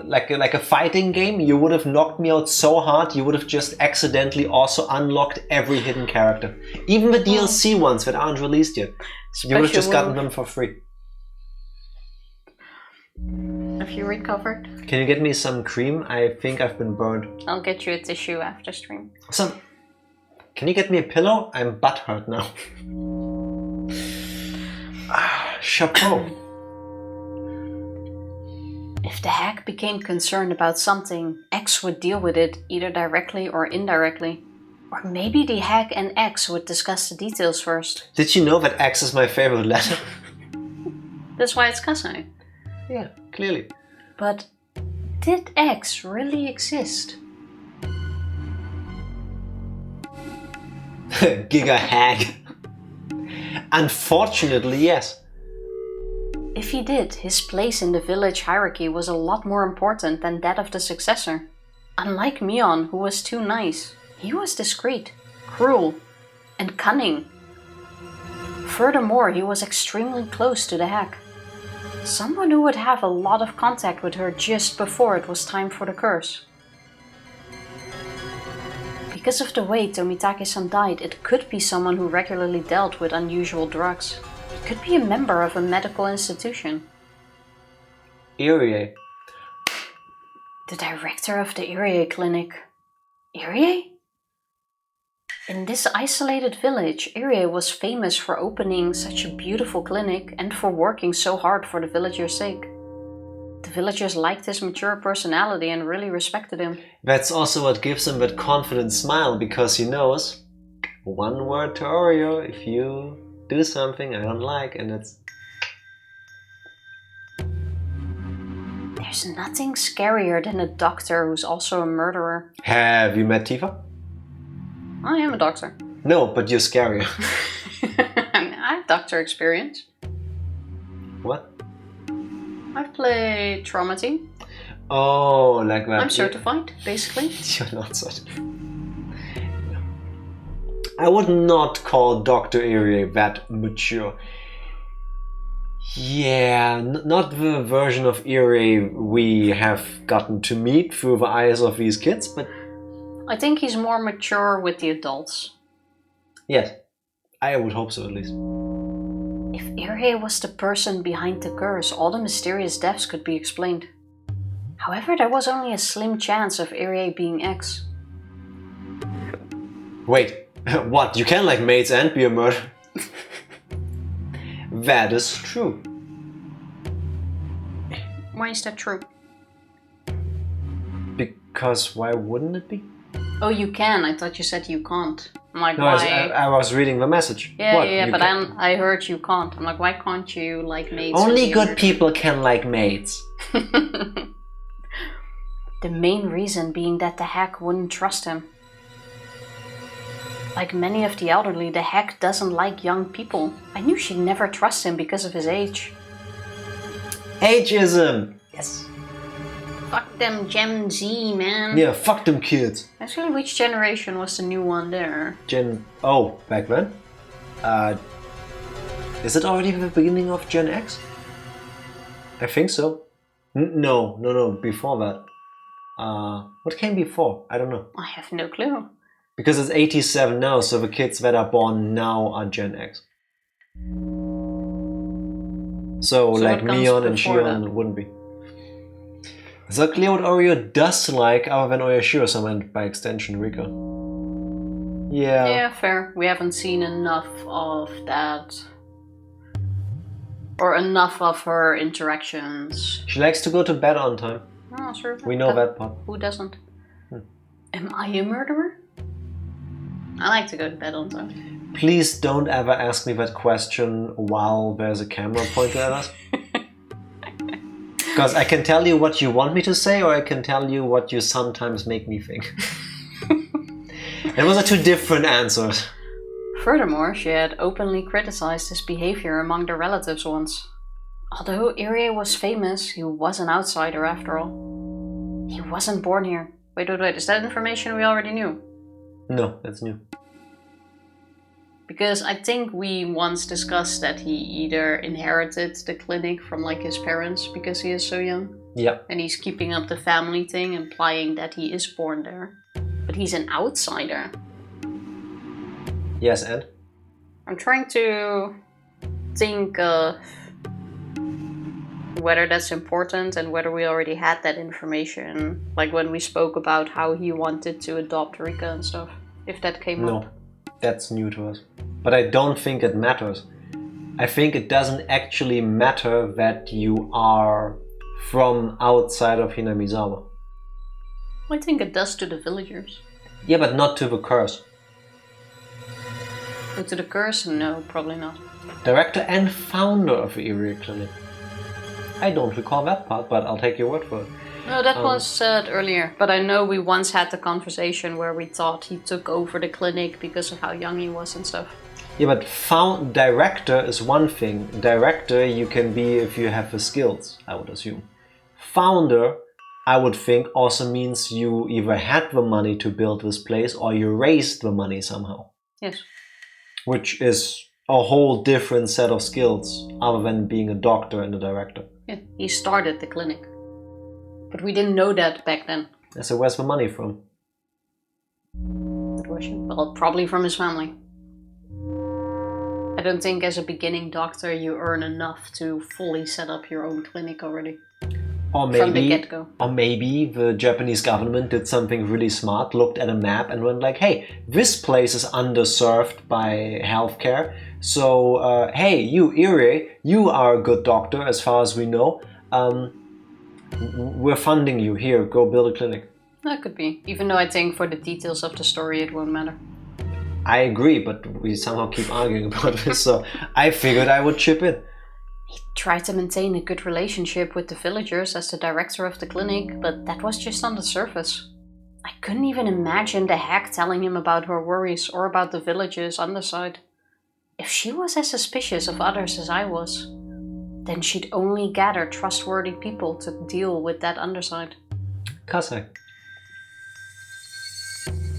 like a fighting game, you would have knocked me out so hard you would have just accidentally also unlocked every hidden character. Even the DLC ones that aren't released yet. You would have just gotten them for free. Have you recovered? Can you get me some cream? I think I've been burned. I'll get you a tissue after stream. Can you get me a pillow? I'm butthurt now. Chapeau. If the hack became concerned about something, X would deal with it either directly or indirectly. Or maybe the hack and X would discuss the details first. Did you know that X is my favorite letter? That's why it's Kasai. Yeah, clearly. But did X really exist? Giga hack. Unfortunately, yes. If he did, his place in the village hierarchy was a lot more important than that of the successor. Unlike Mion, who was too nice, he was discreet, cruel, and cunning. Furthermore, he was extremely close to the hack. Someone who would have a lot of contact with her just before it was time for the curse. Because of the way Tomitake-san died, it could be someone who regularly dealt with unusual drugs. It could be a member of a medical institution. Irie. The director of the Irie clinic. Irie? In this isolated village, Irie was famous for opening such a beautiful clinic and for working so hard for the villagers' sake. The villagers liked his mature personality and really respected him. That's also what gives him that confident smile, because he knows one word to Oreo if you do something I don't like, and it's... There's nothing scarier than a doctor who's also a murderer. Have you met Tifa? I am a doctor. No, but you're scarier. I have doctor experience. What? I've played Trauma Team. Oh, like that. I'm certified, basically. You're not certified. I would not call Dr. Irie that mature. Yeah, not the version of Irie we have gotten to meet through the eyes of these kids, but... I think he's more mature with the adults. Yes, I would hope so at least. If Irie was the person behind the curse, all the mysterious deaths could be explained. However, there was only a slim chance of Irie being X. Wait, what? You can like maids and be a murderer? That is true. Why is that true? Because why wouldn't it be? Oh, you can. I thought you said you can't. I'm like, No, why? I was reading the message. Yeah, What? yeah, You but can- I heard you can't. I'm like, why can't you like maids? Only and be a good murderer? people can like maids. The main reason being that the hack wouldn't trust him. Like many of the elderly, the hack doesn't like young people. I knew she'd never trust him because of his age. Ageism! Yes. Fuck them Gen Z, man. Yeah, fuck them kids. Actually, which generation was the new one there? Oh, back then? Is it already the beginning of Gen X? I think so. No, before that. What came before? I don't know. I have no clue. Because it's 87 now, so the kids that are born now are Gen X. So like Neon and Shion wouldn't be. So clear what Oreo does like, other than oyashiro-sama and by extension Rika. Yeah. Yeah, fair. We haven't seen enough of that. Or enough of her interactions. She likes to go to bed on time. Oh, sure. We know that part. Who doesn't? Am I a murderer? I like to go to bed on time. Please don't ever ask me that question while there's a camera pointed at us. Because I can tell you what you want me to say, or I can tell you what you sometimes make me think. And those are two different answers. Furthermore, she had openly criticized his behavior among their relatives once. Although Irie was famous, he was an outsider after all. He wasn't born here. Wait, is that information we already knew? No, that's new. Because I think we once discussed that he either inherited the clinic from like his parents because he is so young. Yeah. And he's keeping up the family thing, implying that he is born there. But he's an outsider. Yes, and? I'm trying to think of whether that's important and whether we already had that information. Like when we spoke about how he wanted to adopt Rika and stuff. If that came up. No, that's new to us. But I don't think it matters. I think it doesn't actually matter that you are from outside of Hinamizawa. I think it does to the villagers. Yeah, but not to the curse. But to the curse? No, probably not. Director and founder of the Irie Clinic. I don't recall that part, but I'll take your word for it. No, that was said earlier. But I know we once had the conversation where we thought he took over the clinic because of how young he was and stuff. Yeah, but director is one thing. Director you can be if you have the skills, I would assume. Founder, I would think, also means you either had the money to build this place or you raised the money somehow. Yes. Which is a whole different set of skills other than being a doctor and a director. Yeah, he started the clinic. But we didn't know that back then. So where's the money from? Good question. Well, probably from his family. I don't think as a beginning doctor you earn enough to fully set up your own clinic already. Or maybe, from the get-go. Or maybe the Japanese government did something really smart, looked at a map and went like, hey, this place is underserved by healthcare. So, hey, you, Irie, you are a good doctor as far as we know. We're funding you. Here, go build a clinic. That could be. Even though I think for the details of the story it won't matter. I agree, but we somehow keep arguing about this, so I figured I would chip in. He tried to maintain a good relationship with the villagers as the director of the clinic, but that was just on the surface. I couldn't even imagine the hag telling him about her worries or about the villagers' underside. If she was as suspicious of others as I was, then she'd only gather trustworthy people to deal with that underside. Kasai.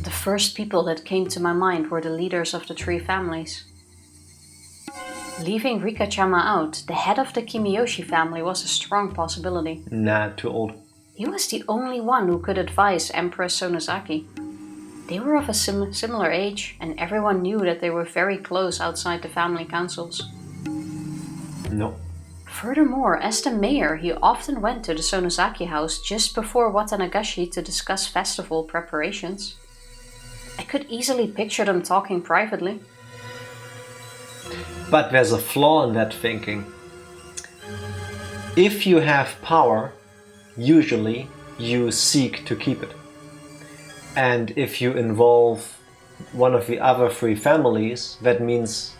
The first people that came to my mind were the leaders of the three families. Leaving Rika-chama out, the head of the Kimiyoshi family was a strong possibility. Nah, too old. He was the only one who could advise Empress Sonozaki. They were of a similar age, and everyone knew that they were very close outside the family councils. No. Furthermore, as the mayor, he often went to the Sonozaki house just before Watanagashi to discuss festival preparations. I could easily picture them talking privately. But there's a flaw in that thinking. If you have power, usually you seek to keep it. And if you involve one of the other three families, that means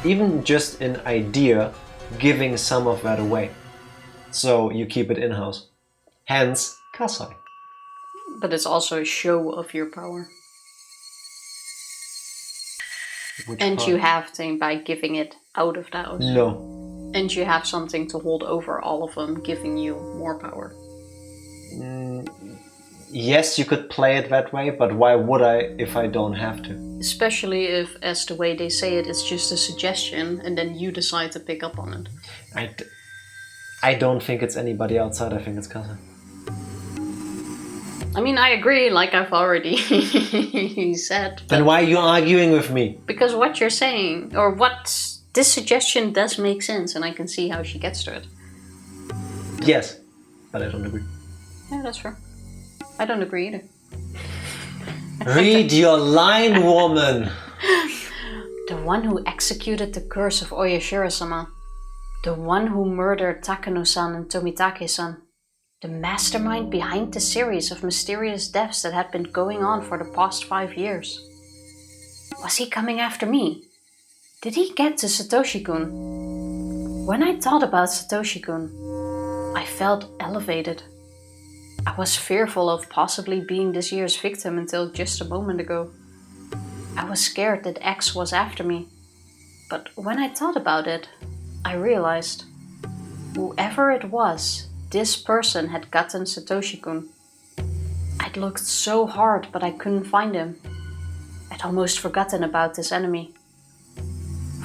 even just an idea giving some of that away. So you keep it in-house. Hence, Kasai. But it's also a show of your power. Which and part? you have to by giving it out of the house. No. And you have something to hold over all of them, giving you more power. Yes, you could play it that way, but why would I if I don't have to? Especially if, as the way they say it, it's just a suggestion and then you decide to pick up on it. I don't think it's anybody outside, I think it's Kasa. I mean, I agree, like I've already said. Then why are you arguing with me? Because what you're saying, or this suggestion does make sense, and I can see how she gets to it. Yes, but I don't agree. Yeah, that's fair. I don't agree either. Read your line, woman! The one who executed the curse of Oyashiro-sama. The one who murdered Takano-san and Tomitake-san. The mastermind behind the series of mysterious deaths that had been going on for the past 5 years. Was he coming after me? Did he get to Satoshi-kun? When I thought about Satoshi-kun, I felt elevated. I was fearful of possibly being this year's victim until just a moment ago. I was scared that X was after me. But when I thought about it, I realized whoever it was, this person had gotten Satoshi-kun. I'd looked so hard, but I couldn't find him. I'd almost forgotten about this enemy.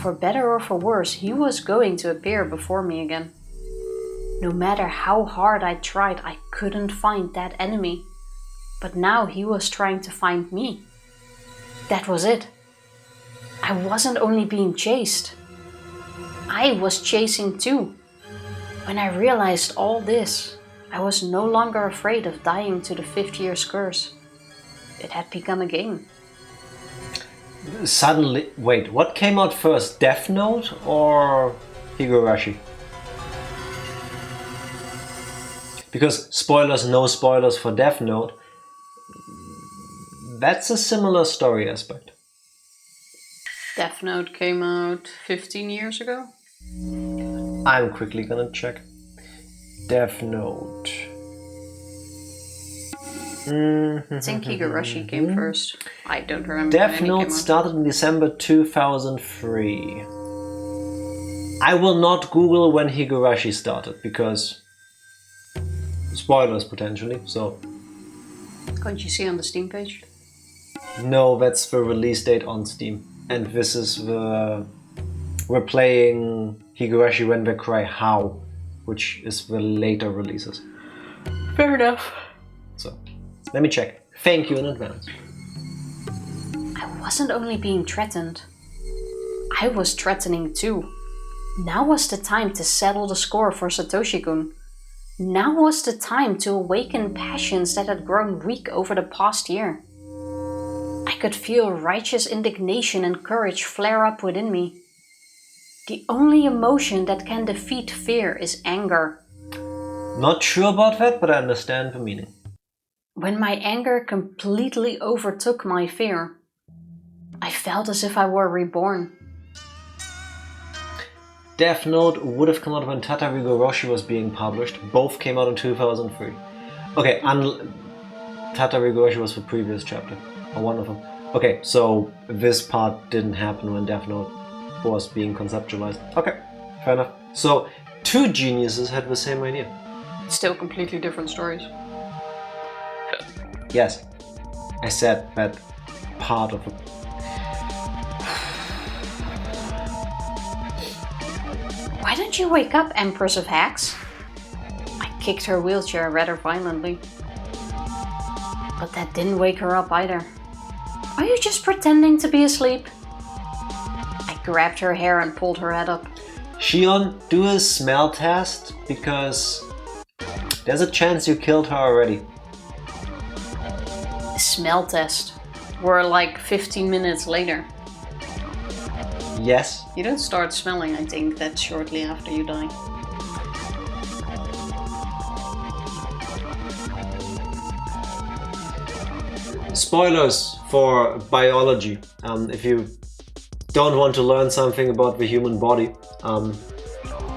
For better or for worse, he was going to appear before me again. No matter how hard I tried, I couldn't find that enemy. But now he was trying to find me. That was it. I wasn't only being chased. I was chasing too. When I realized all this, I was no longer afraid of dying to the 5th year's curse. It had become a game. Suddenly, wait, what came out first, Death Note or Higurashi? Because spoilers, no spoilers for Death Note, that's a similar story aspect. Death Note came out 15 years ago? I'm quickly gonna check. Death Note. I think Higurashi came first. I don't remember. Death Note started in December 2003. I will not Google when Higurashi started because spoilers potentially, so. Can't you see on the Steam page? No, that's the release date on Steam. And this is we're playing Higurashi When They Cry How, which is the later releases. Fair enough. So, let me check. Thank you in advance. I wasn't only being threatened. I was threatening too. Now was the time to settle the score for Satoshi-kun. Now was the time to awaken passions that had grown weak over the past year. I could feel righteous indignation and courage flare up within me. The only emotion that can defeat fear is anger. Not sure about that, but I understand the meaning. When my anger completely overtook my fear, I felt as if I were reborn. Death Note would have come out when Tatarigoroshi was being published. Both came out in 2003. Okay, Tatarigoroshi was the previous chapter, or one of them. Okay, so this part didn't happen when Death Note was being conceptualized. Okay, fair enough. So, two geniuses had the same idea. Still completely different stories. Yes, I said that part of it. Why don't you wake up, Empress of Hacks? I kicked her wheelchair rather violently. But that didn't wake her up either. Are you just pretending to be asleep? I grabbed her hair and pulled her head up. Shion, do a smell test, because there's a chance you killed her already. A smell test. We're like 15 minutes later. Yes. You don't start smelling, I think, that shortly after you die. Spoilers for biology. If you don't want to learn something about the human body,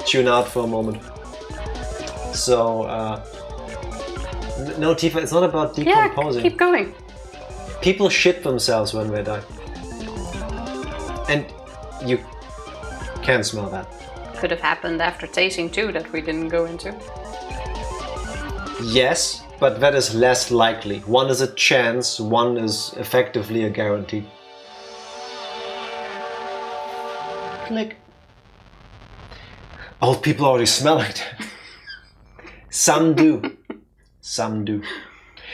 tune out for a moment. So, no, Tifa, it's not about decomposing. Yeah, keep going. People shit themselves when they die. And you can smell that. could have happened after tasting too that we didn't go into. Yes, but that is less likely. One is a chance, one is effectively a guarantee. Click. Old people already smell it. Some do. Some do.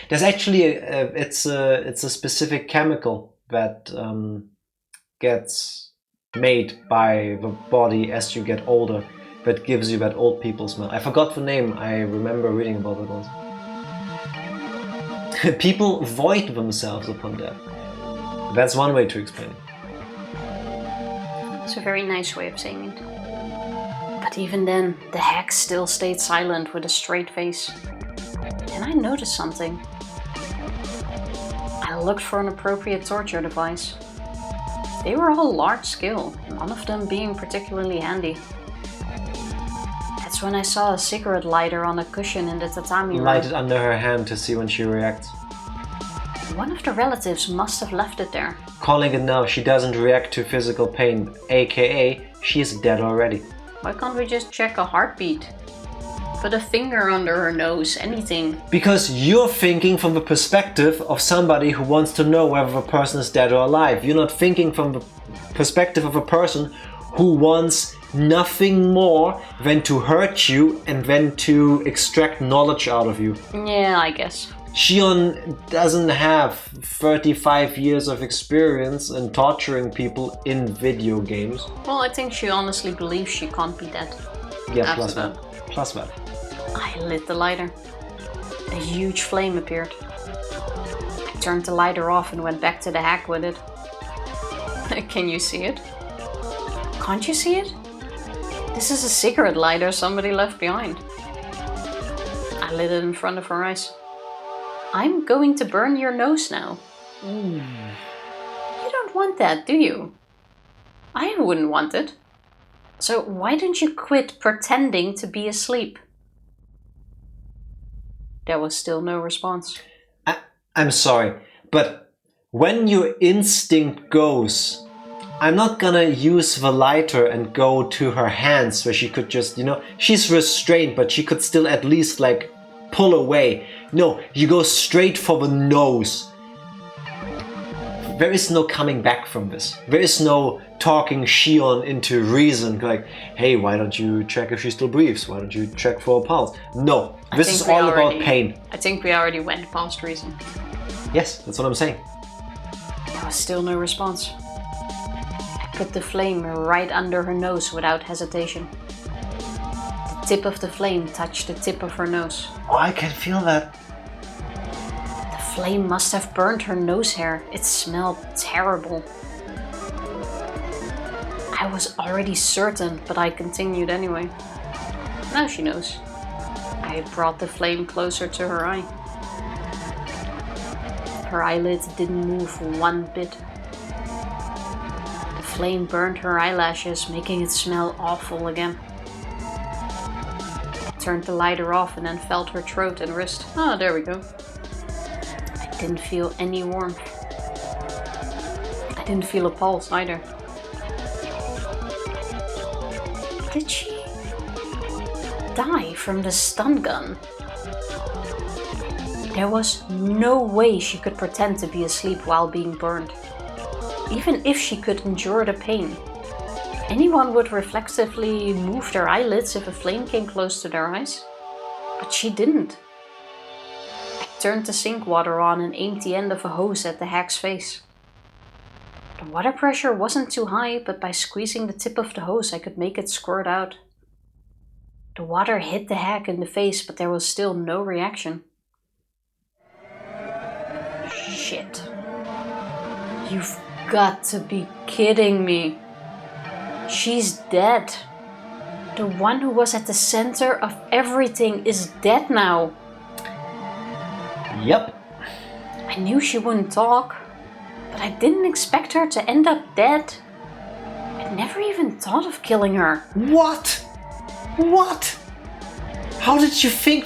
There's actually it's a specific chemical that gets made by the body as you get older that gives you that old people smell. I forgot the name. I remember reading about it once. People void themselves upon death. That's one way to explain it. It's a very nice way of saying it. But even then, the hag still stayed silent with a straight face. And I noticed something. I looked for an appropriate torture device. They were all large scale, none of them being particularly handy. That's when I saw a cigarette lighter on a cushion in the tatami room. Light it under her hand to see when she reacts. One of the relatives must have left it there. Calling it now, she doesn't react to physical pain, aka she is dead already. Why can't we just check a heartbeat? Put a finger under her nose, anything. Because you're thinking from the perspective of somebody who wants to know whether a person is dead or alive. You're not thinking from the perspective of a person who wants nothing more than to hurt you and then to extract knowledge out of you. Yeah, I guess. Shion doesn't have 35 years of experience in torturing people in video games. Well, I think she honestly believes she can't be dead. Yeah, plus that. Plus that. I lit the lighter. A huge flame appeared. I turned the lighter off and went back to the hag with it. Can you see it? Can't you see it? This is a cigarette lighter somebody left behind. I lit it in front of her eyes. I'm going to burn your nose now. You don't want that, do you? I wouldn't want it. So why don't you quit pretending to be asleep? There was still no response. I'm sorry, but when your instinct goes, I'm not gonna use the lighter and go to her hands where she could just, she's restrained, but she could still at least like pull away. No, you go straight for the nose. There is no coming back from this. There is no talking Shion into reason, like, hey, why don't you check if she still breathes? Why don't you check for a pulse? No, this is all about pain. I think we already went past reason. Yes, that's what I'm saying. There was still no response. I put the flame right under her nose without hesitation. The tip of the flame touched the tip of her nose. Oh, I can feel that. The flame must have burned her nose hair. It smelled terrible. I was already certain, but I continued anyway. Now she knows. I brought the flame closer to her eye. Her eyelids didn't move one bit. The flame burned her eyelashes, making it smell awful again. I turned the lighter off and then felt her throat and wrist. Oh, there we go. I didn't feel any warmth. I didn't feel a pulse either. Did she die from the stun gun? There was no way she could pretend to be asleep while being burned. Even if she could endure the pain. Anyone would reflexively move their eyelids if a flame came close to their eyes. But she didn't. I turned the sink water on and aimed the end of a hose at the hag's face. The water pressure wasn't too high, but by squeezing the tip of the hose I could make it squirt out. The water hit the hag in the face, but there was still no reaction. Shit. You've got to be kidding me. She's dead. The one who was at the center of everything is dead now. Yep. I knew she wouldn't talk, but I didn't expect her to end up dead. I never even thought of killing her. What? What? How did you think?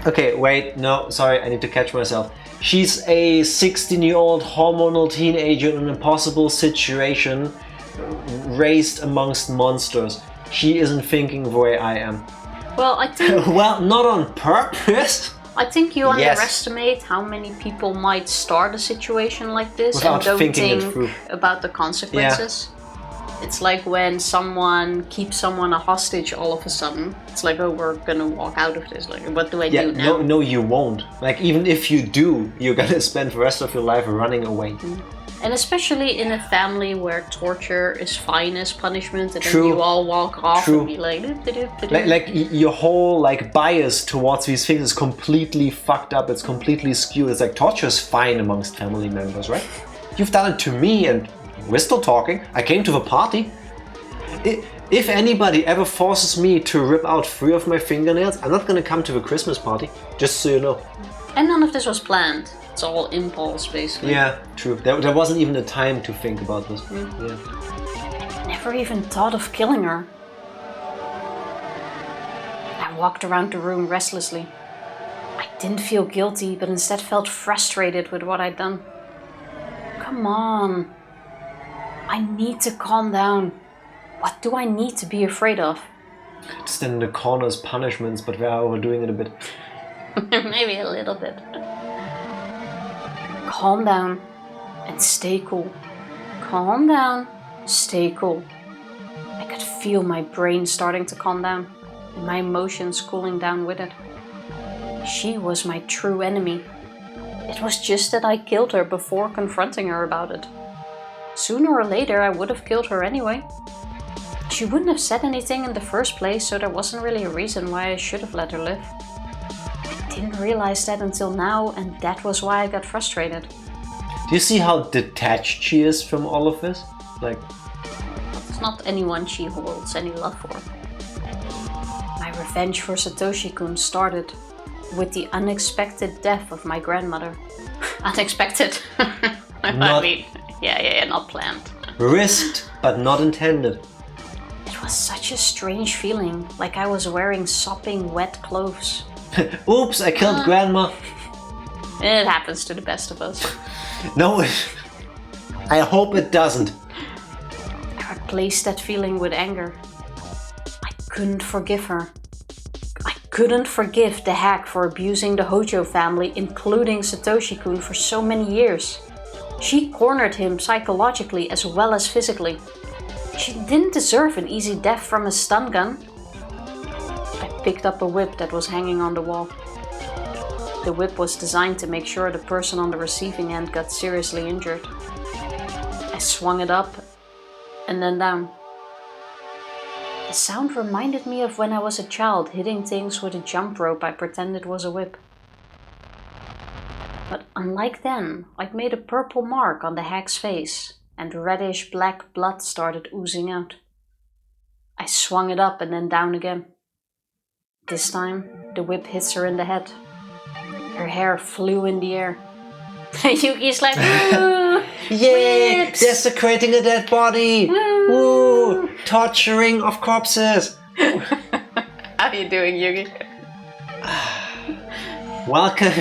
Okay, wait, no, sorry, I need to catch myself. She's a 16-year-old hormonal teenager in an impossible situation, raised amongst monsters. she isn't thinking the way I am. Well, I think Well, not on purpose. you Yes. underestimate how many people might start a situation like this Without and don't thinking it think through. about the consequences. It's like when someone keeps someone a hostage all of a sudden. It's like, oh, we're gonna walk out of this. Like, what do I do now? No, you won't. Like, even if you do, you're gonna spend the rest of your life running away. And especially in a family where torture is fine as punishment, and True. then you all walk off True. and be like, "Do-do-do-do-do." Like your whole like bias towards these things is completely fucked up. It's completely skewed. It's like torture is fine amongst family members, right? You've done it to me, and we're still talking. I came to the party. If anybody ever forces me to rip out 3 of my fingernails, I'm not gonna come to the Christmas party. Just so you know. And none of this was planned. It's all impulse, basically. Yeah, true. There wasn't even a time to think about this. Yeah. Never even thought of killing her. I walked around the room restlessly. I didn't feel guilty, but instead felt frustrated with what I'd done. Come on. I need to calm down. What do I need to be afraid of? Just in the corners, punishments, but we're overdoing it a bit. Maybe a little bit. Calm down and stay cool. Calm down, stay cool. I could feel my brain starting to calm down and my emotions cooling down with it. She was my true enemy. It was just that I killed her before confronting her about it. Sooner or later, I would have killed her anyway. She wouldn't have said anything in the first place, so there wasn't really a reason why I should have let her live. I didn't realize that until now, and that was why I got frustrated. Do you see how detached she is from all of this? Like, It's not anyone she holds any love for. My revenge for Satoshi-kun started with the unexpected death of my grandmother. Unexpected. I mean, yeah, not planned. risked, but not intended. It was such a strange feeling, like I was wearing sopping wet clothes. Oops, I killed Grandma. It happens to the best of us. No, I hope it doesn't. I replaced that feeling with anger. I couldn't forgive her. I couldn't forgive the hack for abusing the Hojo family, including Satoshi-kun, for so many years. She cornered him psychologically as well as physically. She didn't deserve an easy death from a stun gun. I picked up a whip that was hanging on the wall. The whip was designed to make sure the person on the receiving end got seriously injured. I swung it up and then down. The sound reminded me of when I was a child hitting things with a jump rope I pretended was a whip. But unlike then, I'd made a purple mark on the hag's face, and reddish black blood started oozing out. I swung it up and then down again. This time, the whip hits her in the head. Her hair flew in the air. Yuki's like, woo! Yay! Whips! Desecrating a dead body! Woo! Woo! Torturing of corpses! How are you doing, Yuki? Welcome!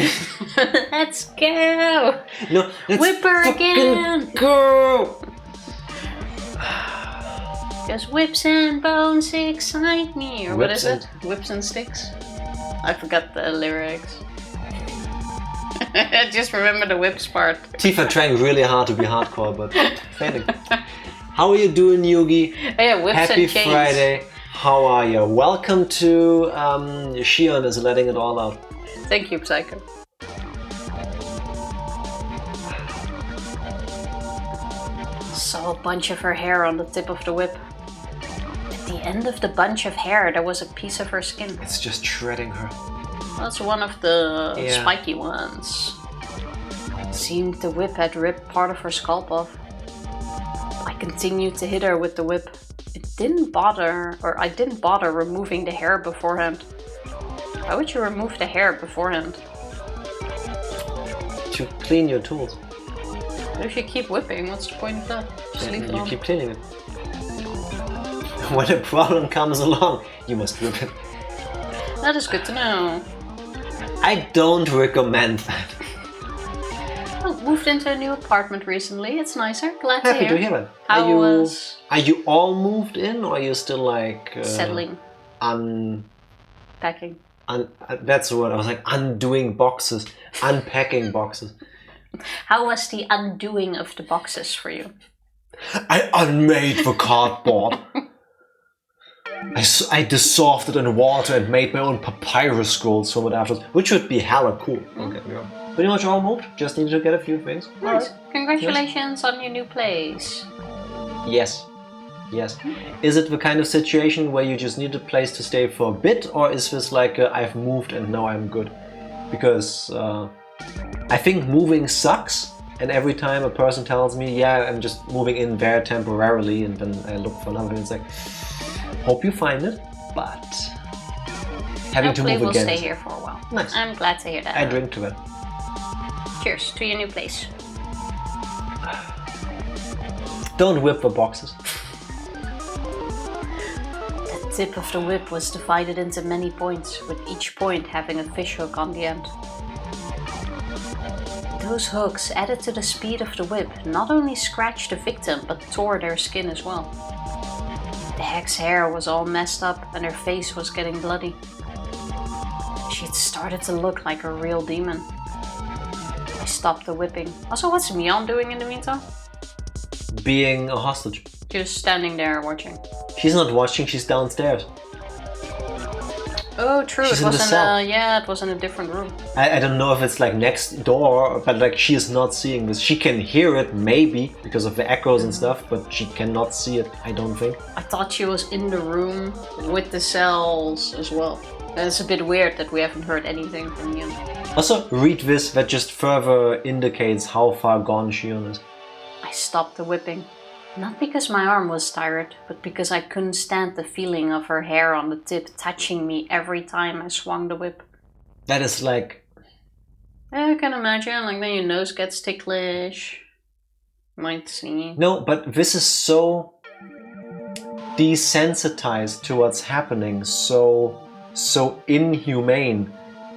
Let's go! No, let's Whip her fucking again! go! Because whips and bones excite me. Or what Whips is it? Whips and sticks? I forgot the lyrics. I just remember the whips part. Tifa trying really hard to be hardcore, but failing. How are you doing, Yugi? Oh yeah, whips Happy and chains. Friday. How are you? Welcome to Shion is letting it all out. Thank you, Psycho. Saw a bunch of her hair on the tip of the whip. At the end of the bunch of hair, there was a piece of her skin. It's just shredding her. That's one of the Yeah. spiky ones. It seemed the whip had ripped part of her scalp off. I continued to hit her with the whip. I didn't bother removing the hair beforehand. Why would you remove the hair beforehand? To clean your tools. But if you keep whipping, what's the point of that? Just leave it You on. keep cleaning it. When a problem comes along, you must whip it. That is good to know. I don't recommend that. Well, moved into a new apartment recently. It's nicer. Glad Happy to hear. that. How was Are you all moved in, or are you still like settling? Packing. That's what I was like. Undoing boxes, unpacking boxes. How was the undoing of the boxes for you? I unmade the cardboard. I dissolved it in water and made my own papyrus scrolls from it afterwards, which would be hella cool. Don't get me wrong. Pretty much all moved. Just needed to get a few things. Nice. Congratulations on your new place. Yes. Yes. Is it the kind of situation where you just need a place to stay for a bit, or is this like I've moved and now I'm good? Because I think moving sucks, and every time a person tells me, yeah, I'm just moving in there temporarily, and then I look for another thing, it's like, hope you find it, but having to move we'll again. Stay here for a while. Nice. I'm glad to hear that. I drink to that. Cheers to your new place. Don't whip the boxes. The tip of the whip was divided into many points, with each point having a fishhook on the end. Those hooks, added to the speed of the whip, not only scratched the victim, but tore their skin as well. The hag's hair was all messed up and her face was getting bloody. She had started to look like a real demon. I stopped the whipping. Also, what's Mion doing in the meantime? Being a hostage. Just standing there watching. She's not watching, she's downstairs. Oh, true. She's it was in the cell. it was in a different room. I don't know if it's like next door, but like she is not seeing this. She can hear it, maybe, because of the echoes and stuff, but she cannot see it, I don't think. I thought she was in the room with the cells as well. And it's a bit weird that we haven't heard anything from Mion. Also, read this, that just further indicates how far gone Shion is. I stopped the whipping. Not because my arm was tired, but because I couldn't stand the feeling of her hair on the tip touching me every time I swung the whip. That is like... Yeah, I can imagine, like then your nose gets ticklish. Might sneeze. No, but this is so desensitized to what's happening, so inhumane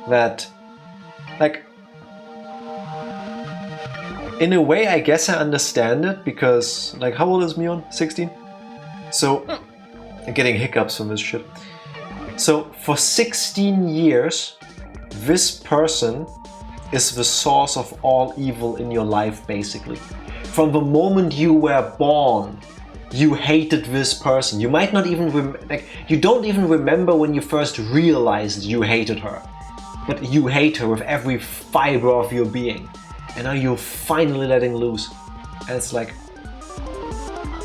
that, like, in a way, I guess I understand it, because, like, how old is Mion? 16? So, I'm getting hiccups from this shit. So, for 16 years, this person is the source of all evil in your life, basically. From the moment you were born, you hated this person. You might not even you don't even remember when you first realized you hated her. But you hate her with every fiber of your being. And now you're finally letting loose. And it's like...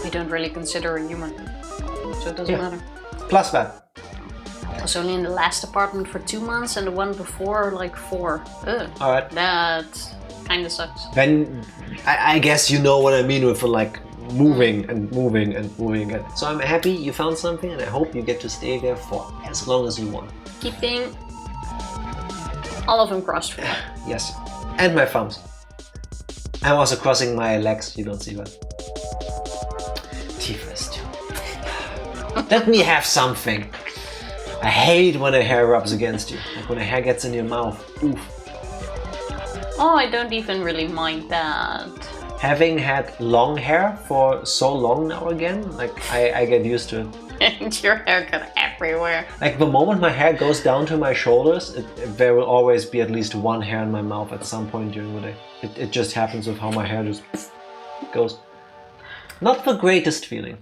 We don't really consider her human. So it doesn't matter. Plus that. I was only in the last apartment for 2 months and the one before like 4. Ugh. Alright. That kinda sucks. Then I guess you know what I mean with like moving and moving and moving again. So I'm happy you found something, and I hope you get to stay there for as long as you want. Keeping all of them crossed for me. Yes. And my thumbs. I'm also crossing my legs, you don't see that. T-first too. Let me have something. I hate when a hair rubs against you. Like when a hair gets in your mouth. Oof. Oh, I don't even really mind that. Having had long hair for so long now again, like I get used to it. And your hair got everywhere. Like the moment my hair goes down to my shoulders, there will always be at least one hair in my mouth at some point during the day. It just happens with how my hair just goes. Not the greatest feeling.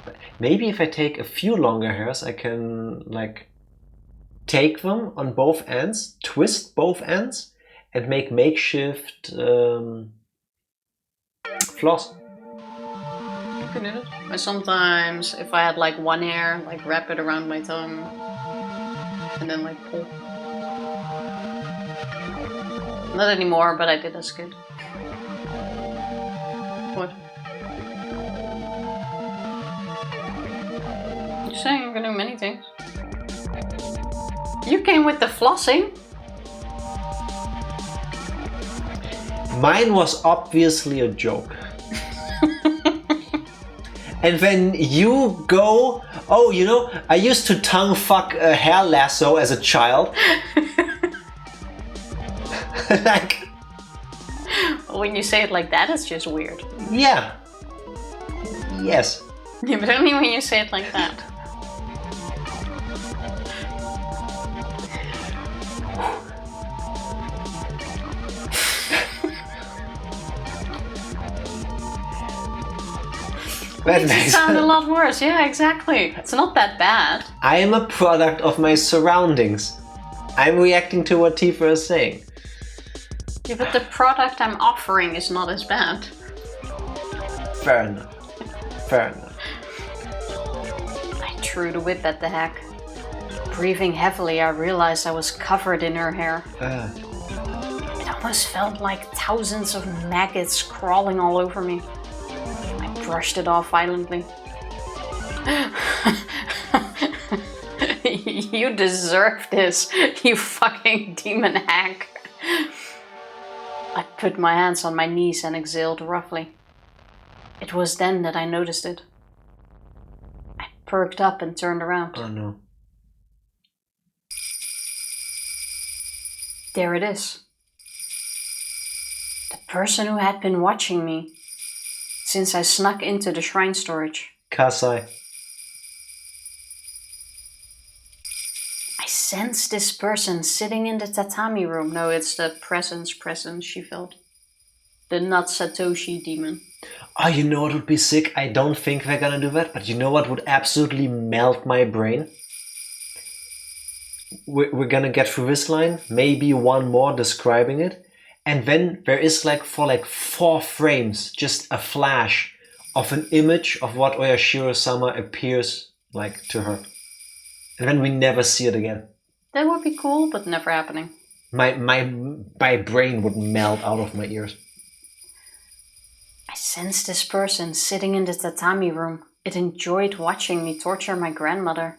But maybe if I take a few longer hairs, I can like take them on both ends, twist both ends, and make makeshift floss. You can do it. I sometimes, if I had like one hair, like wrap it around my tongue and then like pull. Not anymore, but I did as a kid. What? You're saying you can do many things. You came with the flossing. Mine was obviously a joke. And then you go, oh, you know, I used to tongue fuck a hair lasso as a child. Like, when you say it like that, it's just weird. Yeah. Yes. Yeah, but only when you say it like that. That Makes it sound a lot worse. Yeah, exactly. It's not that bad. I am a product of my surroundings. I'm reacting to what Tifa is saying. Yeah, but the product I'm offering is not as bad. Fair enough. Fair enough. I threw the whip at the hag. Breathing heavily, I realized I was covered in her hair. It almost felt like thousands of maggots crawling all over me. I brushed it off violently. You deserve this, you fucking demon hag. I put my hands on my knees and exhaled roughly. It was then that I noticed it. I perked up and turned around. Oh no. There it is. The person who had been watching me since I snuck into the shrine storage. Kasai. I sensed this person sitting in the tatami room. No, it's the presence she felt. The not Satoshi demon. Oh, you know what would be sick? I don't think they're gonna do that, but you know what would absolutely melt my brain? We're gonna get through this line, maybe one more describing it, and then there is for 4 frames just a flash of an image of what Oyashiro-sama appears like to her. And then we never see it again. That would be cool, but never happening. My brain would melt out of my ears. I sensed this person sitting in the tatami room. It enjoyed watching me torture my grandmother.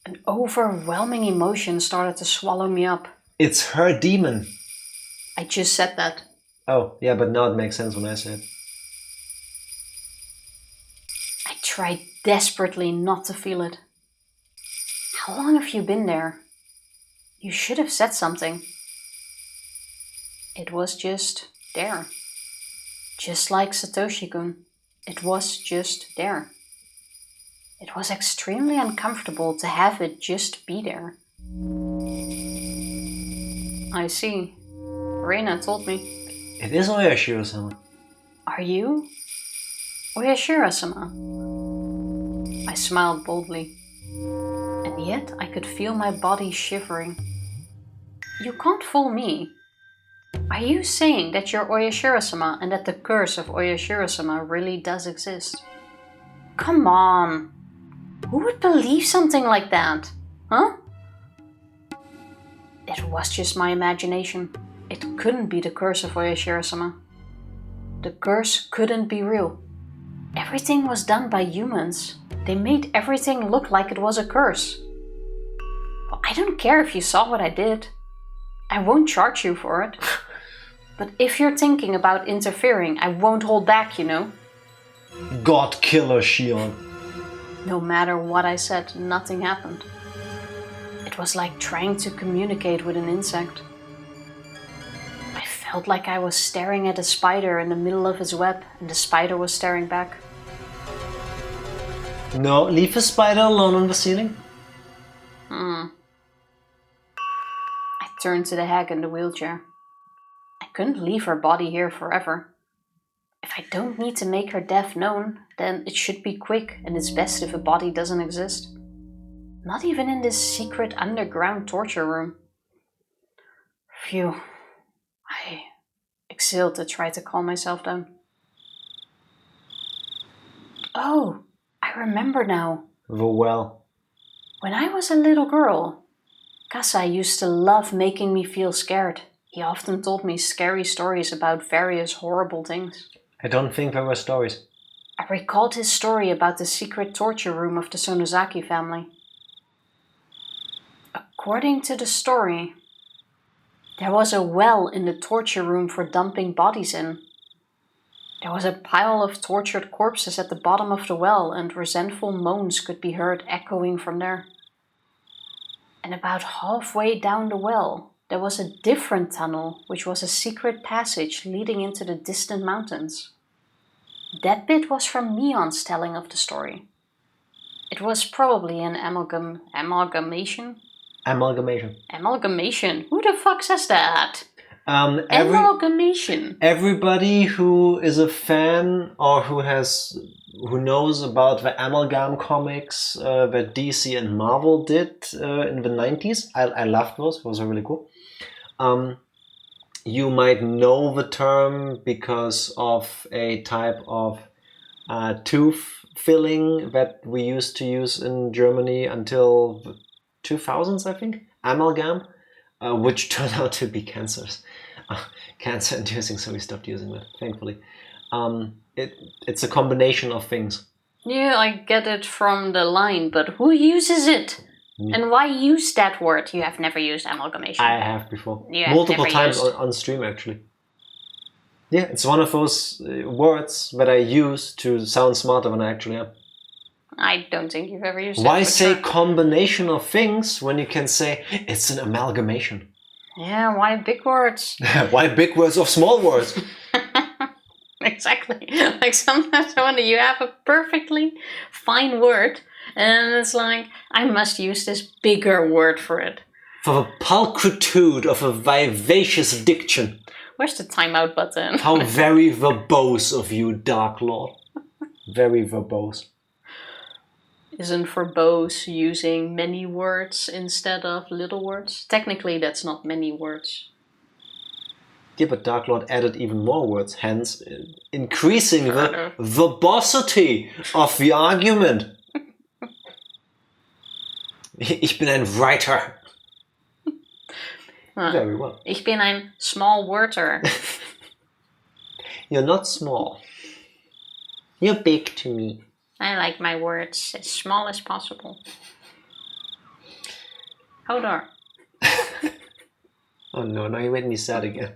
An overwhelming emotion started to swallow me up. It's her demon. I just said that. Oh, yeah, but now it makes sense when I say it. I tried desperately not to feel it. How long have you been there? You should have said something. It was just there. Just like Satoshi-kun. It was just there. It was extremely uncomfortable to have it just be there. I see. Reina told me. It is Oyashiro-sama. Are you? Oyashiro-sama? I smiled boldly. And yet I could feel my body shivering. You can't fool me. Are you saying that you're Oyashiro-sama and that the curse of Oyashiro-sama really does exist? Come on. Who would believe something like that? Huh? It was just my imagination. It couldn't be the curse of Oyashiro-sama. The curse couldn't be real. Everything was done by humans. They made everything look like it was a curse. Well, I don't care if you saw what I did. I won't charge you for it. But if you're thinking about interfering, I won't hold back, you know. God killer Shion. No matter what I said, nothing happened. It was like trying to communicate with an insect. I felt like I was staring at a spider in the middle of its web, and the spider was staring back. No, leave the spider alone on the ceiling. I turned to the hag in the wheelchair. I couldn't leave her body here forever. If I don't need to make her death known, then it should be quick, and it's best if a body doesn't exist. Not even in this secret underground torture room. Phew. I exhaled to try to calm myself down. Oh, I remember now. The well. When I was a little girl, Kasai used to love making me feel scared. He often told me scary stories about various horrible things. I don't think there were stories. I recalled his story about the secret torture room of the Sonozaki family. According to the story, there was a well in the torture room for dumping bodies in. There was a pile of tortured corpses at the bottom of the well, and resentful moans could be heard echoing from there. And about halfway down the well, there was a different tunnel, which was a secret passage leading into the distant mountains. That bit was from Mion's telling of the story. It was probably an amalgamation. Amalgamation. Who the fuck says that? Amalgamation. Everybody who is a fan or who knows about the amalgam comics that DC and Marvel did in the 90s. I loved those. Those were really cool. You might know the term because of a type of tooth filling that we used to use in Germany until the 2000s, I think. Amalgam, which turned out to be cancer-inducing, so we stopped using that, thankfully. It's a combination of things. Yeah, I get it from the line, but who uses it? And why use that word? You have never used amalgamation. I have before. Multiple times on stream, actually. Yeah, it's one of those words that I use to sound smarter than I actually am. I don't think you've ever used it. Why say combination of things when you can say it's an amalgamation? Yeah, why big words? Why big words of small words? Exactly. Like sometimes when you have a perfectly fine word, and it's like, I must use this bigger word for it. For the pulchritude of a vivacious diction. Where's the timeout button? How very verbose of you, Dark Lord. Very verbose. Isn't verbose using many words instead of little words? Technically, that's not many words. Yeah, but Dark Lord added even more words, hence increasing the verbosity of the argument. Ich bin ein Writer. Very well. Ich bin ein small worder. You're not small. You're big to me. I like my words as small as possible. Hold on. Oh no, now you made me sad again.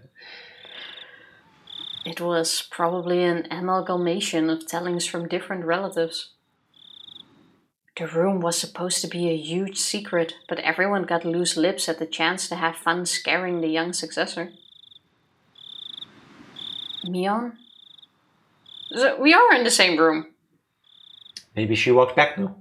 It was probably an amalgamation of tellings from different relatives. The room was supposed to be a huge secret, but everyone got loose lips at the chance to have fun scaring the young successor. Mion? We are in the same room. Maybe she walked back now.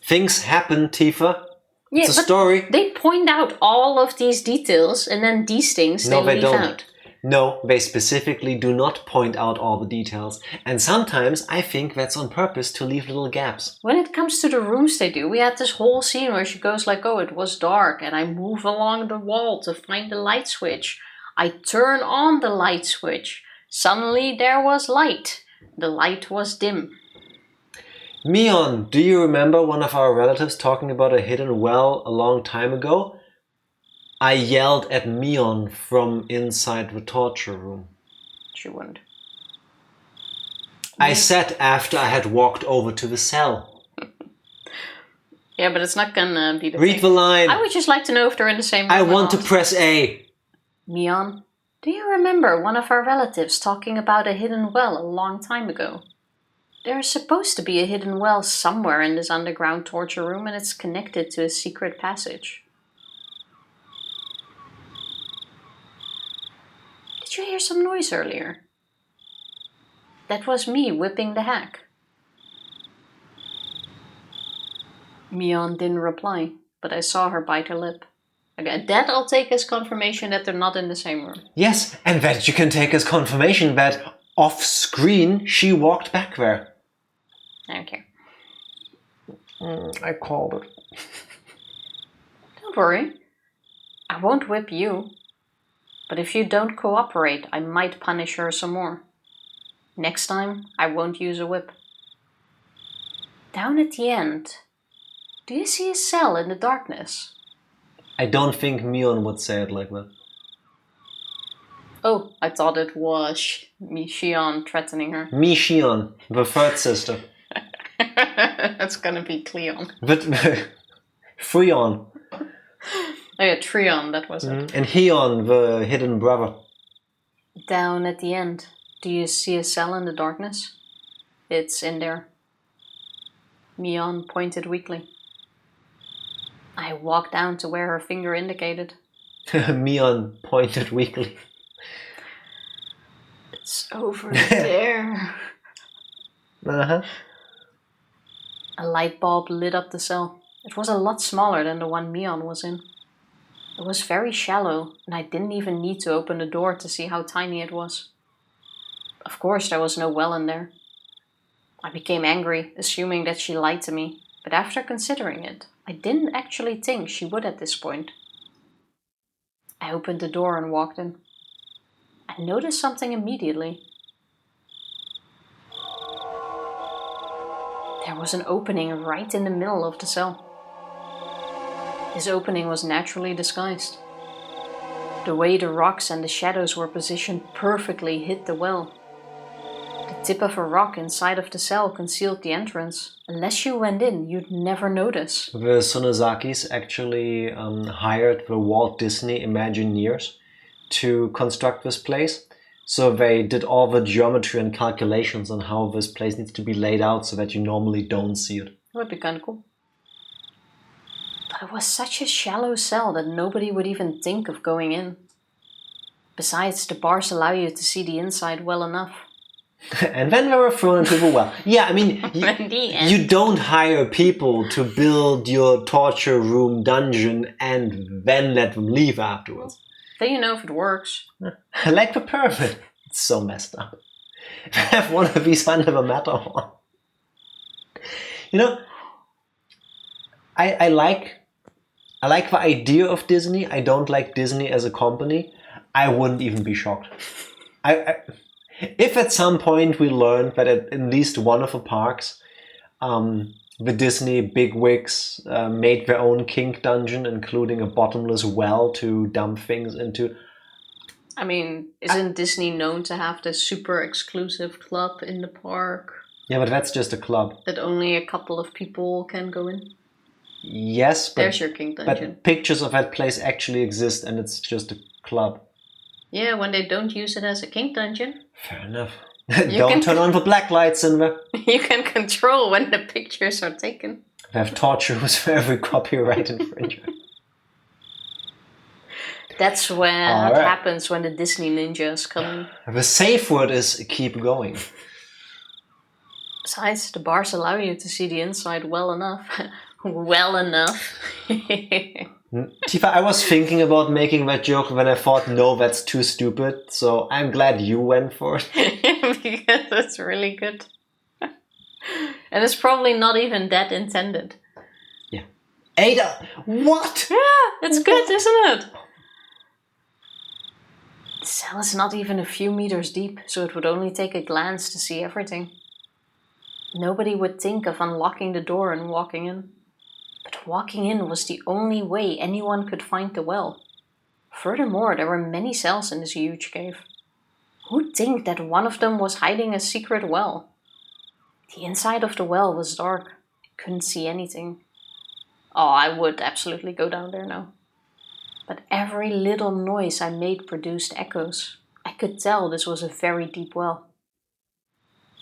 Things happen, Tifa. Yeah, it's a story. They point out all of these details, and then these things they leave out. No, they specifically do not point out all the details. And sometimes I think that's on purpose to leave little gaps. When it comes to the rooms they do, we had this whole scene where she goes like, oh, it was dark, and I move along the wall to find the light switch. I turn on the light switch. Suddenly there was light. The light was dim. Mion, do you remember one of our relatives talking about a hidden well a long time ago? I yelled at Mion from inside the torture room. She wouldn't. I said after I had walked over to the cell. Yeah, but it's not gonna be the Read thing. the line. I would just like to know if they're in the same room. I want to press A. Mion, do you remember one of our relatives talking about a hidden well a long time ago? There's supposed to be a hidden well somewhere in this underground torture room, and it's connected to a secret passage. Did you hear some noise earlier? That was me whipping the hack. Mion didn't reply, but I saw her bite her lip. Okay, that I'll take as confirmation that they're not in the same room. Yes, and that you can take as confirmation that off-screen she walked back there. Okay. I called it. Don't worry. I won't whip you. But if you don't cooperate, I might punish her some more. Next time, I won't use a whip. Down at the end, do you see a cell in the darkness? I don't think Mion would say it like that. Oh, I thought it was Shion threatening her. Shion, the third sister. That's gonna be Cleon. But Freon. Oh yeah, Trion, that was it. And Heon, the hidden brother. Down at the end, do you see a cell in the darkness? It's in there. Mion pointed weakly. I walked down to where her finger indicated. Mion pointed weakly. It's over there. Uh-huh. A light bulb lit up the cell. It was a lot smaller than the one Mion was in. It was very shallow, and I didn't even need to open the door to see how tiny it was. Of course, there was no well in there. I became angry, assuming that she lied to me, but after considering it, I didn't actually think she would at this point. I opened the door and walked in. I noticed something immediately. There was an opening right in the middle of the cell. This opening was naturally disguised. The way the rocks and the shadows were positioned perfectly hid the well. The tip of a rock inside of the cell concealed the entrance. Unless you went in, you'd never notice. The Sonozakis actually hired the Walt Disney Imagineers to construct this place. So they did all the geometry and calculations on how this place needs to be laid out so that you normally don't see it. That would be kind of cool. But it was such a shallow cell that nobody would even think of going in. Besides, the bars allow you to see the inside well enough. And then they were thrown into the well. Yeah, I mean, you don't hire people to build your torture room dungeon and then let them leave afterwards. Then you know if it works. Like the pyramid. It's so messed up. I have one of these under the Matterhorn. You know, I like the idea of Disney. I don't like Disney as a company. I wouldn't even be shocked. If at some point we learned that at least one of the parks, the Disney bigwigs made their own kink dungeon, including a bottomless well to dump things into. I mean, isn't Disney known to have this super exclusive club in the park? Yeah, but that's just a club. That only a couple of people can go in? Yes, but, there's your kink dungeon. But pictures of that place actually exist and it's just a club. Yeah, when they don't use it as a kink dungeon. Fair enough. Don't turn on the black lights in there. You can control when the pictures are taken. They have torturers for every copyright infringer. That's what happens when the Disney ninjas come in. The safe word is keep going. Besides, the bars allow you to see the inside well enough. Well enough. Tifa, I was thinking about making that joke when I thought, no, that's too stupid. So I'm glad you went for it. Because it's really good. And it's probably not even that intended. Yeah. Ada, what? Yeah, it's good, isn't it? The cell is not even a few meters deep, so it would only take a glance to see everything. Nobody would think of unlocking the door and walking in. But walking in was the only way anyone could find the well. Furthermore, there were many cells in this huge cave. Who'd think that one of them was hiding a secret well? The inside of the well was dark. I couldn't see anything. Oh, I would absolutely go down there now. But every little noise I made produced echoes. I could tell this was a very deep well.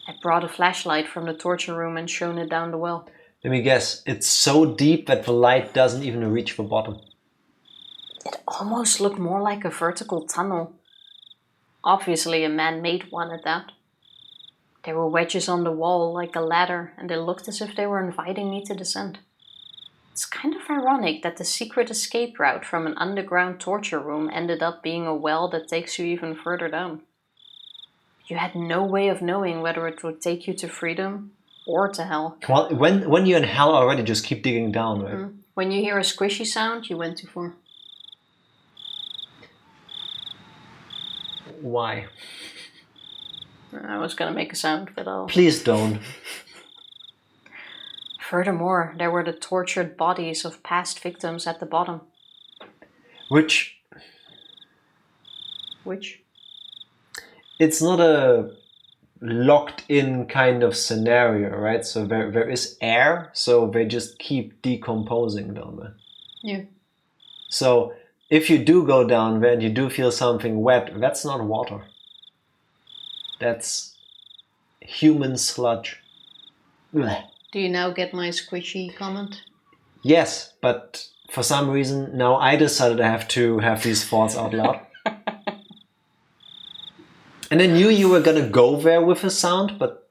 I brought a flashlight from the torture room and shone it down the well. Let me guess, it's so deep that the light doesn't even reach the bottom. It almost looked more like a vertical tunnel. Obviously a man-made one at that. There were wedges on the wall like a ladder, and they looked as if they were inviting me to descend. It's kind of ironic that the secret escape route from an underground torture room ended up being a well that takes you even further down. You had no way of knowing whether it would take you to freedom or to hell. Well, when you're in hell already, just keep digging down, right? When you hear a squishy sound, you went too far. Why? I was gonna make a sound, but I'll... Please don't. Furthermore, there were the tortured bodies of past victims at the bottom. Which? It's not a locked-in kind of scenario, right? So there is air, so they just keep decomposing down there. Yeah. So if you do go down there and you do feel something wet, that's not water. That's human sludge. Blech. Do you now get my squishy comment? Yes, but for some reason, now I decided I have to have these thoughts out loud. And I knew you were gonna go there with a sound, but...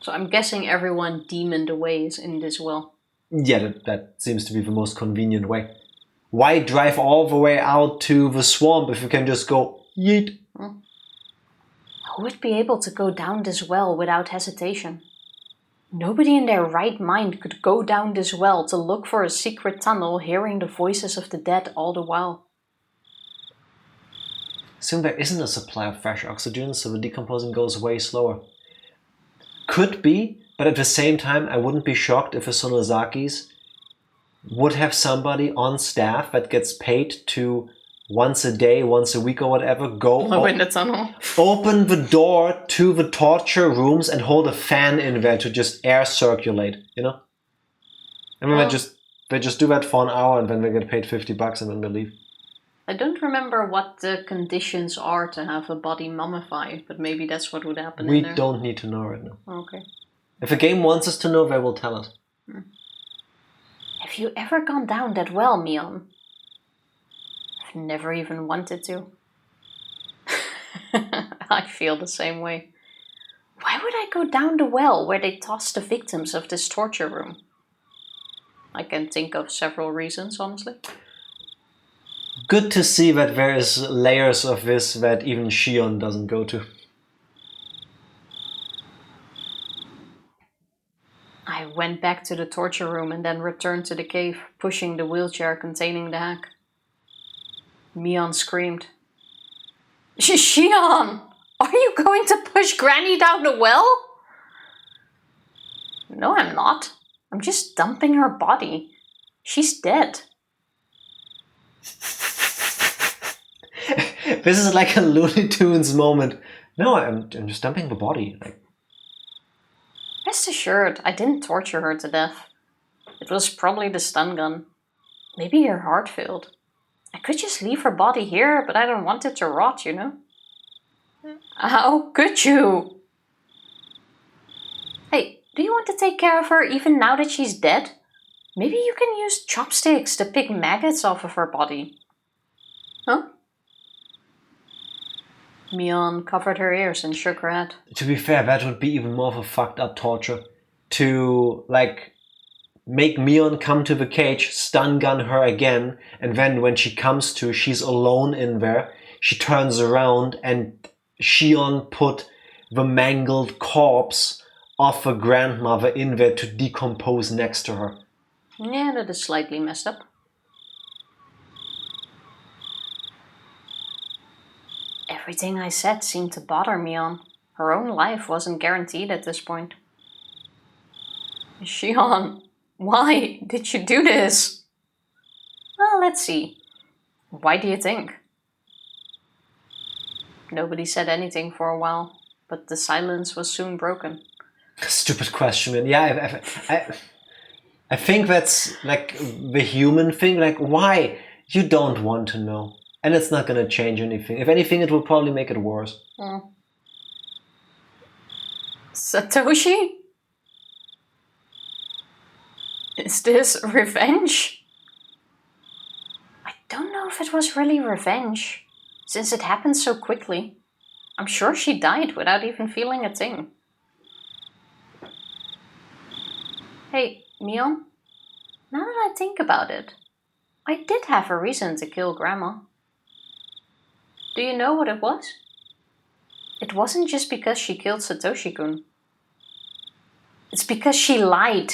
So I'm guessing everyone demoned away is in this well. Yeah, that seems to be the most convenient way. Why drive all the way out to the swamp if you can just go yeet? Who would be able to go down this well without hesitation? Nobody in their right mind could go down this well to look for a secret tunnel, hearing the voices of the dead all the while. Assume there isn't a supply of fresh oxygen, so the decomposing goes way slower. Could be, but at the same time, I wouldn't be shocked if the Sonozakis would have somebody on staff that gets paid to once a day, once a week or whatever, go in the tunnel. Open the door to the torture rooms and hold a fan in there to just air circulate, you know? And then they just do that for an hour and then they get paid $50 and then they leave. I don't remember what the conditions are to have a body mummified, but maybe that's what would happen We in there. don't need to know right now. Okay. If a game wants us to know, they will tell us. Have you ever gone down that well, Mion? I've never even wanted to. I feel the same way. Why would I go down the well where they toss the victims of this torture room? I can think of several reasons, honestly. Good to see that there is layers of this that even Shion doesn't go to. I went back to the torture room and then returned to the cave, pushing the wheelchair containing the hack. Mion screamed. Shion! Are you going to push Granny down the well? No, I'm not. I'm just dumping her body. She's dead. This is like a Looney Tunes moment. No, I'm just dumping the body. Like, Rest assured, I didn't torture her to death. It was probably the stun gun. Maybe her heart failed. I could just leave her body here, but I don't want it to rot, you know? How could you? Hey, do you want to take care of her even now that she's dead? Maybe you can use chopsticks to pick maggots off of her body. Huh? Mion covered her ears and shook her head. to be fair, that would be even more of a fucked up torture. To, like, make Mion come to the cage, stun gun her again, and then when she comes to, she's alone in there. She turns around and Shion put the mangled corpse of her grandmother in there to decompose next to her. Yeah, that is slightly messed up. Everything I said seemed to bother Mion. Her own life wasn't guaranteed at this point. Shion, why did you do this? Well, let's see. Why do you think? Nobody said anything for a while, but the silence was soon broken. Stupid question, man. Yeah, I think that's like the human thing. Like, why? You don't want to know. And it's not going to change anything. If anything, it will probably make it worse. Satoshi? Is this revenge? I don't know if it was really revenge, since it happened so quickly. I'm sure she died without even feeling a thing. Hey, Mion, now that I think about it, I did have a reason to kill Grandma. Do you know what it was? It wasn't just because she killed Satoshi-kun. It's because she lied.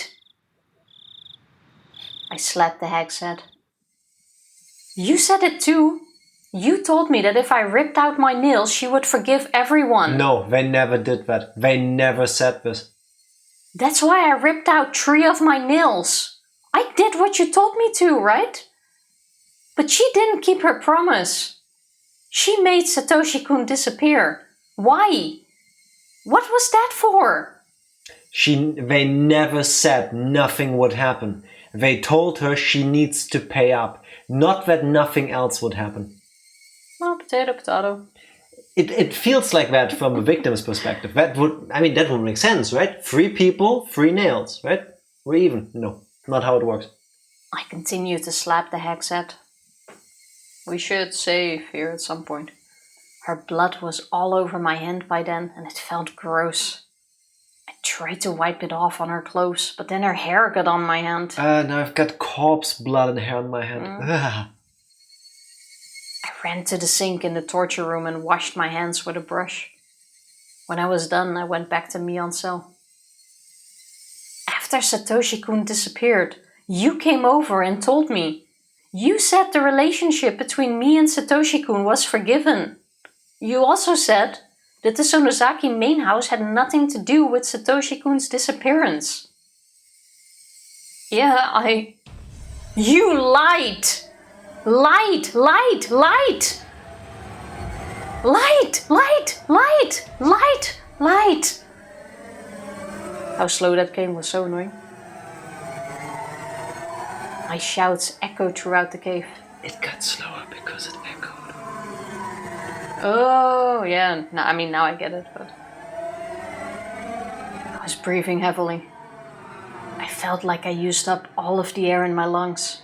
I slapped the hag's head. You said it too. You told me that if I ripped out my nails, she would forgive everyone. No, they never did that. They never said this. That's why I ripped out 3 of my nails. I did what you told me to, right? But she didn't keep her promise. She made Satoshi-kun disappear. Why? What was that for? They never said nothing would happen. They told her she needs to pay up. Not that nothing else would happen. Well, potato, potato. It feels like that from the victim's perspective. That would make sense, right? 3 people, 3 nails, right? We're even. No, not how it works. I continue to slap the hag's head. We should save here at some point. Her blood was all over my hand by then, and it felt gross. I tried to wipe it off on her clothes, but then her hair got on my hand. Now I've got corpse blood and hair on my hand. I ran to the sink in the torture room and washed my hands with a brush. When I was done, I went back to Mion's cell. After Satoshi-kun disappeared, you came over and told me. You said the relationship between me and Satoshi-kun was forgiven. You also said that the Sonozaki main house had nothing to do with Satoshi-kun's disappearance. Yeah, You lied! Lied! Lied! Lied! Lied! Lied! Lied! Lied! Lied! How slow that came was so annoying. My shouts echoed throughout the cave. It got slower because it echoed. Oh, yeah. No, I mean, now I get it, but... I was breathing heavily. I felt like I used up all of the air in my lungs.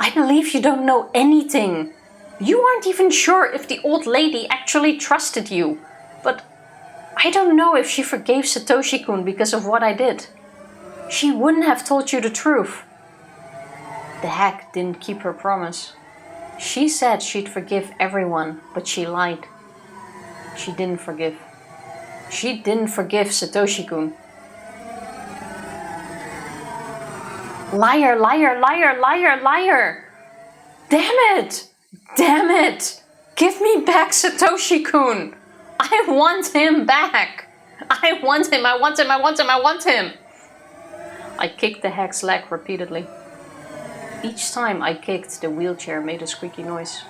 I believe you don't know anything. You aren't even sure if the old lady actually trusted you. But I don't know if she forgave Satoshi-kun because of what I did. She wouldn't have told you the truth. The hag didn't keep her promise. She said she'd forgive everyone, but she lied. She didn't forgive. She didn't forgive Satoshi-kun. Liar, liar, liar, liar, liar! Damn it! Damn it! Give me back Satoshi-kun! I want him back! I want him, I want him, I want him, I want him! I kicked the hag's leg repeatedly. Each time I kicked, the wheelchair made a squeaky noise.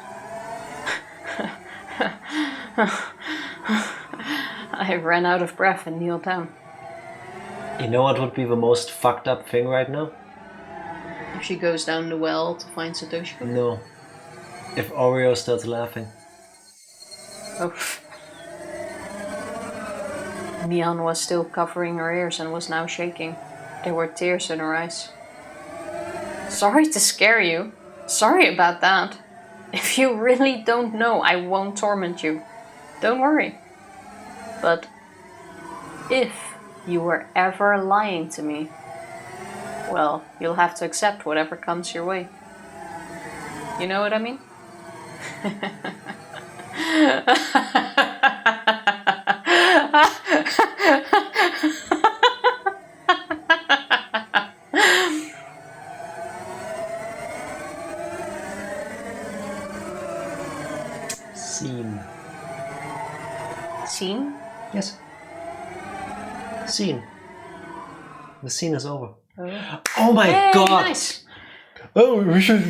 I ran out of breath and kneeled down. You know what would be the most fucked up thing right now? If she goes down the well to find Satoshi-kun? No. If Oreo starts laughing. Oh. Mion was still covering her ears and was now shaking. There were tears in her eyes. Sorry to scare you. Sorry about that. If you really don't know, I won't torment you. Don't worry. But if you were ever lying to me, well, you'll have to accept whatever comes your way. You know what I mean? Scene. Scene? Yes. Scene. The scene is over. Oh my Hey, god! nice. Oh, we should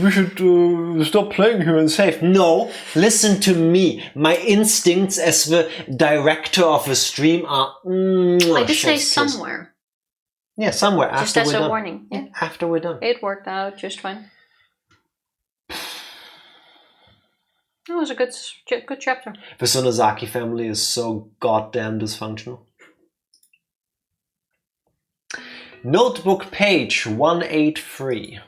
stop playing here and save. No, listen to me. My instincts as the director of a stream are. I did say chef's kiss. somewhere. Yeah, somewhere Just after as we're a done. warning. Yeah. After we're done. It worked out just fine. It was a good chapter. The Sonozaki family is so goddamn dysfunctional. Notebook page 183.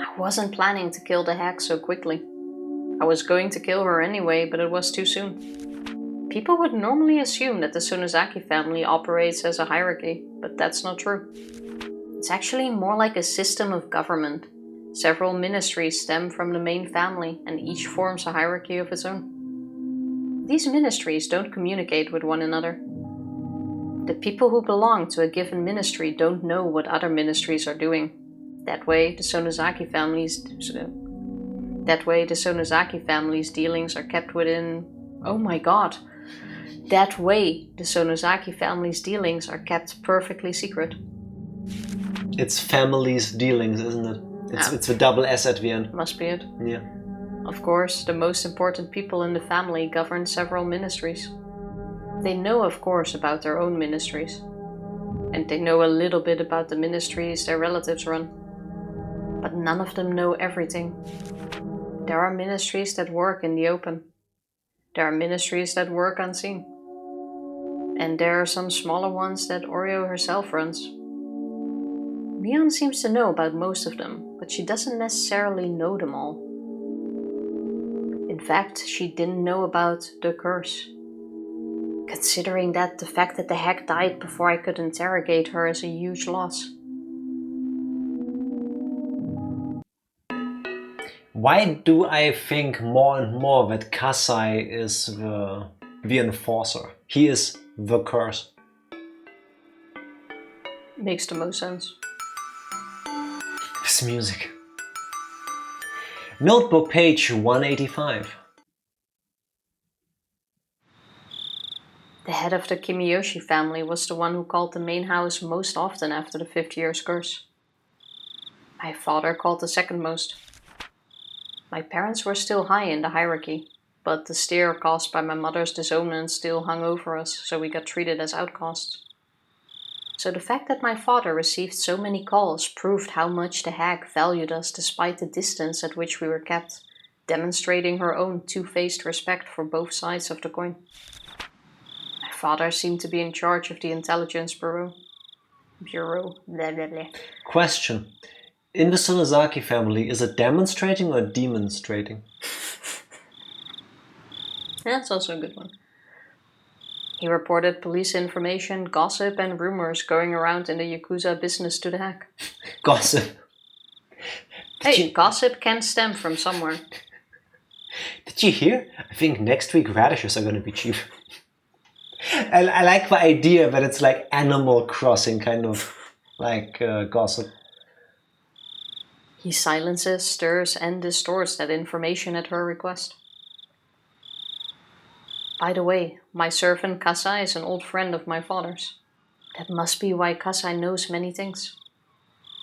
I wasn't planning to kill the hag so quickly. I was going to kill her anyway, but it was too soon. People would normally assume that the Sonozaki family operates as a hierarchy, but that's not true. It's actually more like a system of government. Several ministries stem from the main family, and each forms a hierarchy of its own. These ministries don't communicate with one another. The people who belong to a given ministry don't know what other ministries are doing. That way, the Sonozaki family's dealings are kept within... Oh my god! That way, the Sonozaki family's dealings are kept perfectly secret. It's family's dealings, isn't it? It's a double S at the end. Must be it. Yeah. Of course, the most important people in the family govern several ministries. They know, of course, about their own ministries. And they know a little bit about the ministries their relatives run. But none of them know everything. There are ministries that work in the open. There are ministries that work unseen. And there are some smaller ones that Oreo herself runs. Mion seems to know about most of them, but she doesn't necessarily know them all. In fact, she didn't know about the curse. Considering that the fact that the hag died before I could interrogate her is a huge loss. Why do I think more and more that Kasai is the enforcer? He is the curse. Makes the most sense. This music. Notebook page 185. The head of the Kimiyoshi family was the one who called the main house most often after the 50 years curse. My father called the second most. My parents were still high in the hierarchy, but the stare caused by my mother's disownment still hung over us, so we got treated as outcasts. So the fact that my father received so many calls proved how much the hag valued us despite the distance at which we were kept, demonstrating her own two-faced respect for both sides of the coin. My father seemed to be in charge of the intelligence bureau. Blah, blah, blah. Question. In the Sonozaki family, is it demonstrating or demonstrating? That's also a good one. He reported police information, gossip, and rumors going around in the Yakuza business to the hag. Gossip. Gossip can stem from somewhere. Did you hear? I think next week radishes are going to be cheap. I like the idea that it's like Animal Crossing kind of like gossip. He silences, stirs, and distorts that information at her request. By the way, my servant Kasai is an old friend of my father's. That must be why Kasai knows many things.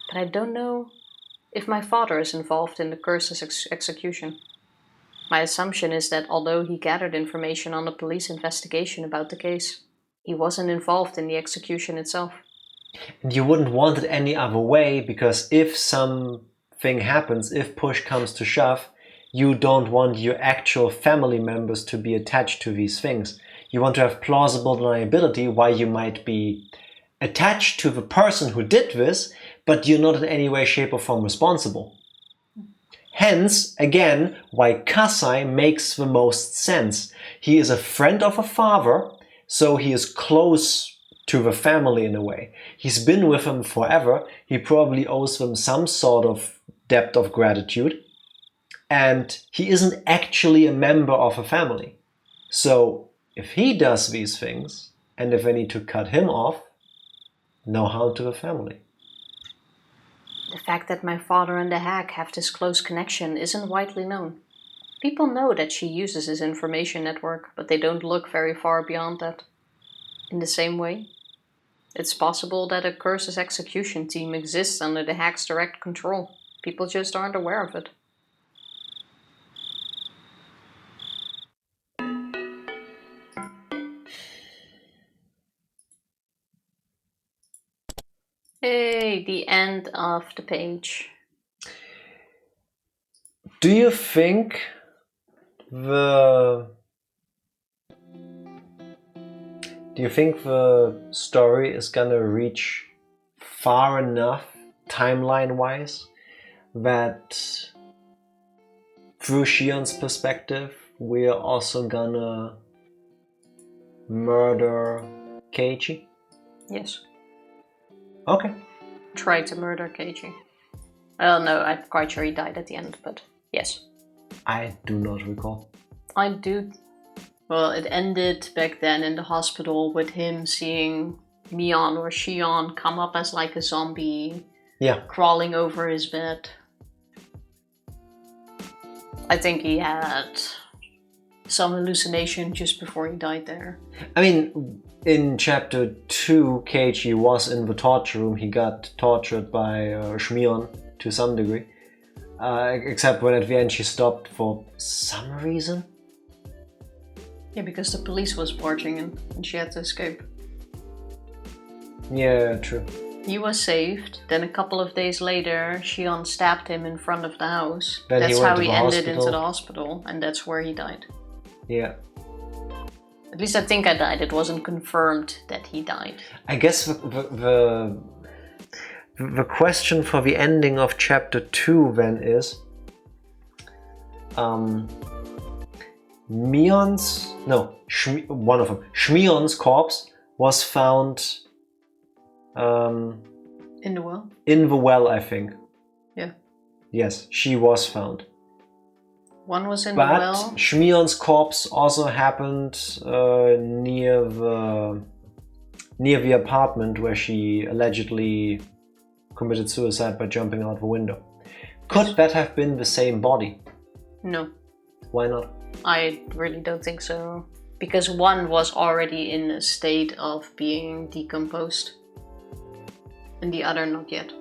But I don't know if my father is involved in the curse's execution. My assumption is that although he gathered information on the police investigation about the case, he wasn't involved in the execution itself. And you wouldn't want it any other way, because if something happens, if push comes to shove, you don't want your actual family members to be attached to these things. You want to have plausible deniability why you might be attached to the person who did this, but you're not in any way, shape, or form responsible. Hence, again, why Kasai makes the most sense. He is a friend of a father, so he is close to the family in a way. He's been with them forever. He probably owes them some sort of debt of gratitude. And he isn't actually a member of a family. So if he does these things, and if I need to cut him off, no harm to the family. The fact that my father and the hag have this close connection isn't widely known. People know that she uses his information network, but they don't look very far beyond that. In the same way, it's possible that a curse's execution team exists under the hag's direct control. People just aren't aware of it. Hey, the end of the page. Do you think the story is gonna reach far enough timeline-wise that through Shion's perspective we're also gonna murder Keiichi? Yes. Okay. Tried to murder Keiichi. Well, no, I'm quite sure he died at the end, but yes. I do not recall. I do. Well, it ended back then in the hospital with him seeing Mion or Shion come up as like a zombie. Yeah. Crawling over his bed. I think he had some hallucination just before he died there. I mean, in chapter 2, Keiichi was in the torture room. He got tortured by Shmion to some degree. Except when at the end she stopped for some reason. Yeah, because the police was barging in and she had to escape. Yeah, true. He was saved. Then a couple of days later, Shion stabbed him in front of the house. Then that's he went how to he the ended hospital. into the hospital, and that's where he died. Yeah. At least I think I died. It wasn't confirmed that he died. I guess the question for the ending of chapter 2 then is Shmion's corpse was found In the well? in the well, I think. Yeah. Yes, she was found. One was in But the well. Shmion's corpse also happened near the apartment where she allegedly committed suicide by jumping out the window. Could that have been the same body? No. Why not? I really don't think so. Because one was already in a state of being decomposed. And the other not yet.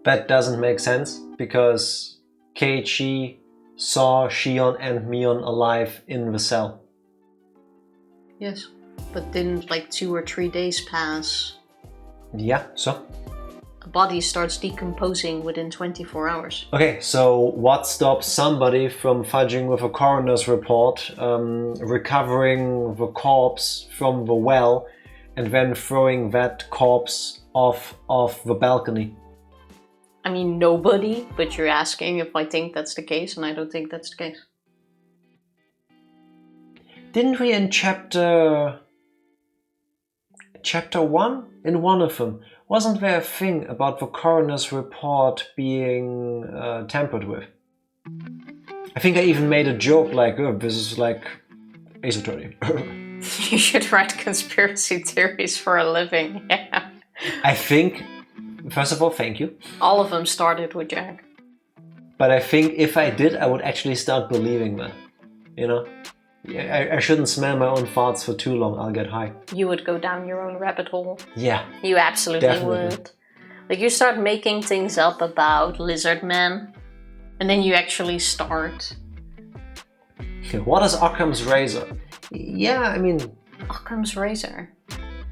That doesn't make sense because Keiichi saw Shion and Mion alive in the cell. Yes. But didn't like 2 or 3 days pass? Yeah, so? A body starts decomposing within 24 hours. Okay, so what stops somebody from fudging with a coroner's report, recovering the corpse from the well, and then throwing that corpse off the balcony? I mean, nobody, but you're asking if I think that's the case, and I don't think that's the case. Didn't we in chapter 1? In one of them, wasn't there a thing about the coroner's report being tampered with? I think I even made a joke like, oh, this is like Ace Attorney. You should write conspiracy theories for a living, yeah. I think, first of all, thank you. All of them started with Jack. But I think if I did, I would actually start believing that. You know? I shouldn't smell my own farts for too long, I'll get high. You would go down your own rabbit hole. Yeah. You absolutely Definitely. would. Like, you start making things up about lizard men, and then you actually start. What is Occam's razor? Yeah, I mean... Occam's razor.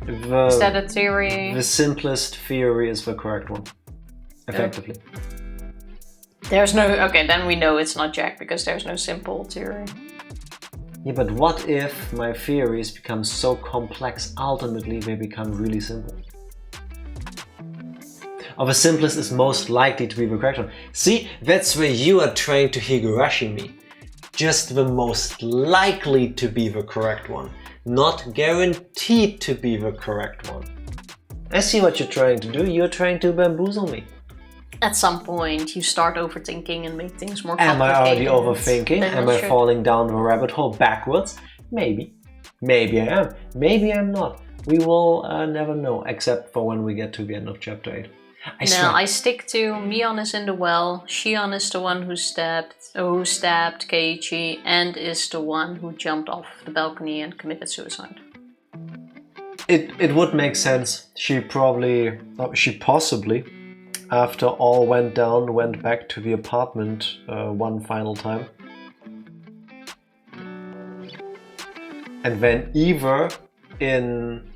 Is that a theory? The simplest theory is the correct one. Effectively. There's no... Okay, then we know it's not Jack, because there's no simple theory. Yeah, but what if my theories become so complex, ultimately they become really simple? Or the simplest is most likely to be the correct one. See, that's where you are trying to Higurashi me. Just the most likely to be the correct one, not guaranteed to be the correct one. I see what you're trying to do, you're trying to bamboozle me. At some point, you start overthinking and make things more Am complicated. I already overthinking? Then Am you I should. falling down the rabbit hole backwards? Maybe. Maybe I am. Maybe I'm not. We will never know, except for when we get to the end of chapter 8. I swear. I stick to Mion is in the well, Shion is the one who stabbed Keiichi, and is the one who jumped off the balcony and committed suicide. It would make sense. She possibly, after all went down, went back to the apartment one final time. And then either in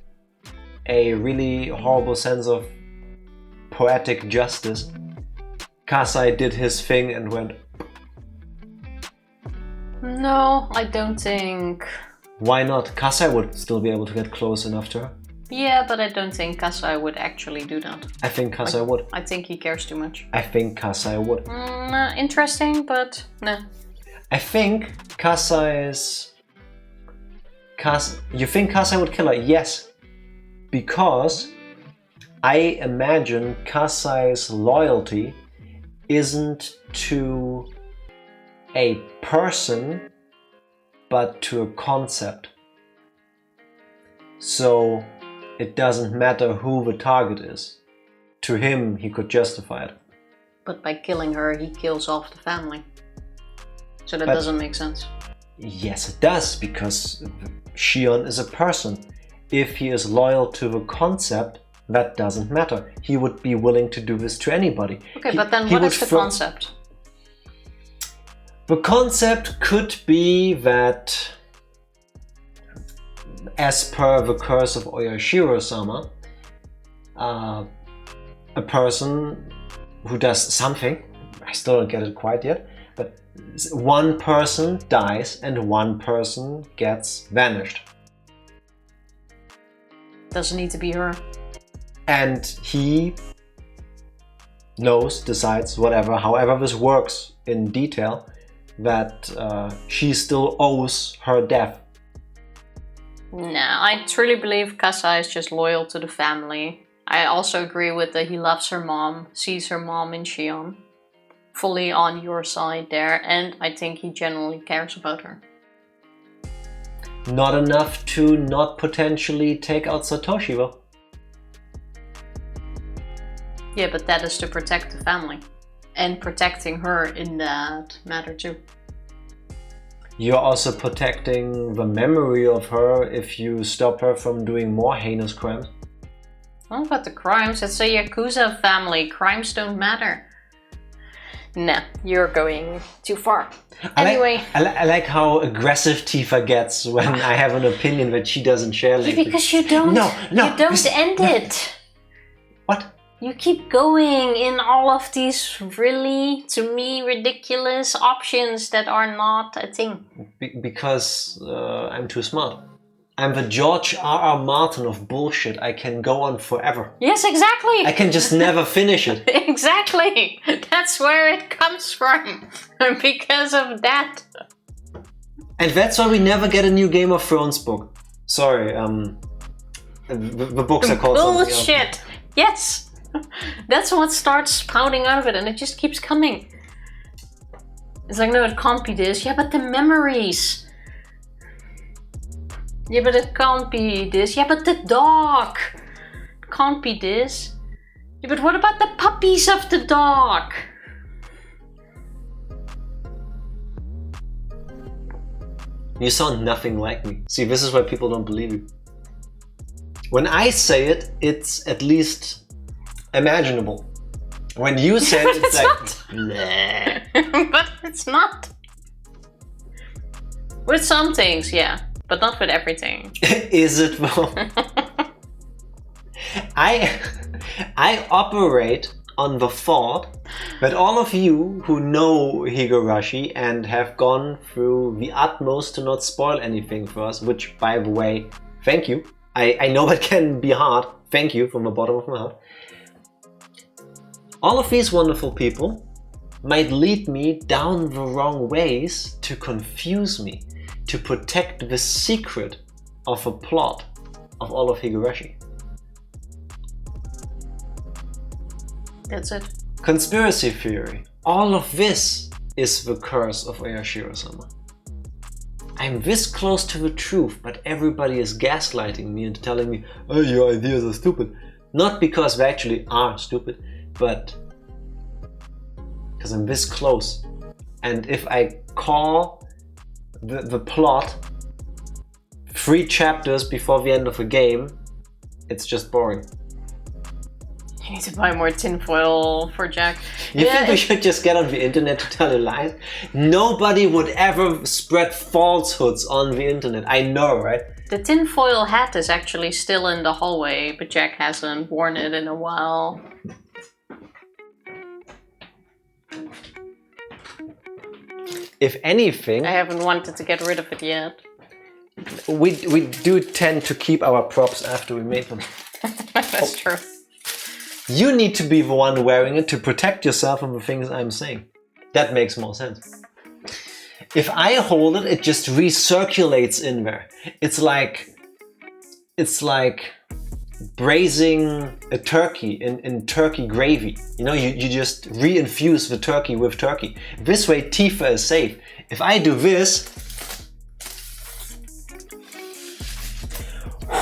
a really horrible sense of poetic justice, Kasai did his thing and went... No, I don't think... Why not? Kasai would still be able to get close enough to her. Yeah, but I don't think Kasai would actually do that. I think Kasai would. I think he cares too much. I think Kasai would. Interesting, but nah. I think Kasai's... You think Kasai would kill her? Yes. Because I imagine Kasai's loyalty isn't to a person, but to a concept. So it doesn't matter who the target is. To him, he could justify it. But by killing her, he kills off the family. So that But- doesn't make sense. Yes, it does, because Shion is a person. If he is loyal to the concept, that doesn't matter. He would be willing to do this to anybody. Okay, He- but then he what would is the throw- concept? The concept could be that, as per the curse of Oyashiro-sama, a person who does something, I still don't get it quite yet, but one person dies and one person gets vanished. Doesn't need to be her. And he knows, decides, whatever, however this works in detail, that she still owes her death. Nah, I truly believe Kasa is just loyal to the family. I also agree with that he loves her mom, sees her mom in Shion. Fully on your side there, and I think he genuinely cares about her. Not enough to not potentially take out Satoshi though. Yeah, but that is to protect the family. And protecting her in that matter too. You're also protecting the memory of her if you stop her from doing more heinous crimes. What about the crimes? It's a Yakuza family. Crimes don't matter. Nah, you're going too far. Anyway. I like how aggressive Tifa gets when I have an opinion that she doesn't share lately. Because you don't, end it. What? You keep going in all of these really, to me, ridiculous options that are not a thing. Because I'm too smart. I'm the George R.R. Martin of bullshit. I can go on forever. Yes, exactly. I can just never finish it. Exactly. That's where it comes from. Because of that. And that's why we never get a new Game of Thrones book. Sorry, the books are called something else. Bullshit. Yes. That's what starts spouting out of it, and it just keeps coming. It's like, no, it can't be this. Yeah, but the memories. Yeah, but it can't be this. Yeah, but the dog. Can't be this. Yeah, but what about the puppies of the dog? You sound nothing like me. See, this is why people don't believe you. When I say it, it's at least imaginable. When you say it, it's like... Nah. But it's not. With some things, yeah. But not with everything. Is it though? I operate on the thought that all of you who know Higurashi and have gone through the utmost to not spoil anything for us, which, by the way, thank you. I know that can be hard. Thank you from the bottom of my heart. All of these wonderful people might lead me down the wrong ways to confuse me, to protect the secret of a plot of all of Higurashi. That's it. Conspiracy theory. All of this is the curse of oyashiro-sama. I'm this close to the truth, but everybody is gaslighting me and telling me, oh, your ideas are stupid. Not because they actually are stupid, but because I'm this close. And if I call the plot 3 chapters before the end of a game, it's just boring. You need to buy more tinfoil for Jack. You think we should just get on the internet to tell you lies? Nobody would ever spread falsehoods on the internet. I know, right? The tinfoil hat is actually still in the hallway, but Jack hasn't worn it in a while. If anything... I haven't wanted to get rid of it yet. We do tend to keep our props after we made them. That's true. You need to be the one wearing it to protect yourself from the things I'm saying. That makes more sense. If I hold it, it just recirculates in there. It's like braising a turkey in turkey gravy. You know, you just re-infuse the turkey with turkey. This way Tifa is safe. If I do this...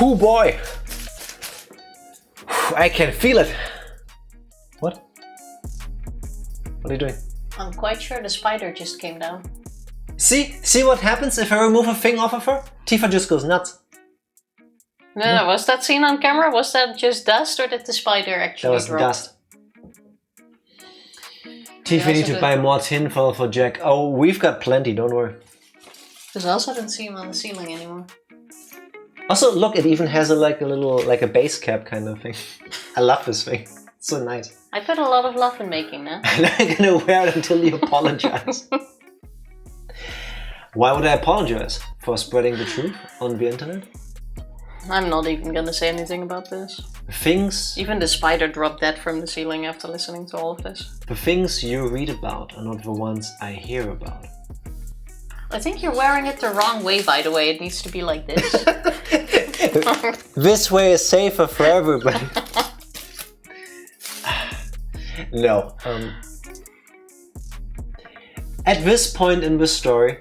Oh boy! I can feel it. What? What are you doing? I'm quite sure the spider just came down. See what happens if I remove a thing off of her? Tifa just goes nuts. No, was that seen on camera? Was that just dust, or did the spider actually That was drop? dust. Tifa, need to buy more tinfoil for Jack. Oh, we've got plenty, don't worry. Because I also didn't see him on the ceiling anymore. Also, look, it even has a base cap kind of thing. I love this thing. It's so nice. I put a lot of love in making that. I'm not gonna wear it until you apologize. Why would I apologize for spreading the truth on the internet? I'm not even gonna say anything about this. Things, Even the spider dropped dead from the ceiling after listening to all of this. the things you read about are not the ones I hear about. I think you're wearing it the wrong way, by the way. It needs to be like this. This way is safer for everybody. No. At this point in the story,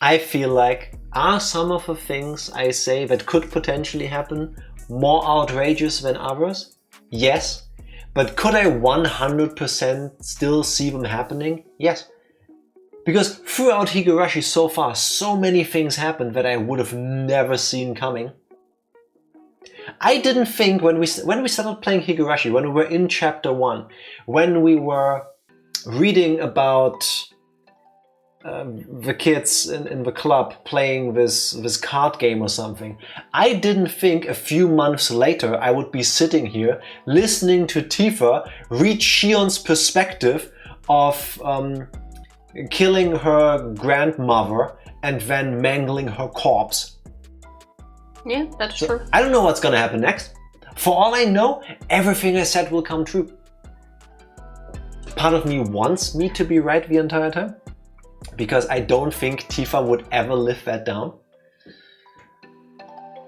I feel like, are some of the things I say that could potentially happen more outrageous than others? Yes. But could I 100% still see them happening? Yes. Because throughout Higurashi so far, so many things happened that I would have never seen coming. I didn't think when we started playing Higurashi, when we were in chapter 1, when we were reading about the kids in the club playing this card game or something, I didn't think a few months later I would be sitting here listening to Tifa read Shion's perspective of killing her grandmother and then mangling her corpse. Yeah, that's true. I don't know what's gonna happen next. For all I know, everything I said will come true. Part of me wants me to be right the entire time, because I don't think Tifa would ever live that down.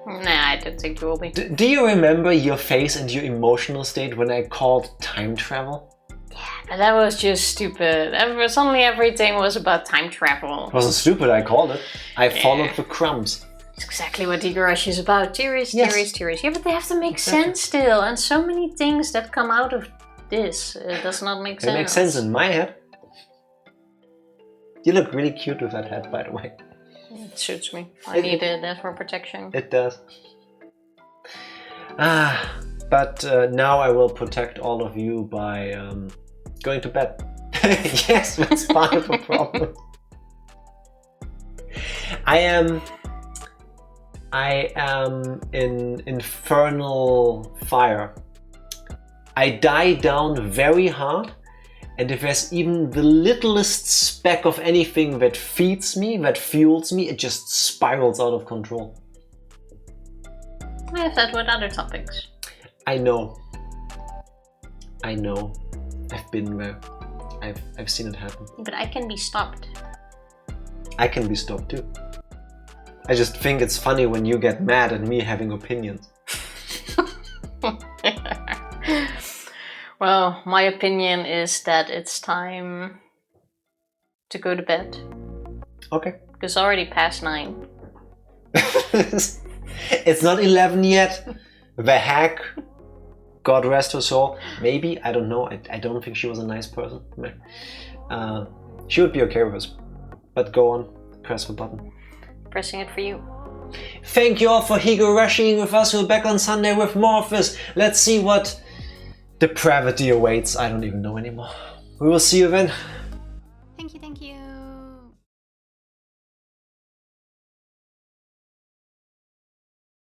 Nah, I don't think you will be. Do you remember your face and your emotional state when I called time travel? But that was just stupid. Suddenly everything was about time travel. It wasn't stupid, I called it. I followed the crumbs. It's exactly what Higurashi is about. Theories, Yes. theories, theories. Yeah, but they have to make sense still. And so many things that come out of this, it does not make sense. It makes sense in my head. You look really cute with that hat, by the way. It suits me. I need that for protection. It does. But now I will protect all of you by going to bed. Yes, that's part of the problem. I am in infernal fire. I die down very hard, and if there's even the littlest speck of anything that feeds me, that fuels me, it just spirals out of control. I have that with other topics. I know. I've been there. I've seen it happen. But I can be stopped. I can be stopped too. I just think it's funny when you get mad at me having opinions. Well, my opinion is that it's time to go to bed. Okay. Because it's already past 9. It's not 11 yet. The hack, God rest her soul. Maybe, I don't know. I don't think she was a nice person. She would be okay with us. But go on, press the button. Pressing it for you. Thank you all for Higurashiing with us. We're back on Sunday with more of this. Let's see what depravity awaits. I don't even know anymore. We will see you then. Thank you, thank you.